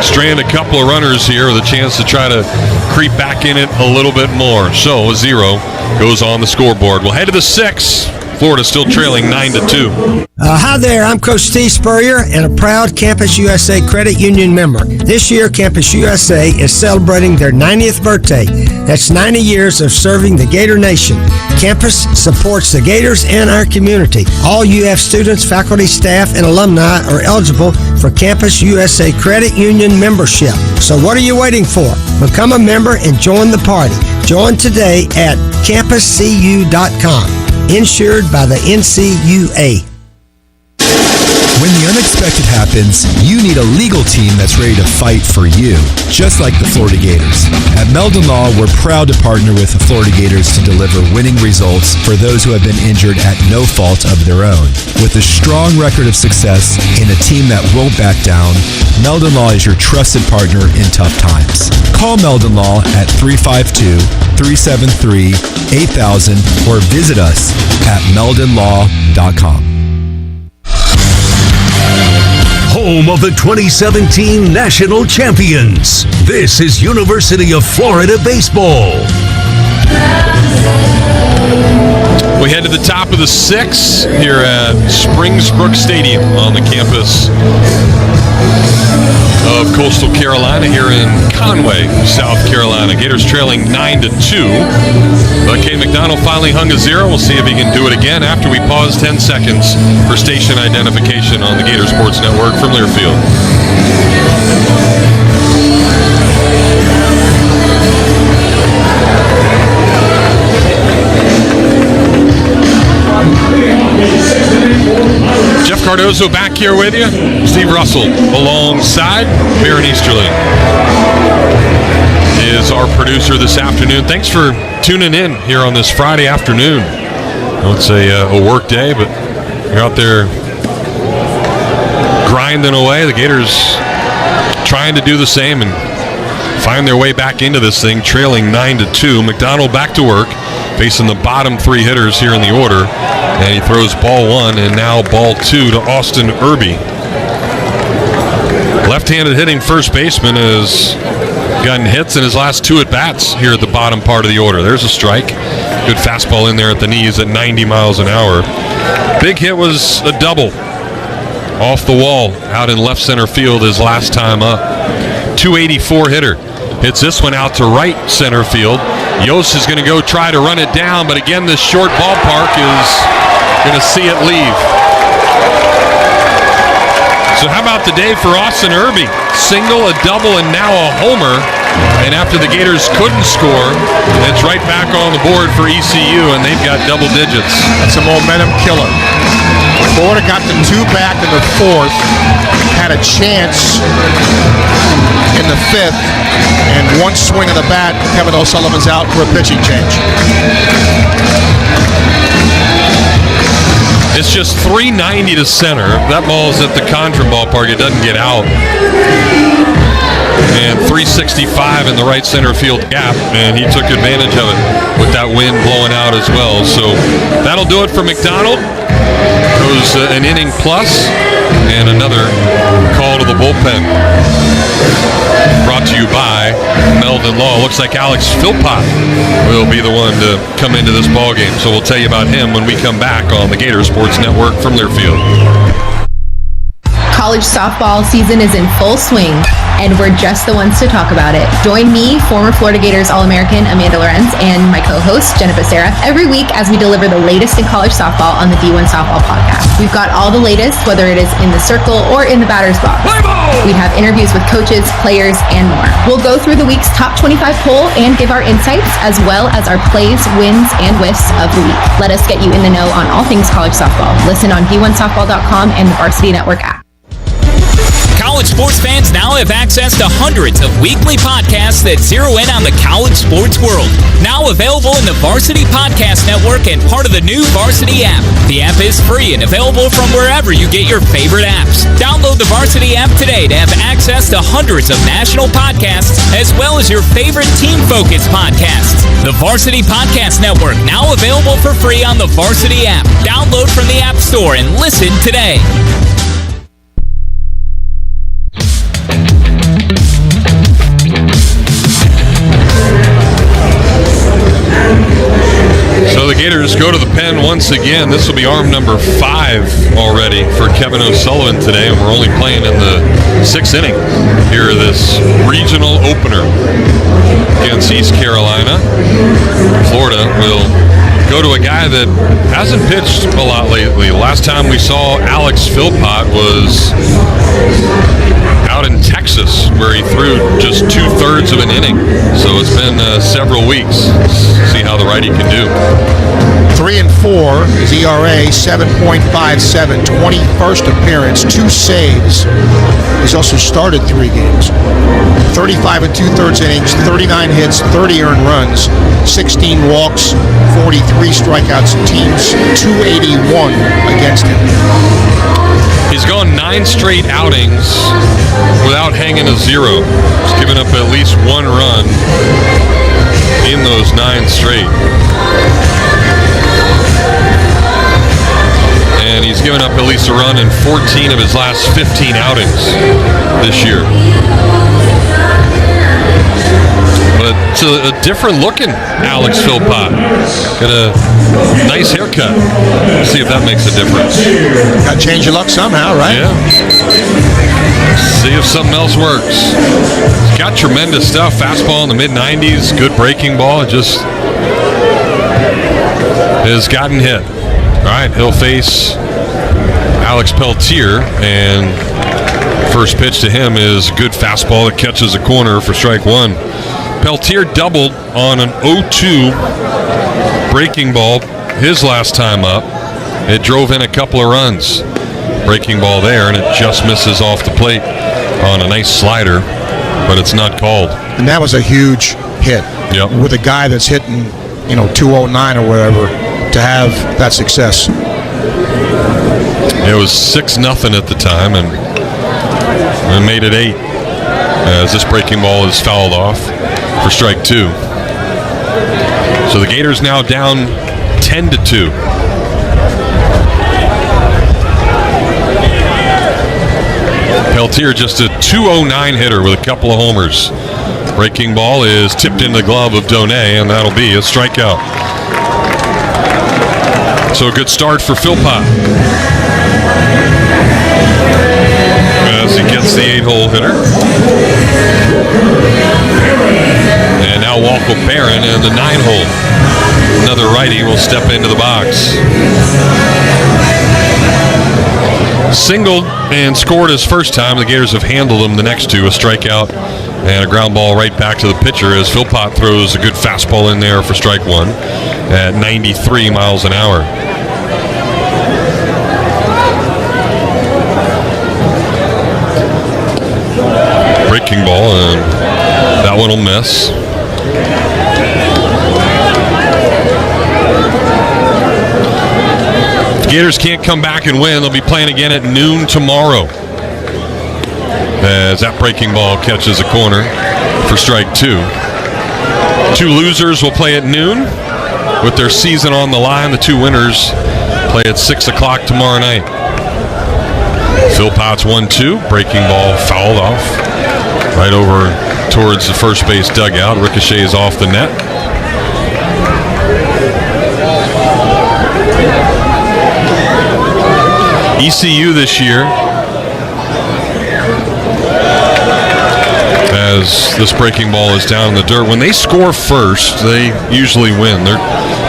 strand a couple of runners here with a chance to try to creep back in it a little bit more. So a 0 goes on the scoreboard. We'll head to the 6th. Florida still trailing 9-2. Hi there, I'm Coach Steve Spurrier and a proud Campus USA Credit Union member. This year, Campus USA is celebrating their 90th birthday. That's 90 years of serving the Gator Nation. Campus supports the Gators and our community. All UF students, faculty, staff, and alumni are eligible for Campus USA Credit Union membership. So what are you waiting for? Become a member and join the party. Join today at campuscu.com. Insured by the NCAA. When the unexpected happens, you need a legal team that's ready to fight for you, just like the Florida Gators. At Meldon Law, we're proud to partner with the Florida Gators to deliver winning results for those who have been injured at no fault of their own. With a strong record of success and a team that won't back down, Meldon Law is your trusted partner in tough times. Call Meldon Law at 352-373-8000 or visit us at meldonlaw.com. Home of the 2017 National Champions. This is University of Florida Baseball. We head to the top of the 6th here at Springsbrook Stadium on the campus of Coastal Carolina here in Conway, South Carolina. Gators trailing 9-2. But Kate McDonald finally hung a 0. We'll see if he can do it again after we pause 10 seconds for station identification on the Gator Sports Network from Learfield. Jeff Cardozo back here with you. Steve Russell alongside Baron Easterly is our producer this afternoon. Thanks for tuning in here on this Friday afternoon. I would say a work day, but you're out there grinding away. The Gators trying to do the same and find their way back into this thing, trailing 9-2. McDonald back to work, facing the bottom 3 hitters here in the order. And he throws ball 1 and now ball 2 to Austin Irby. Left-handed hitting first baseman has gotten hits in his last 2 at-bats here at the bottom part of the order. There's a strike. Good fastball in there at the knees at 90 miles an hour. Big hit was a double off the wall out in left center field his last time up. 284 hitter. Hits this one out to right center field. Yost is going to go try to run it down, but again, this short ballpark is going to see it leave. So how about the day for Austin Irby? Single, a double, and now a homer. And after the Gators couldn't score, it's right back on the board for ECU, and they've got double digits. That's a momentum killer. Florida got the 2 back in the 4th, had a chance in the 5th, and one swing of the bat, Kevin O'Sullivan's out for a pitching change. It's just 390 to center. That ball's at the Condren ballpark. It doesn't get out. And 365 in the right center field gap, and he took advantage of it with that wind blowing out as well. So that'll do it for McDonald. Goes an inning plus, and another call to the bullpen. Brought to you by Meldon Law. Looks like Alex Philpott will be the one to come into this ballgame. So we'll tell you about him when we come back on the Gator Sports Network from Learfield. College softball season is in full swing, and we're just the ones to talk about it. Join me, former Florida Gators All-American Amanda Lorenz, and my co-host, Jennifer Sarah, every week as we deliver the latest in college softball on the D1 Softball Podcast. We've got all the latest, whether it is in the circle or in the batter's box. We have interviews with coaches, players, and more. We'll go through the week's top 25 poll and give our insights, as well as our plays, wins, and whiffs of the week. Let us get you in the know on all things college softball. Listen on D1Softball.com and the Varsity Network app. College sports fans now have access to hundreds of weekly podcasts that zero in on the college sports world. Now available in the Varsity Podcast Network and part of the new Varsity app. The app is free and available from wherever you get your favorite apps. Download the Varsity app today to have access to hundreds of national podcasts as well as your favorite team-focused podcasts. The Varsity Podcast Network now available for free on the Varsity app. Download from the App Store and listen today. So the Gators go to the pen once again. This will be arm number 5 already for Kevin O'Sullivan today, and we're only playing in the 6th inning here of this regional opener against East Carolina. Florida will go to a guy that hasn't pitched a lot lately. Last time we saw Alex Philpott was out in Texas, where he threw just 2/3 of an inning. So it's been several weeks. See how the righty can do. 3-4 is ERA, 7.57, 21st appearance, 2 saves. He's also started 3 games. 35 2/3 innings, 39 hits, 30 earned runs, 16 walks, 43 strikeouts. Teams 281 against him. He's gone 9 straight outings without hanging a 0. He's given up at least 1 run in those 9 straight. And he's given up at least a run in 14 of his last 15 outings this year. But it's a different looking Alex Philpott. Got a nice haircut. See if that makes a difference. Got to change your luck somehow, right? Yeah. See if something else works. He's got tremendous stuff. Fastball in the mid-90s. Good breaking ball. It just has gotten hit. All right, he'll face Alex Peltier, and first pitch to him is a good fastball that catches a corner for strike 1. Peltier doubled on an 0-2 breaking ball his last time up. It drove in a couple of runs. Breaking ball there, and it just misses off the plate on a nice slider, but it's not called. And that was a huge hit. Yep. With a guy that's hitting, 209 or whatever, to have that success. It was 6-0 at the time, and made it 8 as this breaking ball is fouled off for strike 2. So the Gators now down 10-2. Peltier just a 209 hitter with a couple of homers. Breaking ball is tipped in the glove of Donay, and that'll be a strikeout. So a good start for Philpott as he gets the 8-hole hitter. And now Walker Barron in the 9-hole. Another righty will step into the box. Singled and scored his first time. The Gators have handled him the next 2, a strikeout and a ground ball right back to the pitcher as Philpott throws a good fastball in there for strike 1 at 93 miles an hour. Breaking ball, and that one will miss. If the Gators can't come back and win, they'll be playing again at noon tomorrow, as that breaking ball catches a corner for strike 2. 2 losers will play at noon with their season on the line. The 2 winners play at 6 o'clock tomorrow night. Philpott's 1-2, breaking ball fouled off right over towards the first base dugout. Ricochets off the net. ECU this year, as this breaking ball is down in the dirt, when they score first, they usually win. They're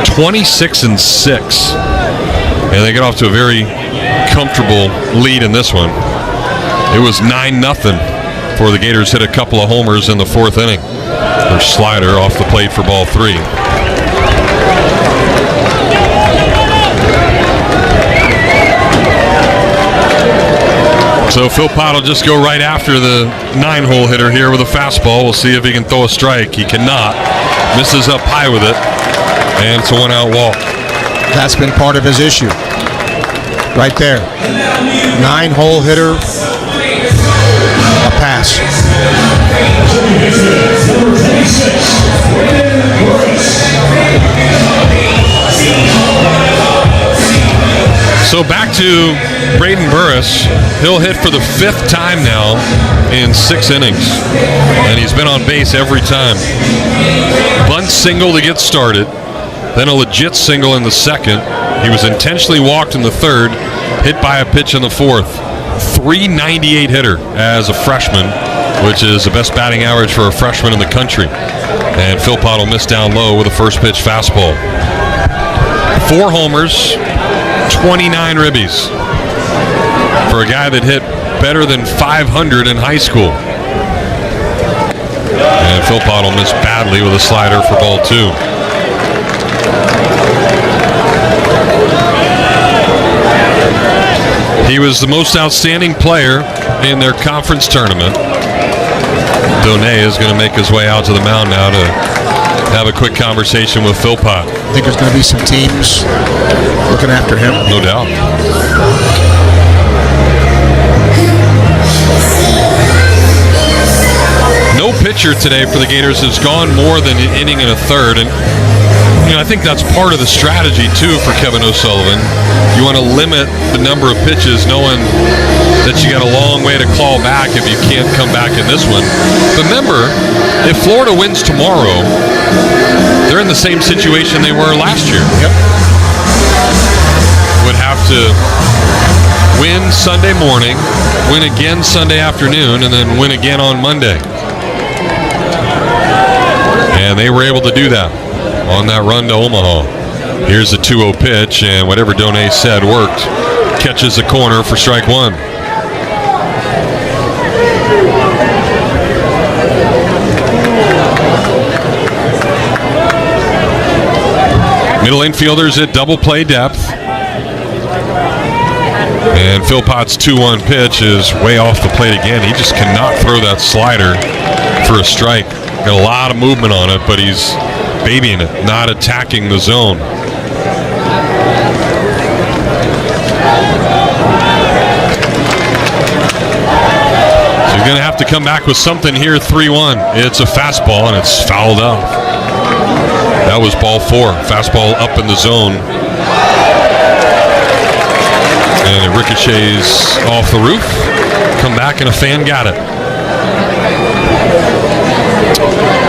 26-6, and they get off to a very comfortable lead in this one. It was 9-0 before the Gators hit a couple of homers in the 4th inning. Their slider off the plate for ball 3. So Philpott will just go right after the 9-hole hitter here with a fastball. We'll see if he can throw a strike. He cannot. Misses up high with it. And it's a 1-out walk. That's been part of his issue. Right there. 9-hole hitter. A pass. So back to Braden Burris. He'll hit for the 5th time now in 6 innings. And he's been on base every time. Bunt single to get started. Then a legit single in the 2nd. He was intentionally walked in the 3rd. Hit by a pitch in the 4th. 398 hitter as a freshman, which is the best batting average for a freshman in the country. And Philpott will miss down low with a first pitch fastball. 4 homers, 29 ribbies for a guy that hit better than 500 in high school. And Philpott will miss badly with a slider for ball 2. He was the most outstanding player in their conference tournament. Donay is going to make his way out to the mound now to have a quick conversation with Philpott. I think there's going to be some teams looking after him. No doubt. No pitcher today for the Gators has gone more than an inning and a third. And I think that's part of the strategy, too, for Kevin O'Sullivan. You want to limit the number of pitches, knowing that you got a long way to claw back if you can't come back in this one. Remember, if Florida wins tomorrow, they're in the same situation they were last year. Yep. Would have to win Sunday morning, win again Sunday afternoon, and then win again on Monday. And they were able to do that on that run to Omaha. Here's the 2-0 pitch, and whatever Donay said worked. Catches the corner for strike 1. Middle infielders at double play depth. And Philpott's 2-1 pitch is way off the plate again. He just cannot throw that slider for a strike. Got a lot of movement on it, but he's babying it, not attacking the zone. So he's going to have to come back with something here, 3-1. It's a fastball, and it's fouled up. That was ball 4. Fastball up in the zone. And it ricochets off the roof. Come back, and a fan got it.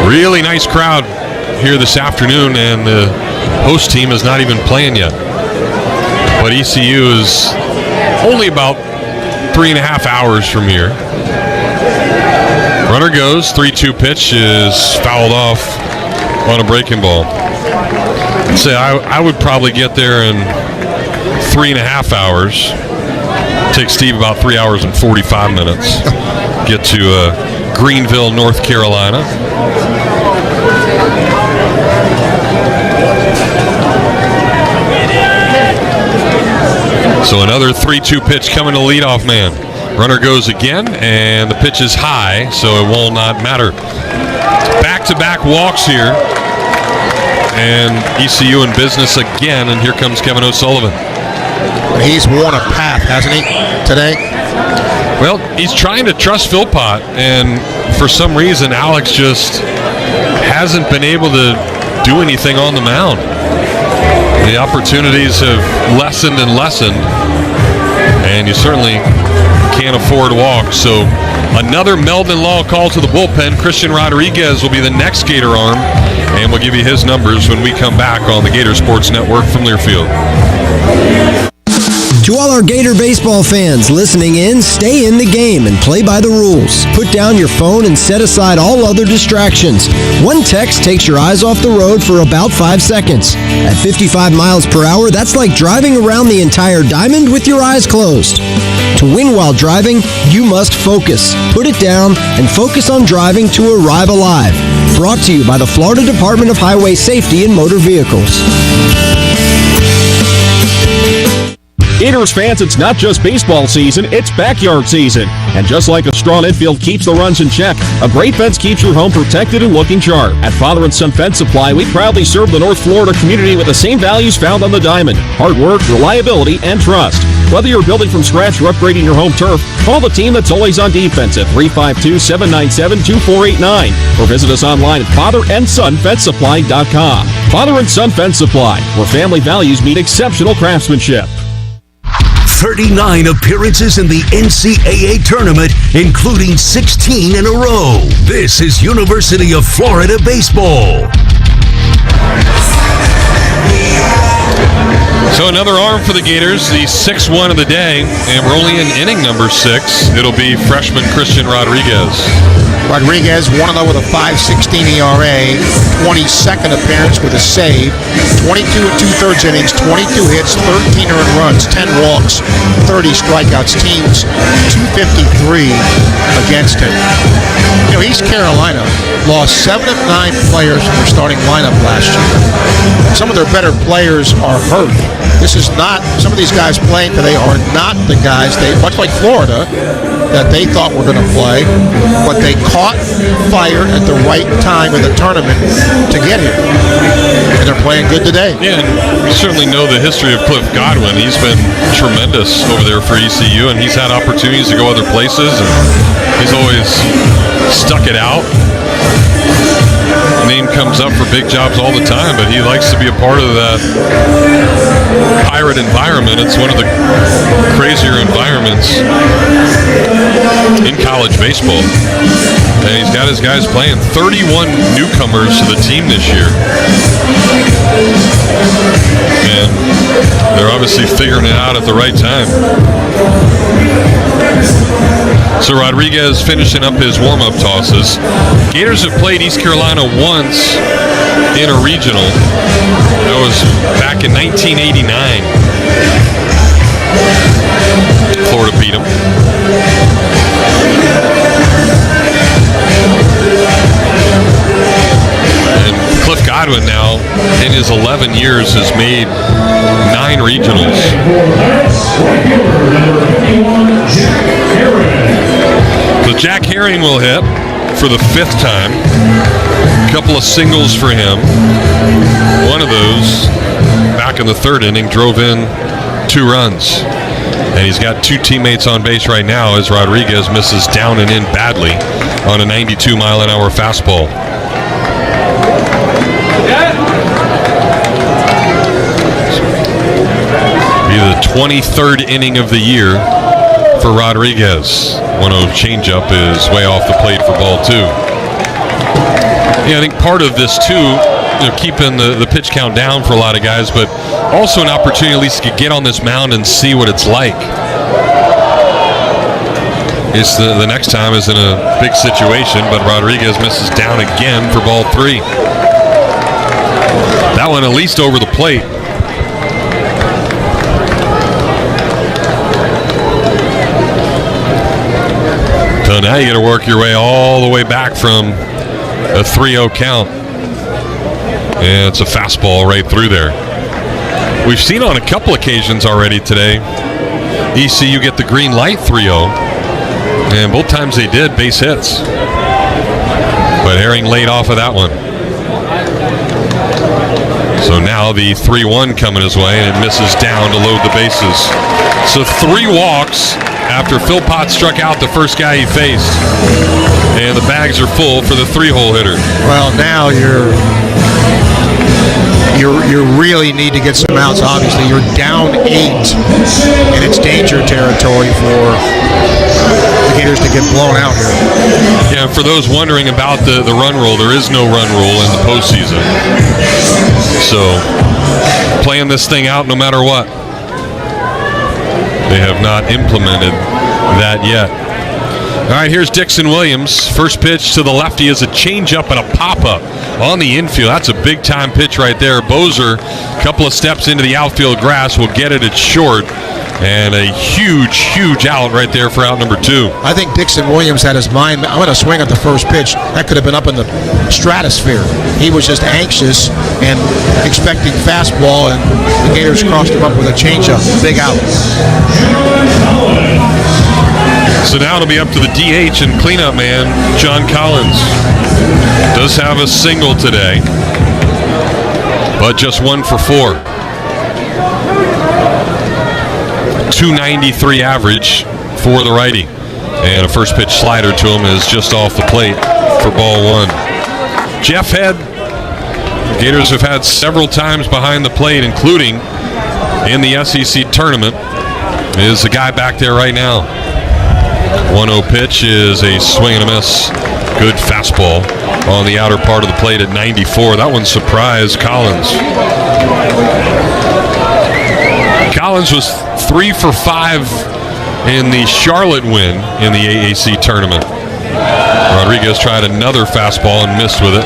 Really nice crowd here this afternoon, and the host team is not even playing yet. But ECU is only about 3.5 hours from here. Runner goes, 3-2 pitch is fouled off on a breaking ball. I'd say I would probably get there in 3.5 hours. Takes Steve about 3 hours and 45 minutes. Get to Greenville, North Carolina. So another 3-2 pitch coming to leadoff man. Runner goes again, and the pitch is high, so it will not matter. Back-to-back walks here, and ECU in business again, and here comes Kevin O'Sullivan. He's worn a path, hasn't he, today? Well, he's trying to trust Philpott, and for some reason, Alex just hasn't been able to do anything on the mound. The opportunities have lessened and lessened, and you certainly can't afford walks. So another Meldon Law call to the bullpen. Christian Rodriguez will be the next Gator arm, and we'll give you his numbers when we come back on the Gator Sports Network from Learfield. To all our Gator baseball fans listening in, stay in the game and play by the rules. Put down your phone and set aside all other distractions. One text takes your eyes off the road for about 5 seconds. At 55 miles per hour, that's like driving around the entire diamond with your eyes closed. To win while driving, you must focus. Put it down and focus on driving to arrive alive. Brought to you by the Florida Department of Highway Safety and Motor Vehicles. Gators fans, it's not just baseball season, it's backyard season. And just like a strong infield keeps the runs in check, a great fence keeps your home protected and looking sharp. At Father and Son Fence Supply, we proudly serve the North Florida community with the same values found on the diamond: hard work, reliability, and trust. Whether you're building from scratch or upgrading your home turf, call the team that's always on defense at 352-797-2489 or visit us online at fatherandsonfencesupply.com. Father and Son Fence Supply, where family values meet exceptional craftsmanship. 39 appearances in the NCAA tournament, including 16 in a row. This is University of Florida Baseball. So another arm for the Gators, the 6-1 of the day, and we're only in inning number 6. It'll be freshman Christian Rodriguez. Rodriguez 1-0 with a 5.16 ERA, 22nd appearance with a save, 22 2/3 innings, 22 hits, 13 earned runs, 10 walks, 30 strikeouts. Teams 253 against him. You know, East Carolina lost 7 of 9 players from their starting lineup last year. Some of their better players are hurt. This is not, some of these guys playing today are not the guys, much like Florida, that they thought were going to play, but they caught fire at the right time in the tournament to get here. And they're playing good today. Yeah, and you certainly know the history of Cliff Godwin. He's been tremendous over there for ECU, and he's had opportunities to go other places, and he's always stuck it out. Name comes up for big jobs all the time, but he likes to be a part of that pirate environment. It's one of the crazier environments in college baseball. And he's got his guys playing. 31 newcomers to the team this year. And they're obviously figuring it out at the right time. So Rodriguez finishing up his warm-up tosses. Gators have played East Carolina once in a regional. That was back in 1989. Florida beat them. And Cliff Godwin now, in his 11 years, has made 9 regionals. So Jack Herring will hit for the 5th time. A couple of singles for him. One of those, back in the 3rd inning, drove in 2 runs. And he's got 2 teammates on base right now as Rodriguez misses down and in badly on a 92-mile-an-hour fastball. Be the 23rd inning of the year for Rodriguez. 1-0 changeup is way off the plate for ball 2. Yeah, I think part of this too, keeping the pitch count down for a lot of guys, but also an opportunity at least to get on this mound and see what it's like. It's the next time is in a big situation, but Rodriguez misses down again for ball 3. That one at least over the plate. So now you got to work your way all the way back from a 3-0 count. And it's a fastball right through there. We've seen on a couple occasions already today, ECU get the green light 3-0. And both times they did, base hits. But Herring laid off of that one. So now the 3-1 coming his way, and it misses down to load the bases. So 3 walks after Phil Potts struck out the first guy he faced. And the bags are full for the 3-hole hitter. Well, now you really need to get some outs. Obviously, you're down 8, and it's danger territory for the Gators to get blown out here. Yeah, for those wondering about the run rule, there is no run rule in the postseason. So, playing this thing out no matter what. They have not implemented that yet. All right, here's Dixon Williams. First pitch to the lefty is a changeup and a pop-up on the infield. That's a big-time pitch right there. Bozer, a couple of steps into the outfield grass, will get it at short. And a huge, huge out right there for out number 2. I think Dixon Williams had his mind, I'm going to swing at the first pitch. That could have been up in the stratosphere. He was just anxious and expecting fastball, and the Gators crossed him up with a changeup. Big out. So now it'll be up to the DH and cleanup man, John Collins. Does have a single today, but just 1 for 4. 293 average for the righty. And a first pitch slider to him is just off the plate for ball 1. Jeff Head, Gators have had several times behind the plate, including in the SEC tournament, is the guy back there right now. 1-0 pitch is a swing and a miss. Good fastball on the outer part of the plate at 94. That one surprised Collins. Collins was 3 for 5 in the Charlotte win in the AAC tournament. Rodriguez tried another fastball and missed with it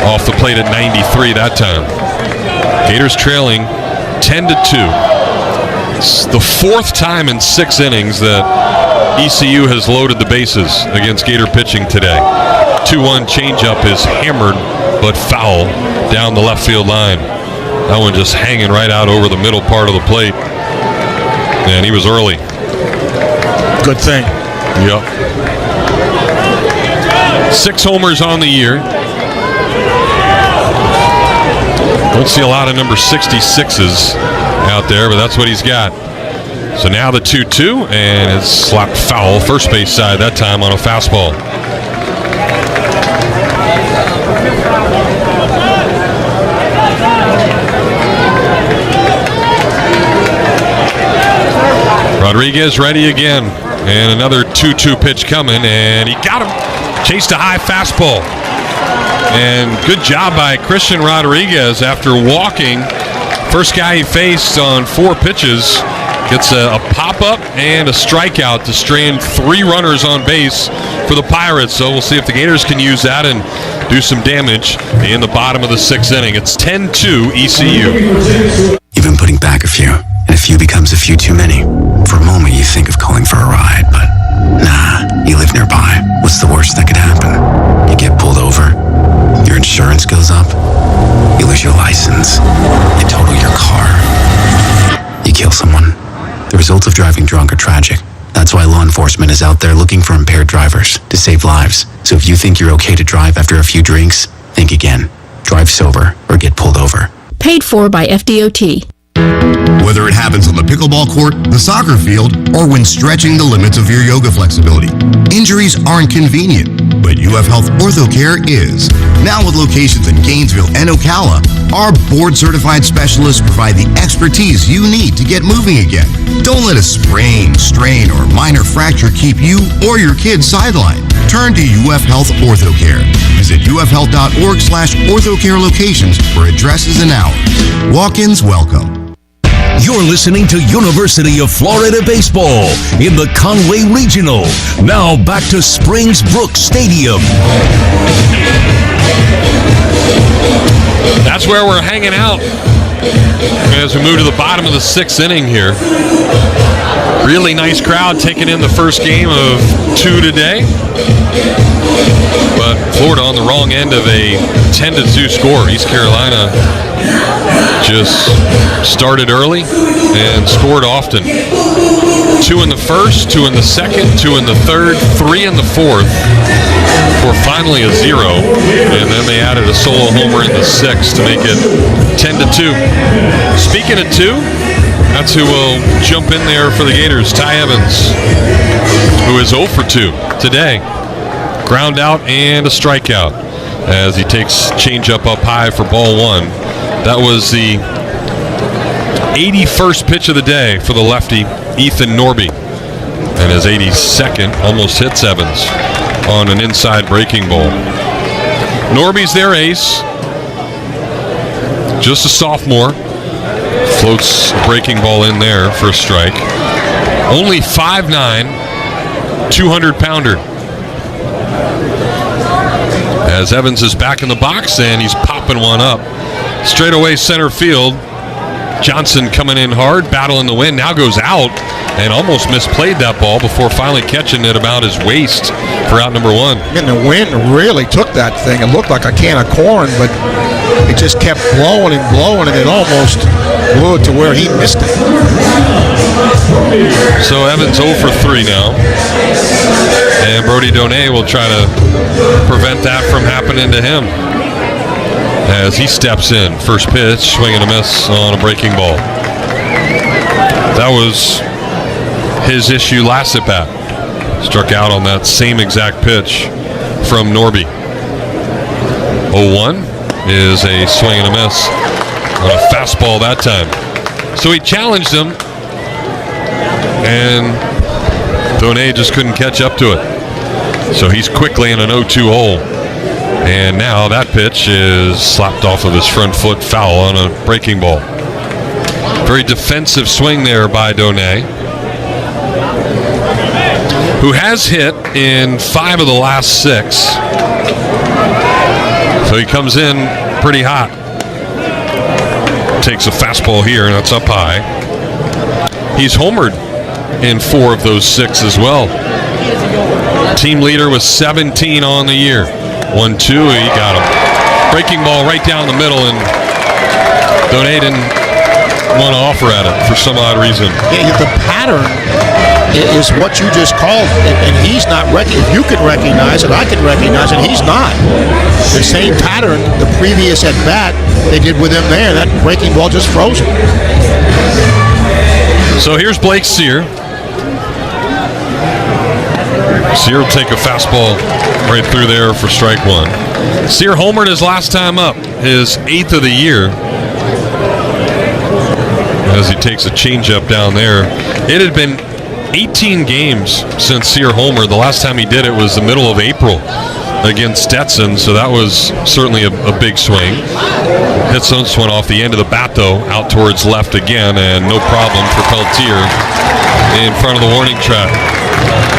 off the plate at 93 that time. Gators trailing 10-2. It's the 4th time in 6 innings that ECU has loaded the bases against Gator pitching today. 2-1 changeup is hammered but foul down the left field line. That one just hanging right out over the middle part of the plate. And he was early. Good thing. Yep. 6 homers on the year. Don't see a lot of number 66s out there, but that's what he's got. So now the 2-2, and it's slapped foul first base side that time on a fastball. Rodriguez ready again, and another 2-2 pitch coming, and he got him. Chased a high fastball, and good job by Christian Rodriguez after walking. First guy he faced on 4 pitches gets a pop-up and a strikeout to strand 3 runners on base for the Pirates. So we'll see if the Gators can use that and do some damage in the bottom of the 6th inning. It's 10-2 ECU. You've been putting back a few, and a few becomes a few too many. For a moment, you think of calling for a ride, but nah, you live nearby. What's the worst that could happen? You get pulled over, your insurance goes up, you lose your license, they total your car, you kill someone. The results of driving drunk are tragic. That's why law enforcement is out there looking for impaired drivers to save lives. So if you think you're okay to drive after a few drinks, think again. Drive sober or get pulled over. Paid for by FDOT. Whether it happens on the pickleball court, the soccer field, or when stretching the limits of your yoga flexibility, injuries aren't convenient, but UF Health OrthoCare is. Now with locations in Gainesville and Ocala, our board-certified specialists provide the expertise you need to get moving again. Don't let a sprain, strain, or minor fracture keep you or your kids sidelined. Turn to UF Health OrthoCare. Visit ufhealth.org/orthocare locations for addresses and hours. Walk-ins welcome. You're listening to University of Florida Baseball in the Conway Regional. Now back to Springs Brook Stadium. That's where we're hanging out as we move to the bottom of the 6th inning here. Really nice crowd taking in the first game of 2 today. But Florida on the wrong end of a 10-2 score. East Carolina just started early and scored often. 2 in the first, 2 in the second, 2 in the third, 3 in the fourth, for finally a 0. And then they added a solo homer in the 6th to make it 10-2. Speaking of 2, that's who will jump in there for the Gators. Ty Evans, who is 0 for 2 today. Ground out and a strikeout as he takes changeup up high for ball 1. That was the 81st pitch of the day for the lefty, Ethan Norby. And his 82nd almost hits Evans on an inside breaking ball. Norby's their ace. Just a sophomore. Floats a breaking ball in there for a strike. Only 5'9", 200-pounder. As Evans is back in the box, and he's popping one up. Straight away center field. Johnson coming in hard, battling the wind, now goes out and almost misplayed that ball before finally catching it about his waist for out number one. And the wind really took that thing. It looked like a can of corn, but it just kept blowing and blowing, and it almost blew it to where he missed it. So Evans 0 for 3 now. And Brody Donay will try to prevent that from happening to him as he steps in. First pitch, swing and a miss on a breaking ball. That was his issue last at bat. Struck out on that same exact pitch from Norby. 0-1 is a swing and a miss on a fastball that time. So he challenged him, and Donay just couldn't catch up to it. So he's quickly in an 0-2 hole. And now that pitch is slapped off of his front foot, foul on a breaking ball. Very defensive swing there by Donay, who has hit in 5 of the last 6. So he comes in pretty hot. Takes a fastball here, and that's up high. He's homered in 4 of those 6 as well. Team leader with 17 on the year. 1-2, he got him. Breaking ball right down the middle, and Donay didn't want to offer at it for some odd reason. Yeah, the pattern is what you just called, and he's not. If you can recognize it, I can recognize it. He's not. The same pattern the previous at bat they did with him there. That breaking ball just froze him. So here's Blake Sear. Sear will take a fastball right through there for strike 1. Sear homered his last time up, his 8th of the year, as he takes a changeup down there. It had been 18 games since Sear homered. The last time he did it was the middle of April against Stetson, so that was certainly a big swing. Hits this one off the end of the bat, though, out towards left again, and no problem for Peltier in front of the warning track.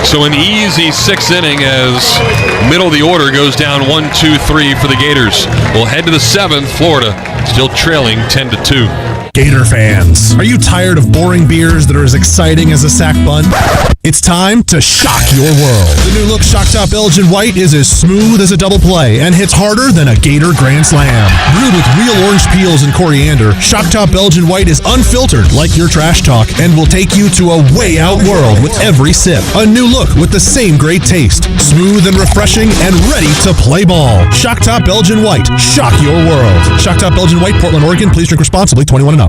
So an easy 6th inning as middle of the order goes down 1-2-3 for the Gators. We'll head to the 7th. Florida still trailing 10-2. Gator fans, are you tired of boring beers that are as exciting as a sack bun? It's time to shock your world. The new look Shock Top Belgian White is as smooth as a double play and hits harder than a Gator Grand Slam. Brewed with real orange peels and coriander, Shock Top Belgian White is unfiltered like your trash talk and will take you to a way out world with every sip. A new look with the same great taste. Smooth and refreshing and ready to play ball. Shock Top Belgian White. Shock your world. Shock Top Belgian White, Portland, Oregon. Please drink responsibly. 21 and up.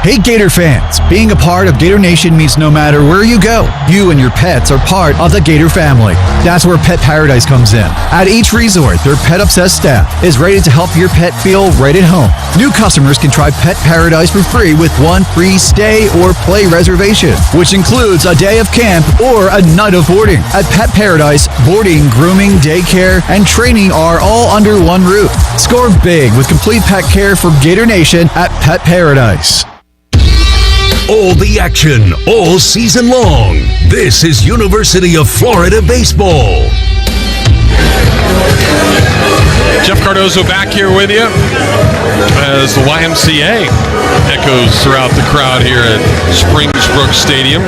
Hey Gator fans, being a part of Gator Nation means no matter where you go, you and your pets are part of the Gator family. That's where Pet Paradise comes in. At each resort, their pet-obsessed staff is ready to help your pet feel right at home. New customers can try Pet Paradise for free with 1 free stay or play reservation, which includes a day of camp or a night of boarding. At Pet Paradise, boarding, grooming, daycare, and training are all under one roof. Score big with complete pet care from Gator Nation at Pet Paradise. All the action, all season long. This is University of Florida Baseball. Jeff Cardozo back here with you as the YMCA echoes throughout the crowd here at Springsbrook Stadium.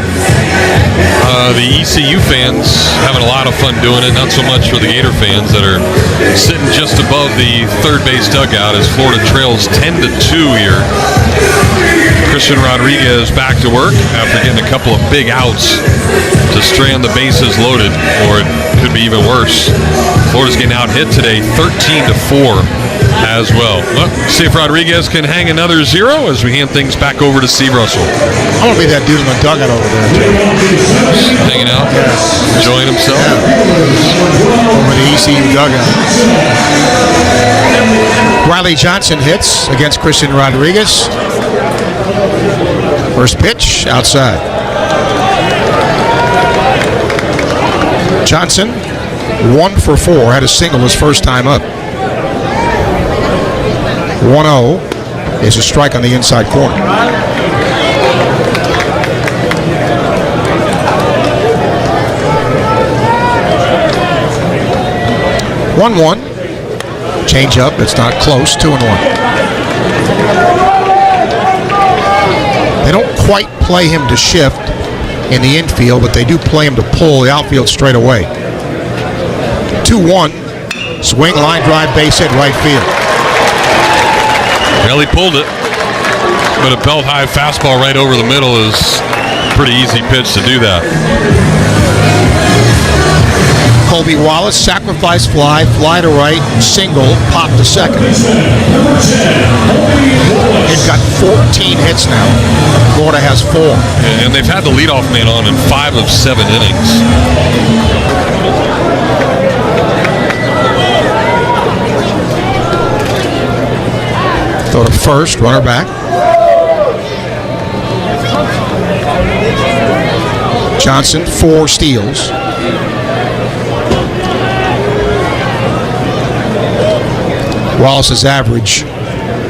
The ECU fans having a lot of fun doing it, not so much for the Gator fans that are sitting just above the third base dugout as Florida trails 10-2 here. Christian Rodriguez back to work after getting a couple of big outs to strand the bases loaded, or it could be even worse. Florida's getting out hit today 13-4 as well. Well, see if Rodriguez can hang another 0 as we hand things back over to Steve Russell. I want to be that dude in the dugout over there, too. Hanging out? Yeah. Enjoying himself? Yeah. Over the ECU dugout. Riley Johnson hits against Christian Rodriguez. First pitch, outside. Johnson, 1 for 4, had a single his first time up. 1-0 is a strike on the inside corner. 1-1. Change up. It's not close. 2-1. They don't quite play him to shift in the infield, but they do play him to pull the outfield straight away. 2-1. Swing, line drive, base hit, right field. Well, he pulled it, but a belt-high fastball right over the middle is a pretty easy pitch to do that. Colby Wallace, sacrifice fly, fly to right, single, pop to second. They've got 14 hits now. Florida has 4. And they've had the leadoff man on in 5 of 7 innings. Throw to first, runner back. Johnson, 4 steals. Wallace's average,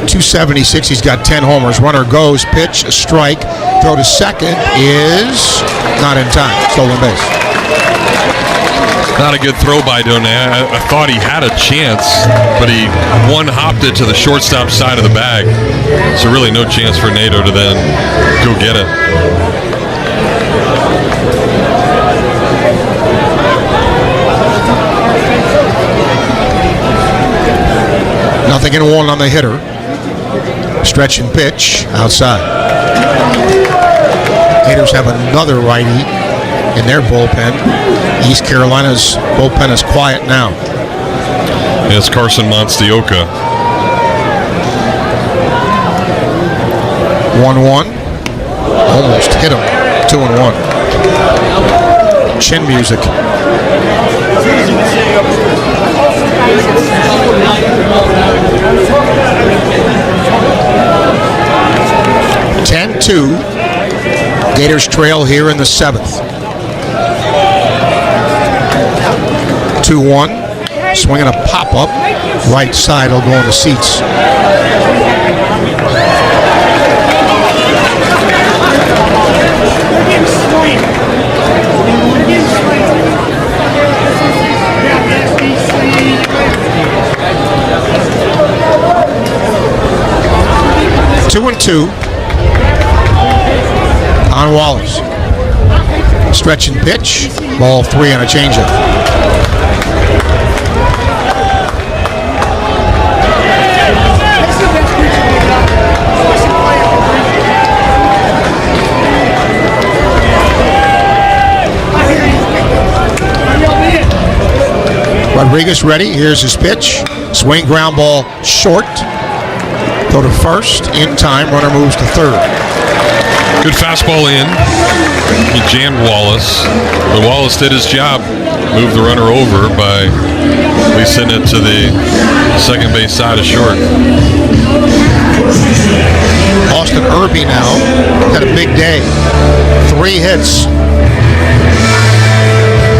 276. He's got 10 homers. Runner goes, pitch, a strike. Throw to second is not in time. Stolen base. Not a good throw by Donay. I thought he had a chance, but he one-hopped it to the shortstop side of the bag. So really no chance for Nato to then go get it. Nothing in 1 on the hitter. Stretch and pitch outside. Gators have another righty in their bullpen. East Carolina's bullpen is quiet now. It's Carson Monstioka. 1-1. Almost hit him. 2-1. Chin music. 10-2. Gators trail here in the 7th. 2-1. Swinging a pop-up. Right side will go in the seats. Two and 2 on Wallace. Stretch and pitch. Ball 3 on a changeup. Rodriguez ready. Here's his pitch. Swing, ground ball, short. Go to first. In time. Runner moves to third. Good fastball in. He jammed Wallace, but Wallace did his job. Moved the runner over by at least hitting it to the second base side of short. Austin Irby now had a big day. 3 hits.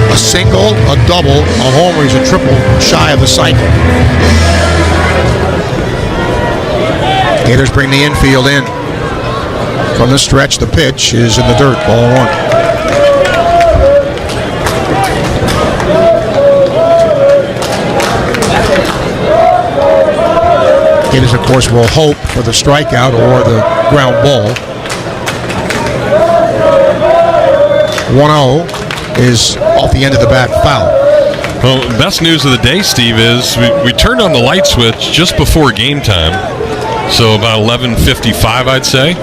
A single, a double, a homer. He's a triple shy of the cycle. Gators bring the infield in. From the stretch, the pitch is in the dirt. Ball 1. Gators, of course, will hope for the strikeout or the ground ball. 1-0 is off the end of the bat foul. Well, best news of the day, Steve, is we turned on the light switch just before game time. So about 11:55, I'd say.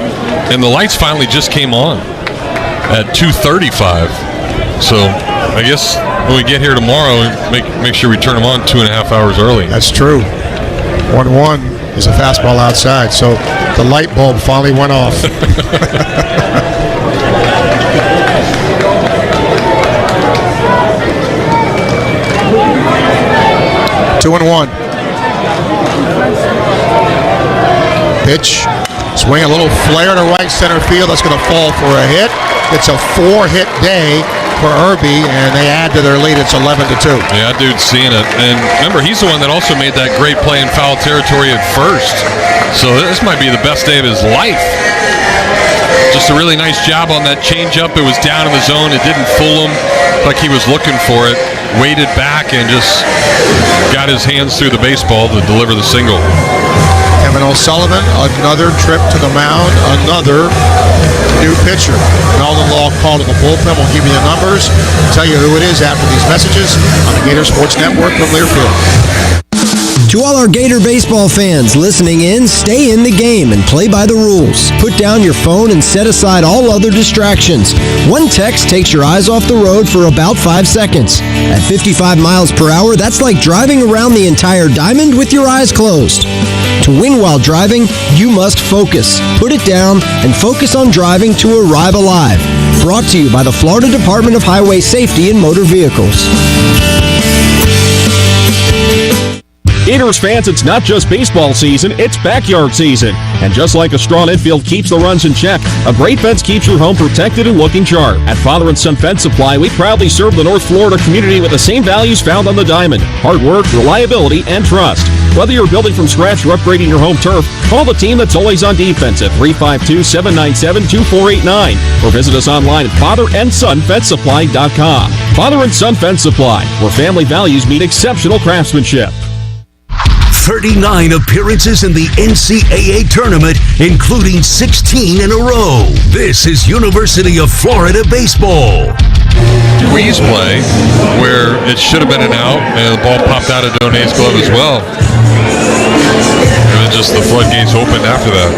And the lights finally just came on at 2:35. So I guess when we get here tomorrow, make sure we turn them on 2.5 hours early. That's true. 1-1 is a fastball outside. So the light bulb finally went off. 2-1. Pitch. Swing a little flare to right center field. That's going to fall for a hit. It's a 4-hit day for Irby, and they add to their lead. It's 11-2. Yeah, that dude's seeing it. And remember, he's the one that also made that great play in foul territory at first. So this might be the best day of his life. Just a really nice job on that changeup. It was down in the zone. It didn't fool him like he was looking for it. waded back and just got his hands through the baseball to deliver the single. Kevin O'Sullivan, another trip to the mound, another new pitcher. Meldon Law called to the bullpen. We'll give you the numbers, tell you who it is after these messages on the Gator Sports Network from Learfield. To all our Gator baseball fans listening in, stay in the game and play by the rules. Put down your phone and set aside all other distractions. One text takes your eyes off the road for about 5 seconds. At 55 miles per hour, that's like driving around the entire diamond with your eyes closed. To win while driving, you must focus. Put it down and focus on driving to arrive alive. Brought to you by the Florida Department of Highway Safety and Motor Vehicles. Gators fans, it's not just baseball season, it's backyard season. And just like a strong infield keeps the runs in check, a great fence keeps your home protected and looking sharp. At Father & Son Fence Supply, we proudly serve the North Florida community with the same values found on the diamond: hard work, reliability, and trust. Whether you're building from scratch or upgrading your home turf, call the team that's always on defense at 352-797-2489 or visit us online at fatherandsonfencesupply.com. Father & Son Fence Supply, where family values meet exceptional craftsmanship. 39 appearances in the NCAA tournament, including 16 in a row. This is University of Florida baseball. Squeeze play where it should have been an out, and the ball popped out of Donet's glove as well. And then just the floodgates opened after that.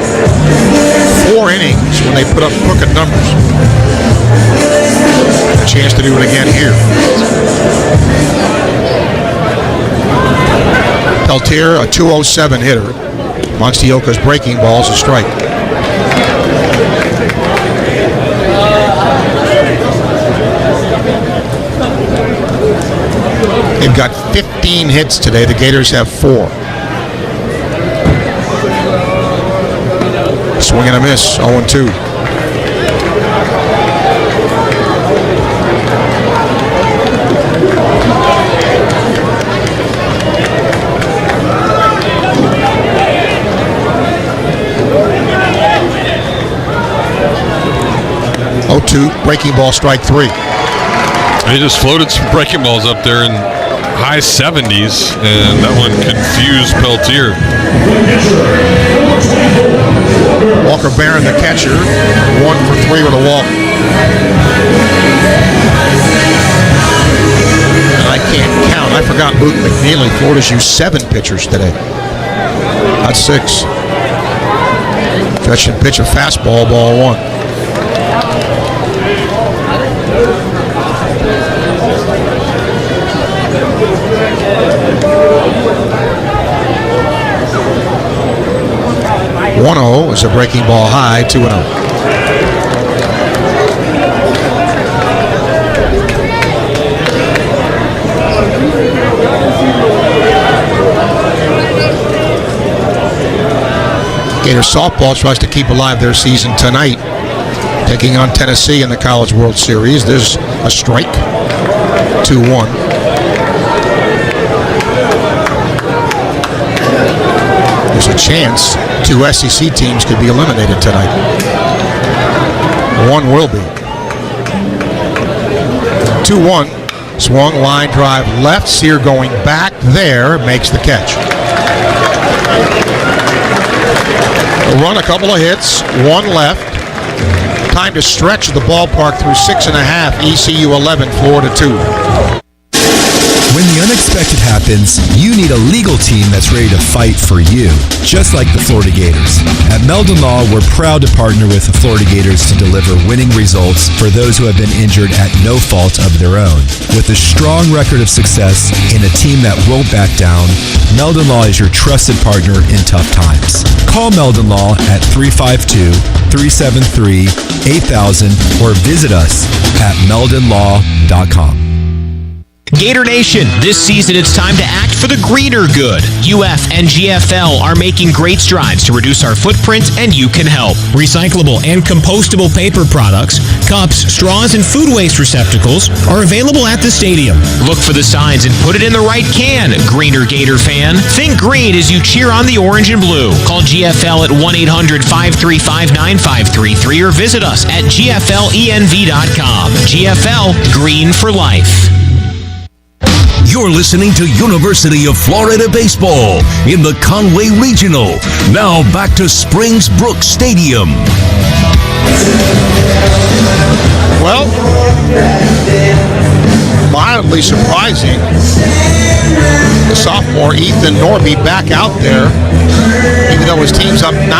4 innings when they put up crooked numbers. A chance to do it again here. Peltier, a 207 hitter. Monstioka's breaking ball's a strike. They've got 15 hits today. The Gators have 4. Swing and a miss, 0-2. Breaking ball, strike 3. They just floated some breaking balls up there in high 70s, and that one confused Peltier. Walker Barron, the catcher, 1 for 3 with a walk. And I can't count. I forgot Luke McNeely. Florida's used 7 pitchers today. Not 6. Stretch and pitch, a fastball, ball 1. Is a breaking ball high, 2-0. Gator softball tries to keep alive their season tonight, taking on Tennessee in the College World Series. There's a strike, 2-1. There's a chance 2 SEC teams could be eliminated tonight. 1 will be. 2-1. Swung, line drive left. Sear going back there, makes the catch. A run, a couple of hits, 1 left. Time to stretch the ballpark through 6.5. ECU 11, Florida 2. When the unexpected happens, you need a legal team that's ready to fight for you, just like the Florida Gators. At Meldon Law, we're proud to partner with the Florida Gators to deliver winning results for those who have been injured at no fault of their own. With a strong record of success and a team that won't back down, Meldon Law is your trusted partner in tough times. Call Meldon Law at 352-373-8000 or visit us at meldonlaw.com. Gator Nation, this season it's time to act for the greener good. UF and GFL are making great strides to reduce our footprint, and you can help. Recyclable and compostable paper products, cups, straws, and food waste receptacles are available at the stadium. Look for the signs and put it in the right can, Greener Gator fan. Think green as you cheer on the orange and blue. Call GFL at 1-800-535-9533 or visit us at gflenv.com. GFL, green for life. You're listening to University of Florida Baseball in the Conway Regional. Now back to Springs Brook Stadium. Well, mildly surprising. The sophomore Ethan Norby back out there, even though his team's up 9.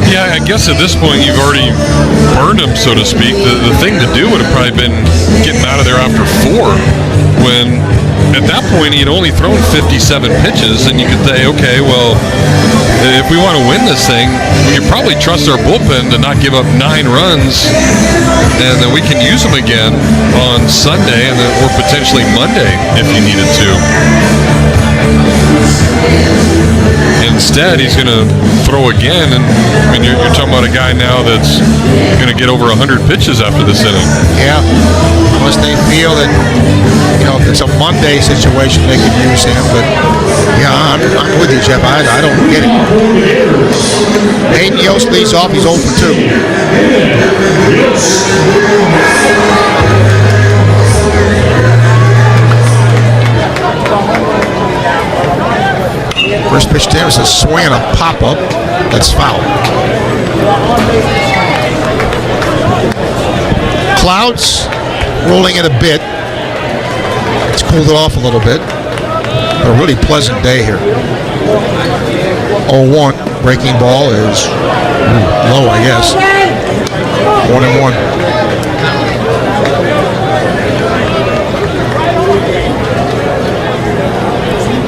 Yeah, I guess at this point you've already burned him, so to speak. The thing to do would have probably been getting out of there after 4, when at that point he had only thrown 57 pitches, and you could say, okay, well, if we want to win this thing, we could probably trust our bullpen to not give up 9 runs, and then we can use them again on Sunday or potentially Monday if you needed to. Instead, he's going to throw again, and I mean, you're talking about a guy now that's going to get over 100 pitches after this inning. Yeah, unless they feel that, if it's a Monday situation, they could use him. But yeah, I'm with you, Jeff. I don't get it. Hayden Yost leads off. He's 0 for 2. First pitch there is a swing and a pop-up. That's foul. Clouds rolling in a bit. It's cooled it off a little bit. A really pleasant day here. 0-1. Breaking ball is low, I guess.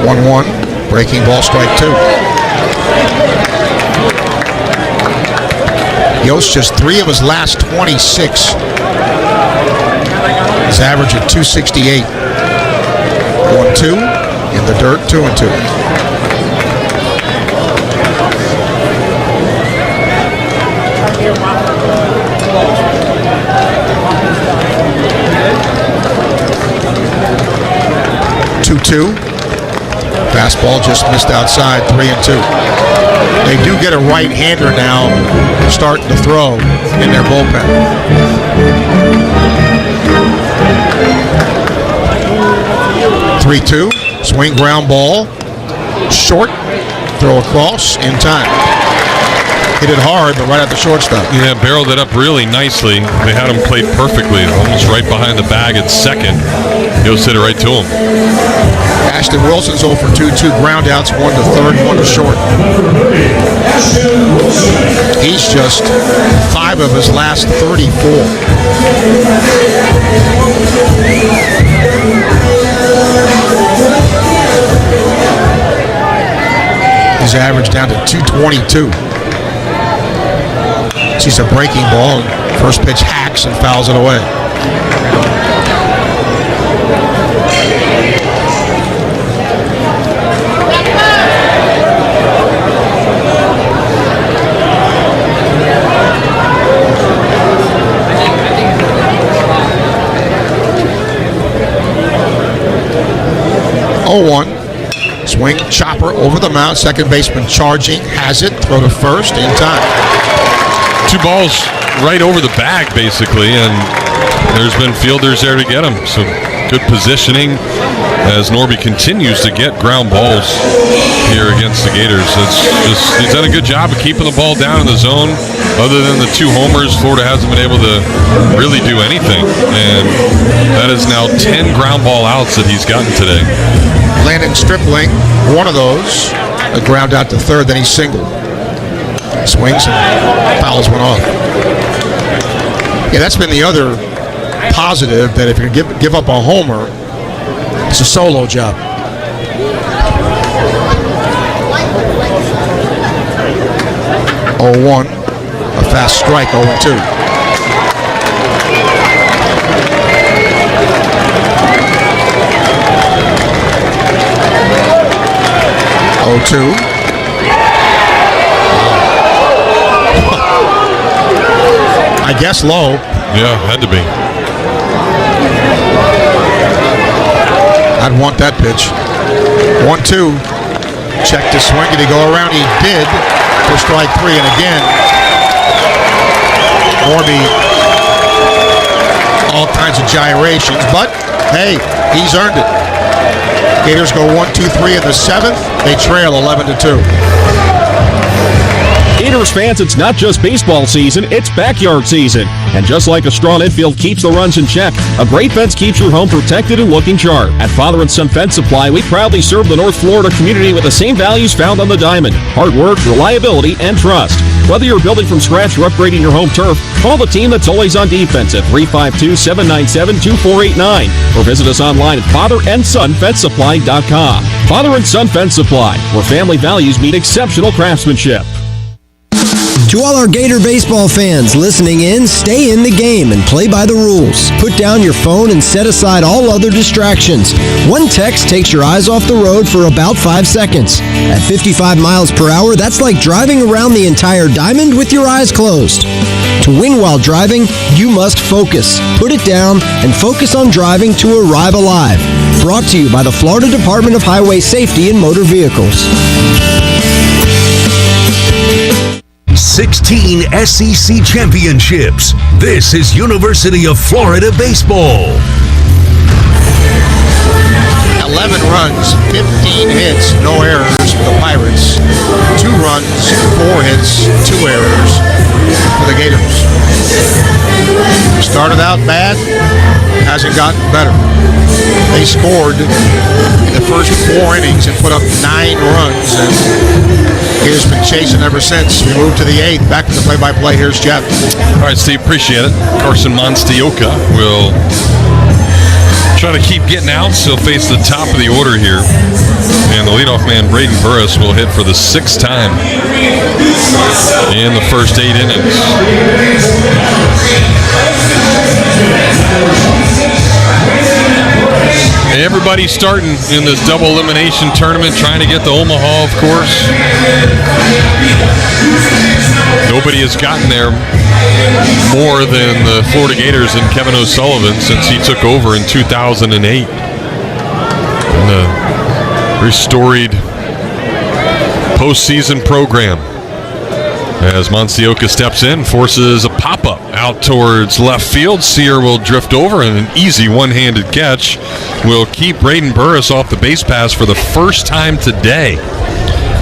1-1. Breaking ball, strike 2. Yost just 3 of his last 26. His average at 268. 1-2 in the dirt, 2-2. Fastball just missed outside, 3-2. They do get a right-hander now starting to throw in their bullpen. 3-2, swing, ground ball, short, throw across, in time. Hit it hard, but right at the shortstop. Yeah, barreled it up really nicely. They had him played perfectly, almost right behind the bag at second. Yost hit it right to him. Ashton Wilson's 0 for 2, 2 ground outs, 1 to third, 1 to short. He's just 5 of his last 34. His average down to 222. Sees a breaking ball, and first pitch hacks and fouls it away. Swing, chopper over the mound. Second baseman charging, has it. Throw to first, in time. 2 balls right over the bag, basically, and there's been fielders there to get him. So good positioning as Norby continues to get ground balls here against the Gators. He's done a good job of keeping the ball down in the zone. Other than the 2 homers, Florida hasn't been able to really do anything, and that is now 10 ground ball outs that he's gotten today. Landon Stripling, one of those, a ground out to third, then he singled. Swings and fouls one off. Yeah, that's been the other positive, that if you give up a homer, it's a solo job. (0-1), a fast strike, 0-2. I guess low. Yeah, had to be. I'd want that pitch. 1-2. Check to swing. Did he go around? He did for strike 3. And again, Norby, all kinds of gyrations, but Hey, he's earned it. Gators go 1-2-3 in the 7th. They trail 11-2. Gators fans, it's not just baseball season, it's backyard season. And just like a strong infield keeps the runs in check, a great fence keeps your home protected and looking sharp. At Father and Son Fence Supply, we proudly serve the North Florida community with the same values found on the diamond: hard work, reliability, and trust. Whether you're building from scratch or upgrading your home turf, call the team that's always on defense at 352-797-2489 or visit us online at fatherandsonfencesupply.com. Father and Son Fence Supply, where family values meet exceptional craftsmanship. To all our Gator baseball fans listening in, stay in the game and play by the rules. Put down your phone and set aside all other distractions. One text takes your eyes off the road for about 5 seconds. At 55 miles per hour, that's like driving around the entire diamond with your eyes closed. To win while driving, you must focus. Put it down and focus on driving to arrive alive. Brought to you by the Florida Department of Highway Safety and Motor Vehicles. 16 SEC championships. This is University of Florida baseball. 11 runs, 15 hits, no errors for the Pirates. 2 runs, 4 hits, 2 errors for the Gators. Started out bad, hasn't gotten better. They scored in the first 4 innings and put up 9 runs, and Gators been chasing ever since. We moved to the 8th. Back to the play-by-play. Here's Jeff. All right, Steve, appreciate it. Carson Monstioka will try to keep getting outs. He'll face the top of the order here. And the leadoff man, Braden Burris, will hit for the 6th time in the first 8 innings. Everybody's starting in this double elimination tournament, trying to get to Omaha, of course. Nobody has gotten there more than the Florida Gators and Kevin O'Sullivan since he took over in 2008. In the restored postseason program. As Monstioka steps in, forces a pop-up out towards left field. Sear will drift over, and an easy one-handed catch will keep Braden Burris off the base pass for the first time today.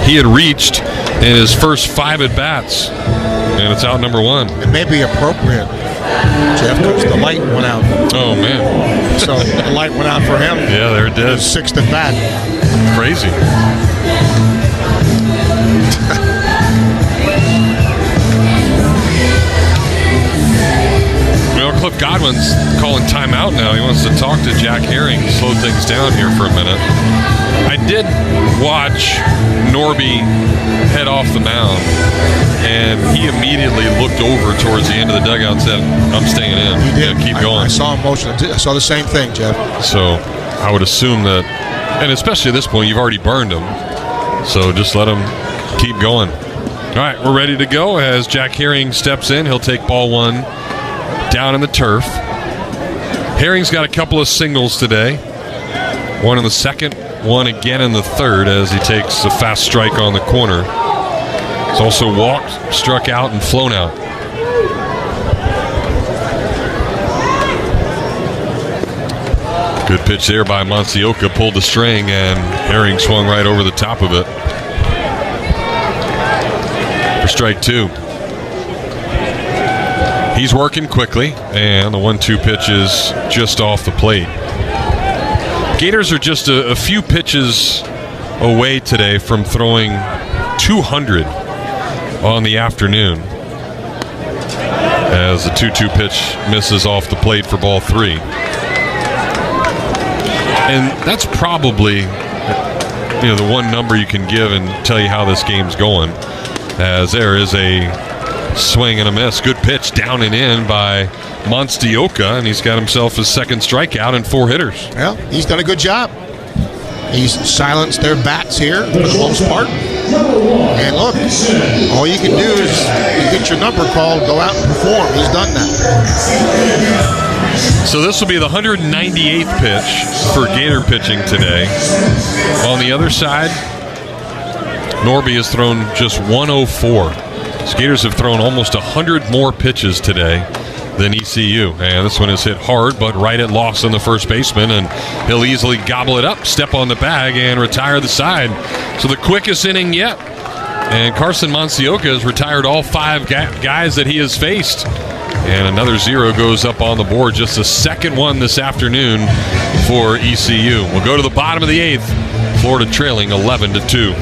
He had reached in his first 5 at-bats, and it's out number 1. It may be appropriate, Jeff, because the light went out. Oh, man. So the light went out for him. Yeah, there it did. 6th at-bat. Crazy. Cliff Godwin's calling timeout now. He wants to talk to Jack Herring, slow things down here for a minute. I did watch Norby head off the mound, and he immediately looked over towards the end of the dugout and said, I'm staying in. He did. Keep going. I saw him motion. I saw the same thing, Jeff. So I would assume that, and especially at this point, you've already burned him. So just let him keep going. All right, we're ready to go as Jack Herring steps in. He'll take ball 1 down in the turf. Herring's got a couple of singles today. One in the 2nd, one again in the 3rd as he takes a fast strike on the corner. He's also walked, struck out, and flown out. Good pitch there by Monstioka. Pulled the string, and Herring swung right over the top of it for strike 2. He's working quickly, and the 1-2 pitch is just off the plate. Gators are just a few pitches away today from throwing 200 on the afternoon as the 2-2 pitch misses off the plate for ball 3. And that's probably the one number you can give and tell you how this game's going, as there is a swing and a miss. Good pitch down and in by Monstioka, and he's got himself his 2nd strikeout and 4 hitters. Well, he's done a good job. He's silenced their bats here for the most part. And look, all you can do is you get your number called, go out and perform. He's done that. So this will be the 198th pitch for Gator pitching today. On the other side, Norby has thrown just 104. Gators have thrown almost 100 more pitches today than ECU. And this one is hit hard, but right at Lawson, the first baseman, and he'll easily gobble it up, step on the bag, and retire the side. So the quickest inning yet. And Carson Monsioka has retired all 5 guys that he has faced. And another 0 goes up on the board. Just the second one this afternoon for ECU. We'll go to the bottom of the 8th. Florida trailing 11-2.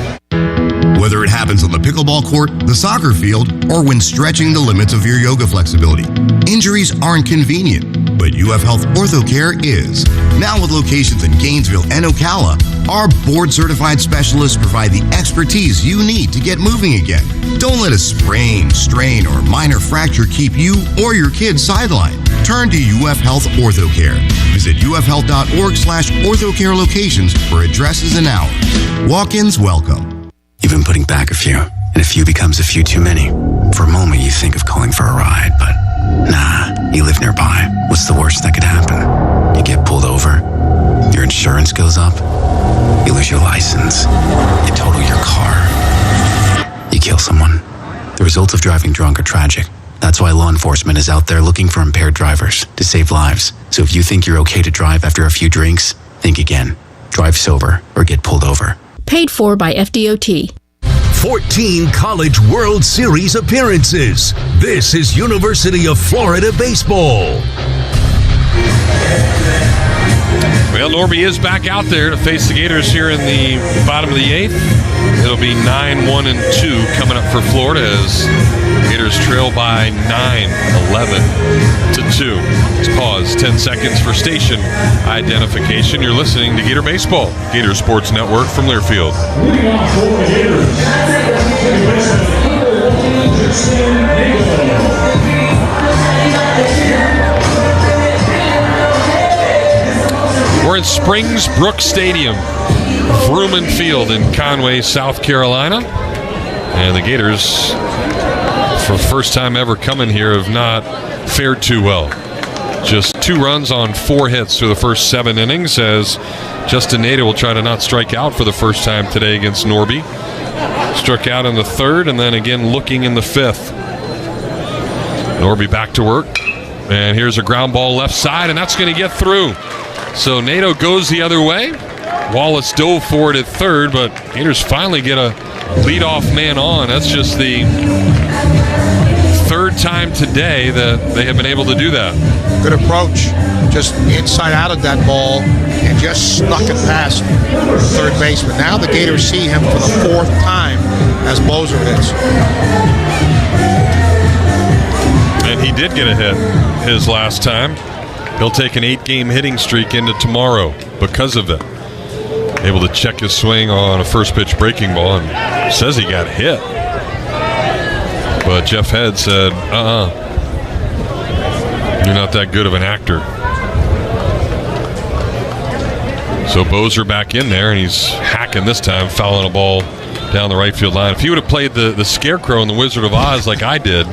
Whether it happens on the pickleball court, the soccer field, or when stretching the limits of your yoga flexibility, injuries aren't convenient, but UF Health OrthoCare is. Now with locations in Gainesville and Ocala, our board-certified specialists provide the expertise you need to get moving again. Don't let a sprain, strain, or minor fracture keep you or your kids sidelined. Turn to UF Health OrthoCare. Visit ufhealth.org/orthocare locations for addresses and hours. Walk-ins welcome. You've been putting back a few, and a few becomes a few too many. For a moment, you think of calling for a ride, but nah, you live nearby. What's the worst that could happen? You get pulled over, your insurance goes up, you lose your license, you total your car, you kill someone. The results of driving drunk are tragic. That's why law enforcement is out there looking for impaired drivers to save lives. So if you think you're okay to drive after a few drinks, think again. Drive sober or get pulled over. Paid for by FDOT. 14 College World Series appearances. This is University of Florida Baseball. Well, Norby is back out there to face the Gators here in the bottom of the 8th. It'll be 9-1-2 coming up for Florida as Gators trail by 9-11-2. Let's pause 10 seconds for station identification. You're listening to Gator Baseball, Gator Sports Network from Learfield. We're in Springs Brook Stadium, Vrooman Field in Conway, South Carolina. And the Gators, for the first time ever coming here, have not fared too well. Just 2 runs on 4 hits through the first 7 innings as Justin Nader will try to not strike out for the first time today against Norby. Struck out in the 3rd and then again looking in the 5th. Norby back to work. And here's a ground ball left side, and that's going to get through. So Nato goes the other way. Wallace dove for it at 3rd, but Gators finally get a leadoff man on. That's just the 3rd time today that they have been able to do that. Good approach. Just inside out of that ball and just snuck it past third baseman. Now the Gators see him for the 4th time as Bozer hits. And he did get a hit his last time. He'll take an 8-game hitting streak into tomorrow because of it. Able to check his swing on a first pitch breaking ball and says he got hit. But Jeff Head said, you're not that good of an actor. So Bozer back in there, and he's hacking this time, fouling a ball down the right field line. If he would have played the Scarecrow in The Wizard of Oz like I did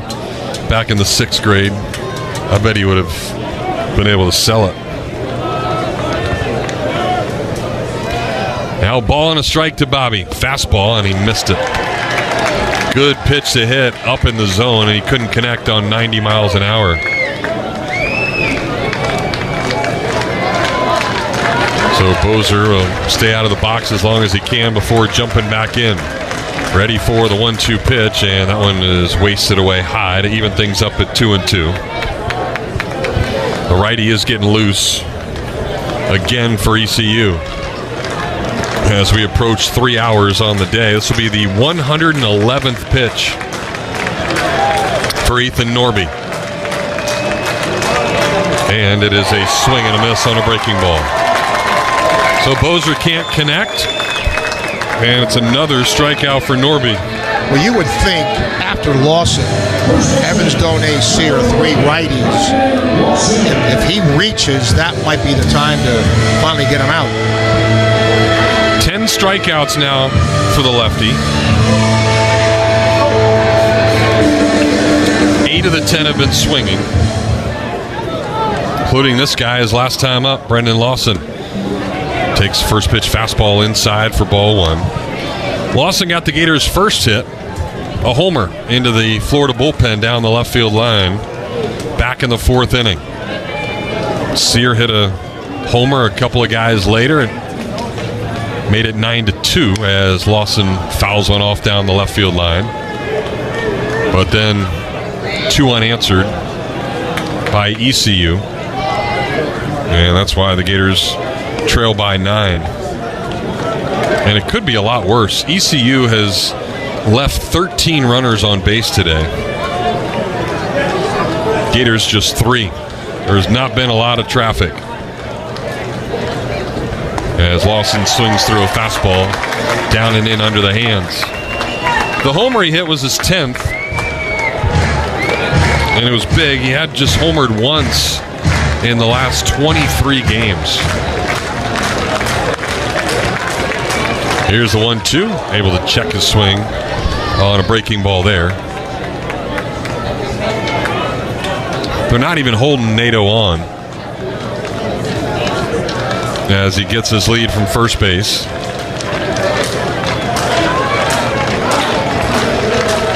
back in the 6th grade, I bet he would have been able to sell it. Now ball and a strike to Bobby. Fastball, and he missed it. Good pitch to hit up in the zone, and he couldn't connect on 90 miles an hour. So Bozer will stay out of the box as long as he can before jumping back in. Ready for the 1-2 pitch, and that one is wasted away high to even things up at 2-2. The righty is getting loose again for ECU. As we approach 3 hours on the day, this will be the 111th pitch for Ethan Norby. And it is a swing and a miss on a breaking ball. So Bozer can't connect, and it's another strikeout for Norby. Well, you would think after Lawson, Evans, Donay, Sear, 3 righties. If he reaches, that might be the time to finally get him out. 10 strikeouts now for the lefty. 8 of the 10 have been swinging, including this guy his last time up, Brendan Lawson. Takes first pitch fastball inside for ball 1. Lawson got the Gators' first hit, a homer into the Florida bullpen down the left field line. back in the fourth inning. Sear hit a homer a couple of guys later and made it 9-2 as Lawson fouls one off down the left field line. But then 2 unanswered by ECU. And that's why the Gators trail by 9. And it could be a lot worse. ECU has left 13 runners on base today. Gators just 3. There's not been a lot of traffic. As Lawson swings through a fastball down and in under the hands. The homer he hit was his 10th. And it was big. He had just homered once in the last 23 games. Here's the 1-2. Able to check his swing on a breaking ball there. They're not even holding Nato on as he gets his lead from first base.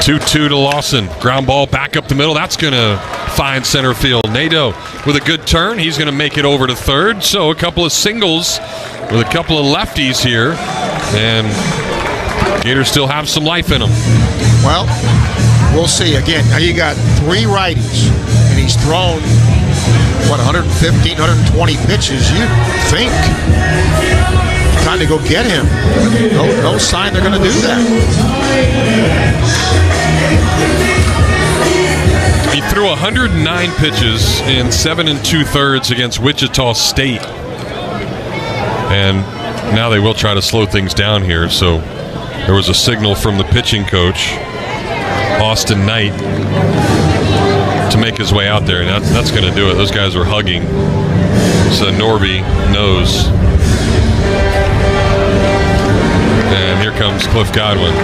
2-2 to Lawson. Ground ball back up the middle. That's going to find center field. Nato with a good turn. He's going to make it over to third. So a couple of singles with a couple of lefties here. And Gators still have some life in them. Well, we'll see. Again, now you got 3 righties, and he's thrown, 115, 120 pitches. You'd think trying to go get him. No sign they're going to do that. He threw 109 pitches in 7 2/3 against Wichita State. And now they will try to slow things down here. So there was a signal from the pitching coach, Austin Knight, to make his way out there. And that's going to do it. Those guys were hugging. So Norby knows. And here comes Cliff Godwin.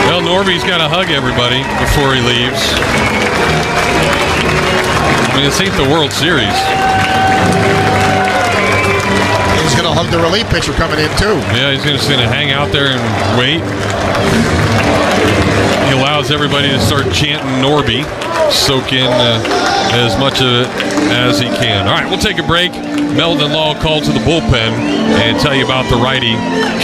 Well, Norby's got to hug everybody before he leaves. I mean, this ain't the World Series. He's going to hug the relief pitcher coming in, too. Yeah, he's just going to hang out there and wait. He allows everybody to start chanting Norby, soak in as much of it as he can. All right, we'll take a break. Meldon Law called to the bullpen and tell you about the righty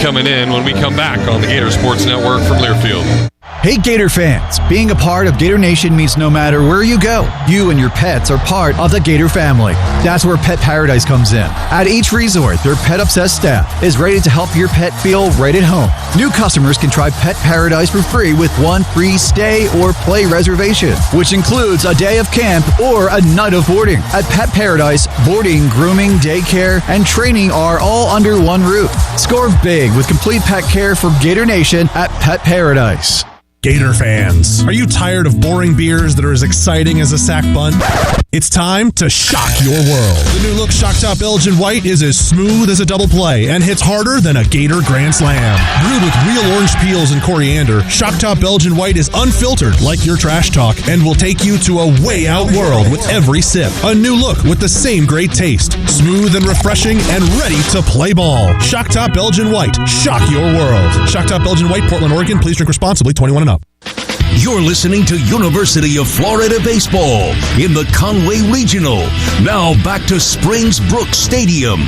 coming in when we come back on the Gator Sports Network from Learfield. Hey Gator fans, being a part of Gator Nation means no matter where you go, you and your pets are part of the Gator family. That's where Pet Paradise comes in. At each resort, their pet-obsessed staff is ready to help your pet feel right at home. New customers can try Pet Paradise for free with 1 free stay or play reservation, which includes a day of camp or a night of boarding. At Pet Paradise, boarding, grooming, daycare, and training are all under one roof. Score big with complete pet care for Gator Nation at Pet Paradise. Gator fans, are you tired of boring beers that are as exciting as a sack bun? It's time to shock your world. The new look Shock Top Belgian White is as smooth as a double play and hits harder than a Gator Grand Slam. Brewed with real orange peels and coriander, Shock Top Belgian White is unfiltered like your trash talk and will take you to a way out world with every sip. A new look with the same great taste. Smooth and refreshing and ready to play ball. Shock Top Belgian White. Shock your world. Shock Top Belgian White, Portland, Oregon. Please drink responsibly. 21 and up. You're listening to University of Florida Baseball in the Conway Regional. Now back to Springs Brooks Stadium.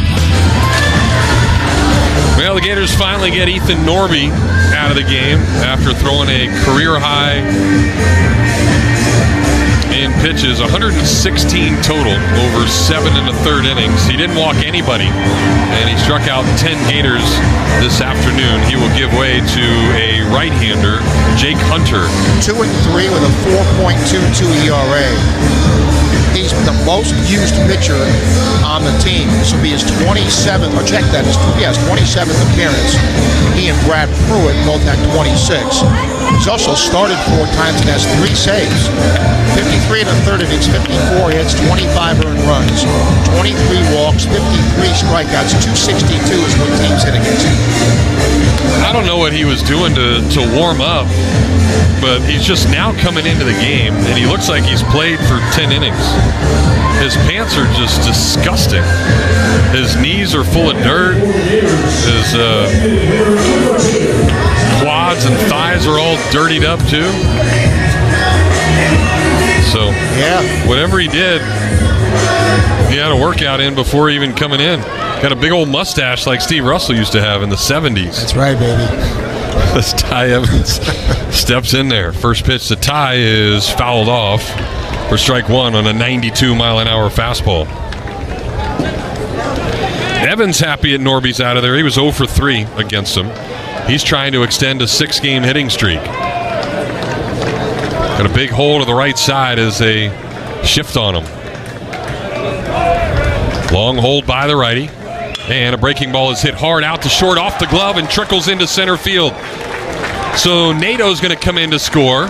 Well, the Gators finally get Ethan Norby out of the game after throwing a career high in pitches, 116 total over 7 1/3 innings. He didn't walk anybody, and he struck out 10 Gators this afternoon. He will give way to a right-hander, Jake Hunter. 2-3 with a 4.22 ERA. He's the most used pitcher on the team. This will be his 27th, or check that, his 27th appearance. He and Brad Pruitt both had 26. He's also started 4 times and has 3 saves. 53 1/3 innings, 54 hits, 25 earned runs, 23 walks, 53 strikeouts, 262 is what teams hit against him. I don't know what he was doing to warm up, but he's just now coming into the game, and he looks like he's played for 10 innings. His pants are just disgusting. His knees are full of dirt. His quads and thighs are all dirtied up, too. So, whatever he did, he had a workout in before even coming in. Got a big old mustache like Steve Russell used to have in the 70s. That's right, baby. As Ty Evans steps in there. First pitch to Ty is fouled off for strike one on a 92-mile-an-hour fastball. Evans happy at Norby's out of there. He was 0 for 3 against him. He's trying to extend a 6-game hitting streak. Got a big hole to the right side as they shift on him. Long hold by the righty. And a breaking ball is hit hard out to short, off the glove, and trickles into center field. So Nato's going to come in to score.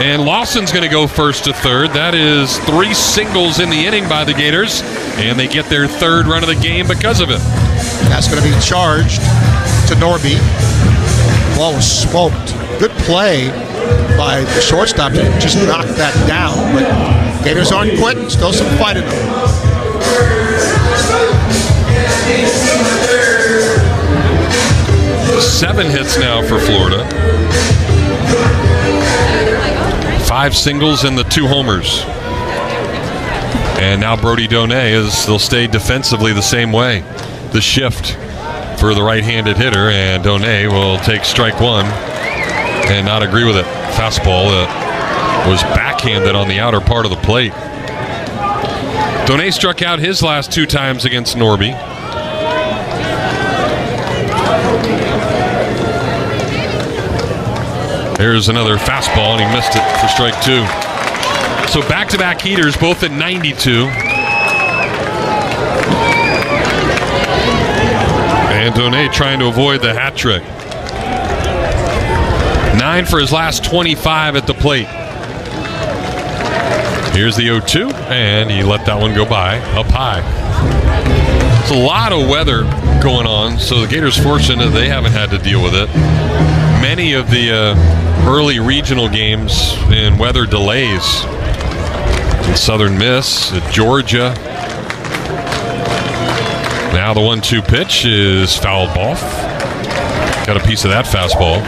And Lawson's going to go first to third. That is 3 singles in the inning by the Gators. And they get their 3rd run of the game because of it. That's going to be charged to Norby. Ball was smoked. Good play by the shortstop to just knock that down. But Gators aren't quitting. Still some fight in them. 7 hits now for Florida. 5 singles and the 2 homers. And now Brody Donay they'll stay defensively the same way. The shift for the right-handed hitter, and Donay will take strike one and not agree with it. Fastball was backhanded on the outer part of the plate. Donay struck out his last 2 times against Norby. There's another fastball, and he missed it for strike 2. So back-to-back heaters, both at 92. And Donay trying to avoid the hat trick. 9 for his last 25 at the plate. Here's the 0-2, and he let that one go by up high. It's a lot of weather going on, so the Gators fortunate they haven't had to deal with it. Many of the early regional games in weather delays. In Southern Miss, at Georgia. Now the 1-2 pitch is fouled off. Got a piece of that fastball.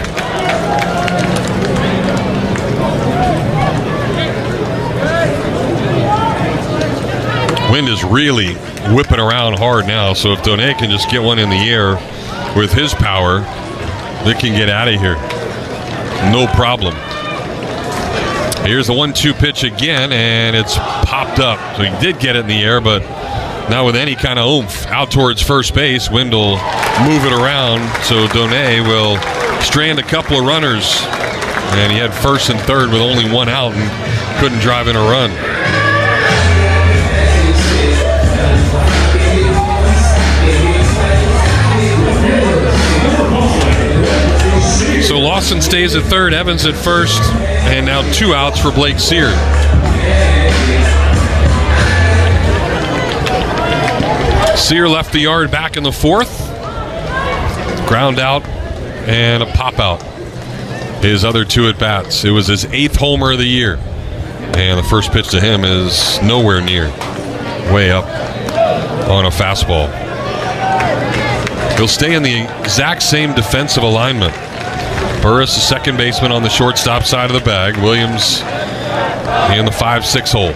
Wind is really whipping around hard now, so if Donay can just get one in the air with his power, they can get out of here. No problem. Here's the 1-2 pitch again, and it's popped up. So he did get it in the air, but not with any kind of oomph. Out towards first base. Wind will move it around, so Donay will strand a couple of runners. And he had first and third with only 1 out and couldn't drive in a run. So Lawson stays at third, Evans at first, and now 2 outs for Blake Sear. Sear left the yard back in the 4th. Ground out and a pop out. His other 2 at-bats. It was his 8th homer of the year. And the first pitch to him is nowhere near. Way up on a fastball. He'll stay in the exact same defensive alignment. Burris, the second baseman, on the shortstop side of the bag. Williams in the 5-6 hole.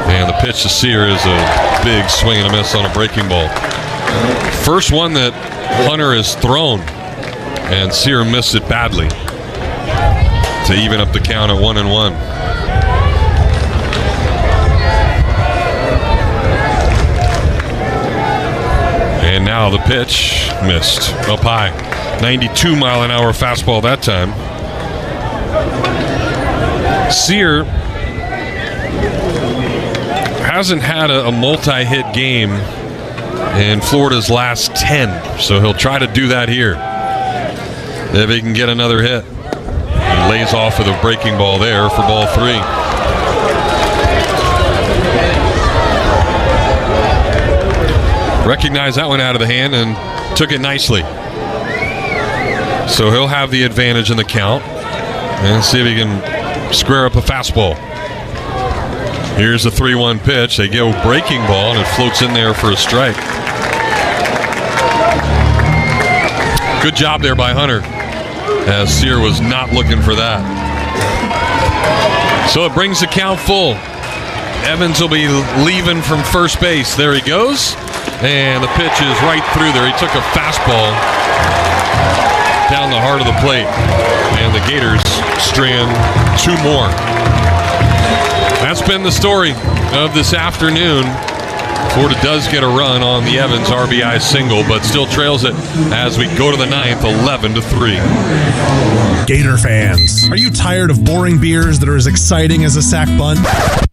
And the pitch to Sear is a big swing and a miss on a breaking ball. First one that Hunter has thrown, and Sear missed it badly to even up the count at 1-1. And now the pitch missed up high. 92-mile-an-hour fastball that time. Sear hasn't had a multi-hit game in Florida's last 10, so he'll try to do that here if he can get another hit. He lays off with a breaking ball there for ball 3. Recognized that one out of the hand and took it nicely. So he'll have the advantage in the count. And see if he can square up a fastball. Here's a 3-1 pitch. They go breaking ball, and it floats in there for a strike. Good job there by Hunter, as Sear was not looking for that. So it brings the count full. Evans will be leaving from first base. There he goes. And the pitch is right through there. He took a fastball down the heart of the plate. And the Gators strand 2 more. That's been the story of this afternoon. Florida does get a run on the Evans RBI single, but still trails it as we go to the 9th, 11-3. Gator fans, are you tired of boring beers that are as exciting as a sack bunt?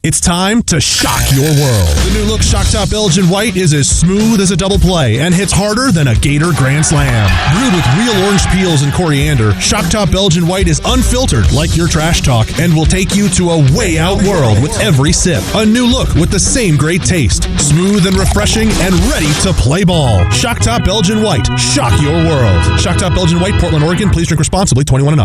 It's time to shock your world. The new look Shock Top Belgian White is as smooth as a double play and hits harder than a Gator Grand Slam. Brewed with real orange peels and coriander, Shock Top Belgian White is unfiltered like your trash talk and will take you to a way out world with every sip. A new look with the same great taste. Smooth and refreshing and ready to play ball. Shock Top Belgian White. Shock your world. Shock Top Belgian White, Portland, Oregon. Please drink responsibly. 21 and up.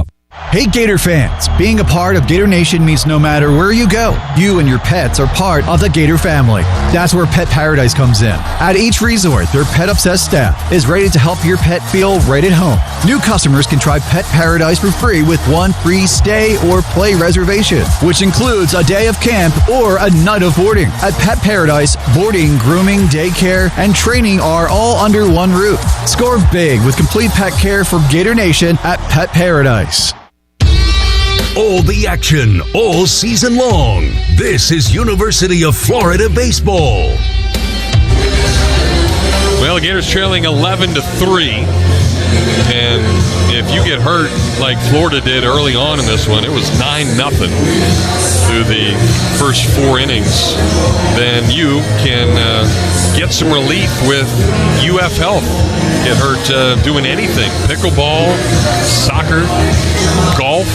Hey Gator fans, being a part of Gator Nation means no matter where you go, you and your pets are part of the Gator family. That's where Pet Paradise comes in. At each resort, their pet-obsessed staff is ready to help your pet feel right at home. New customers can try Pet Paradise for free with 1 free stay or play reservation, which includes a day of camp or a night of boarding. At Pet Paradise, boarding, grooming, daycare, and training are all under one roof. Score big with complete pet care for Gator Nation at Pet Paradise. All the action, all season long. This is University of Florida Baseball. Well, the Gators trailing 11-3. And if you get hurt like Florida did early on in this one, it was 9-0 through the first 4 innings. Then you can get some relief with UF Health. Get hurt doing anything. Pickleball, soccer, golf.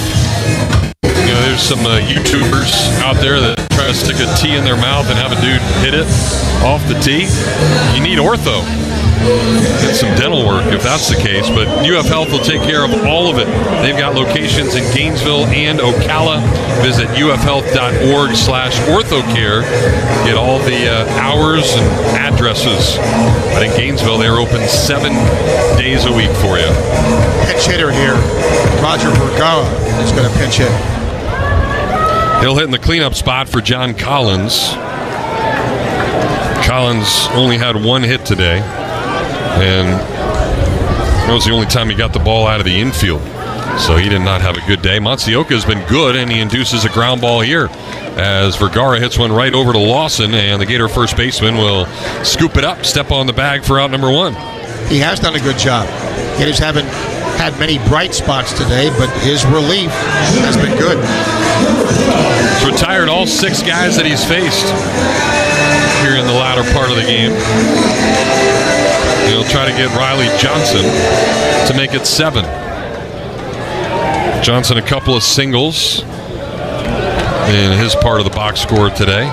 You know, there's some YouTubers out there that try to stick a tee in their mouth and have a dude hit it off the tee. You need ortho. Get some dental work if that's the case, but UF Health will take care of all of it. They've got locations in Gainesville and Ocala. Visit ufhealth.org/orthocare. Get all the hours and addresses. But in Gainesville, they're open 7 days a week for you. Pinch hitter here, Roger Vergara is going to pinch hit. He'll hit in the cleanup spot for John Collins. Collins only had 1 hit today, and that was the only time he got the ball out of the infield. So he did not have a good day. Matsuoka has been good, and he induces a ground ball here as Vergara hits one right over to Lawson, and the Gator first baseman will scoop it up, step on the bag for out number 1. He has done a good job. Gators haven't had many bright spots today, but his relief has been good. He's retired all 6 guys that he's faced here in the latter part of the game. He'll try to get Riley Johnson to make it 7. Johnson a couple of singles in his part of the box score today.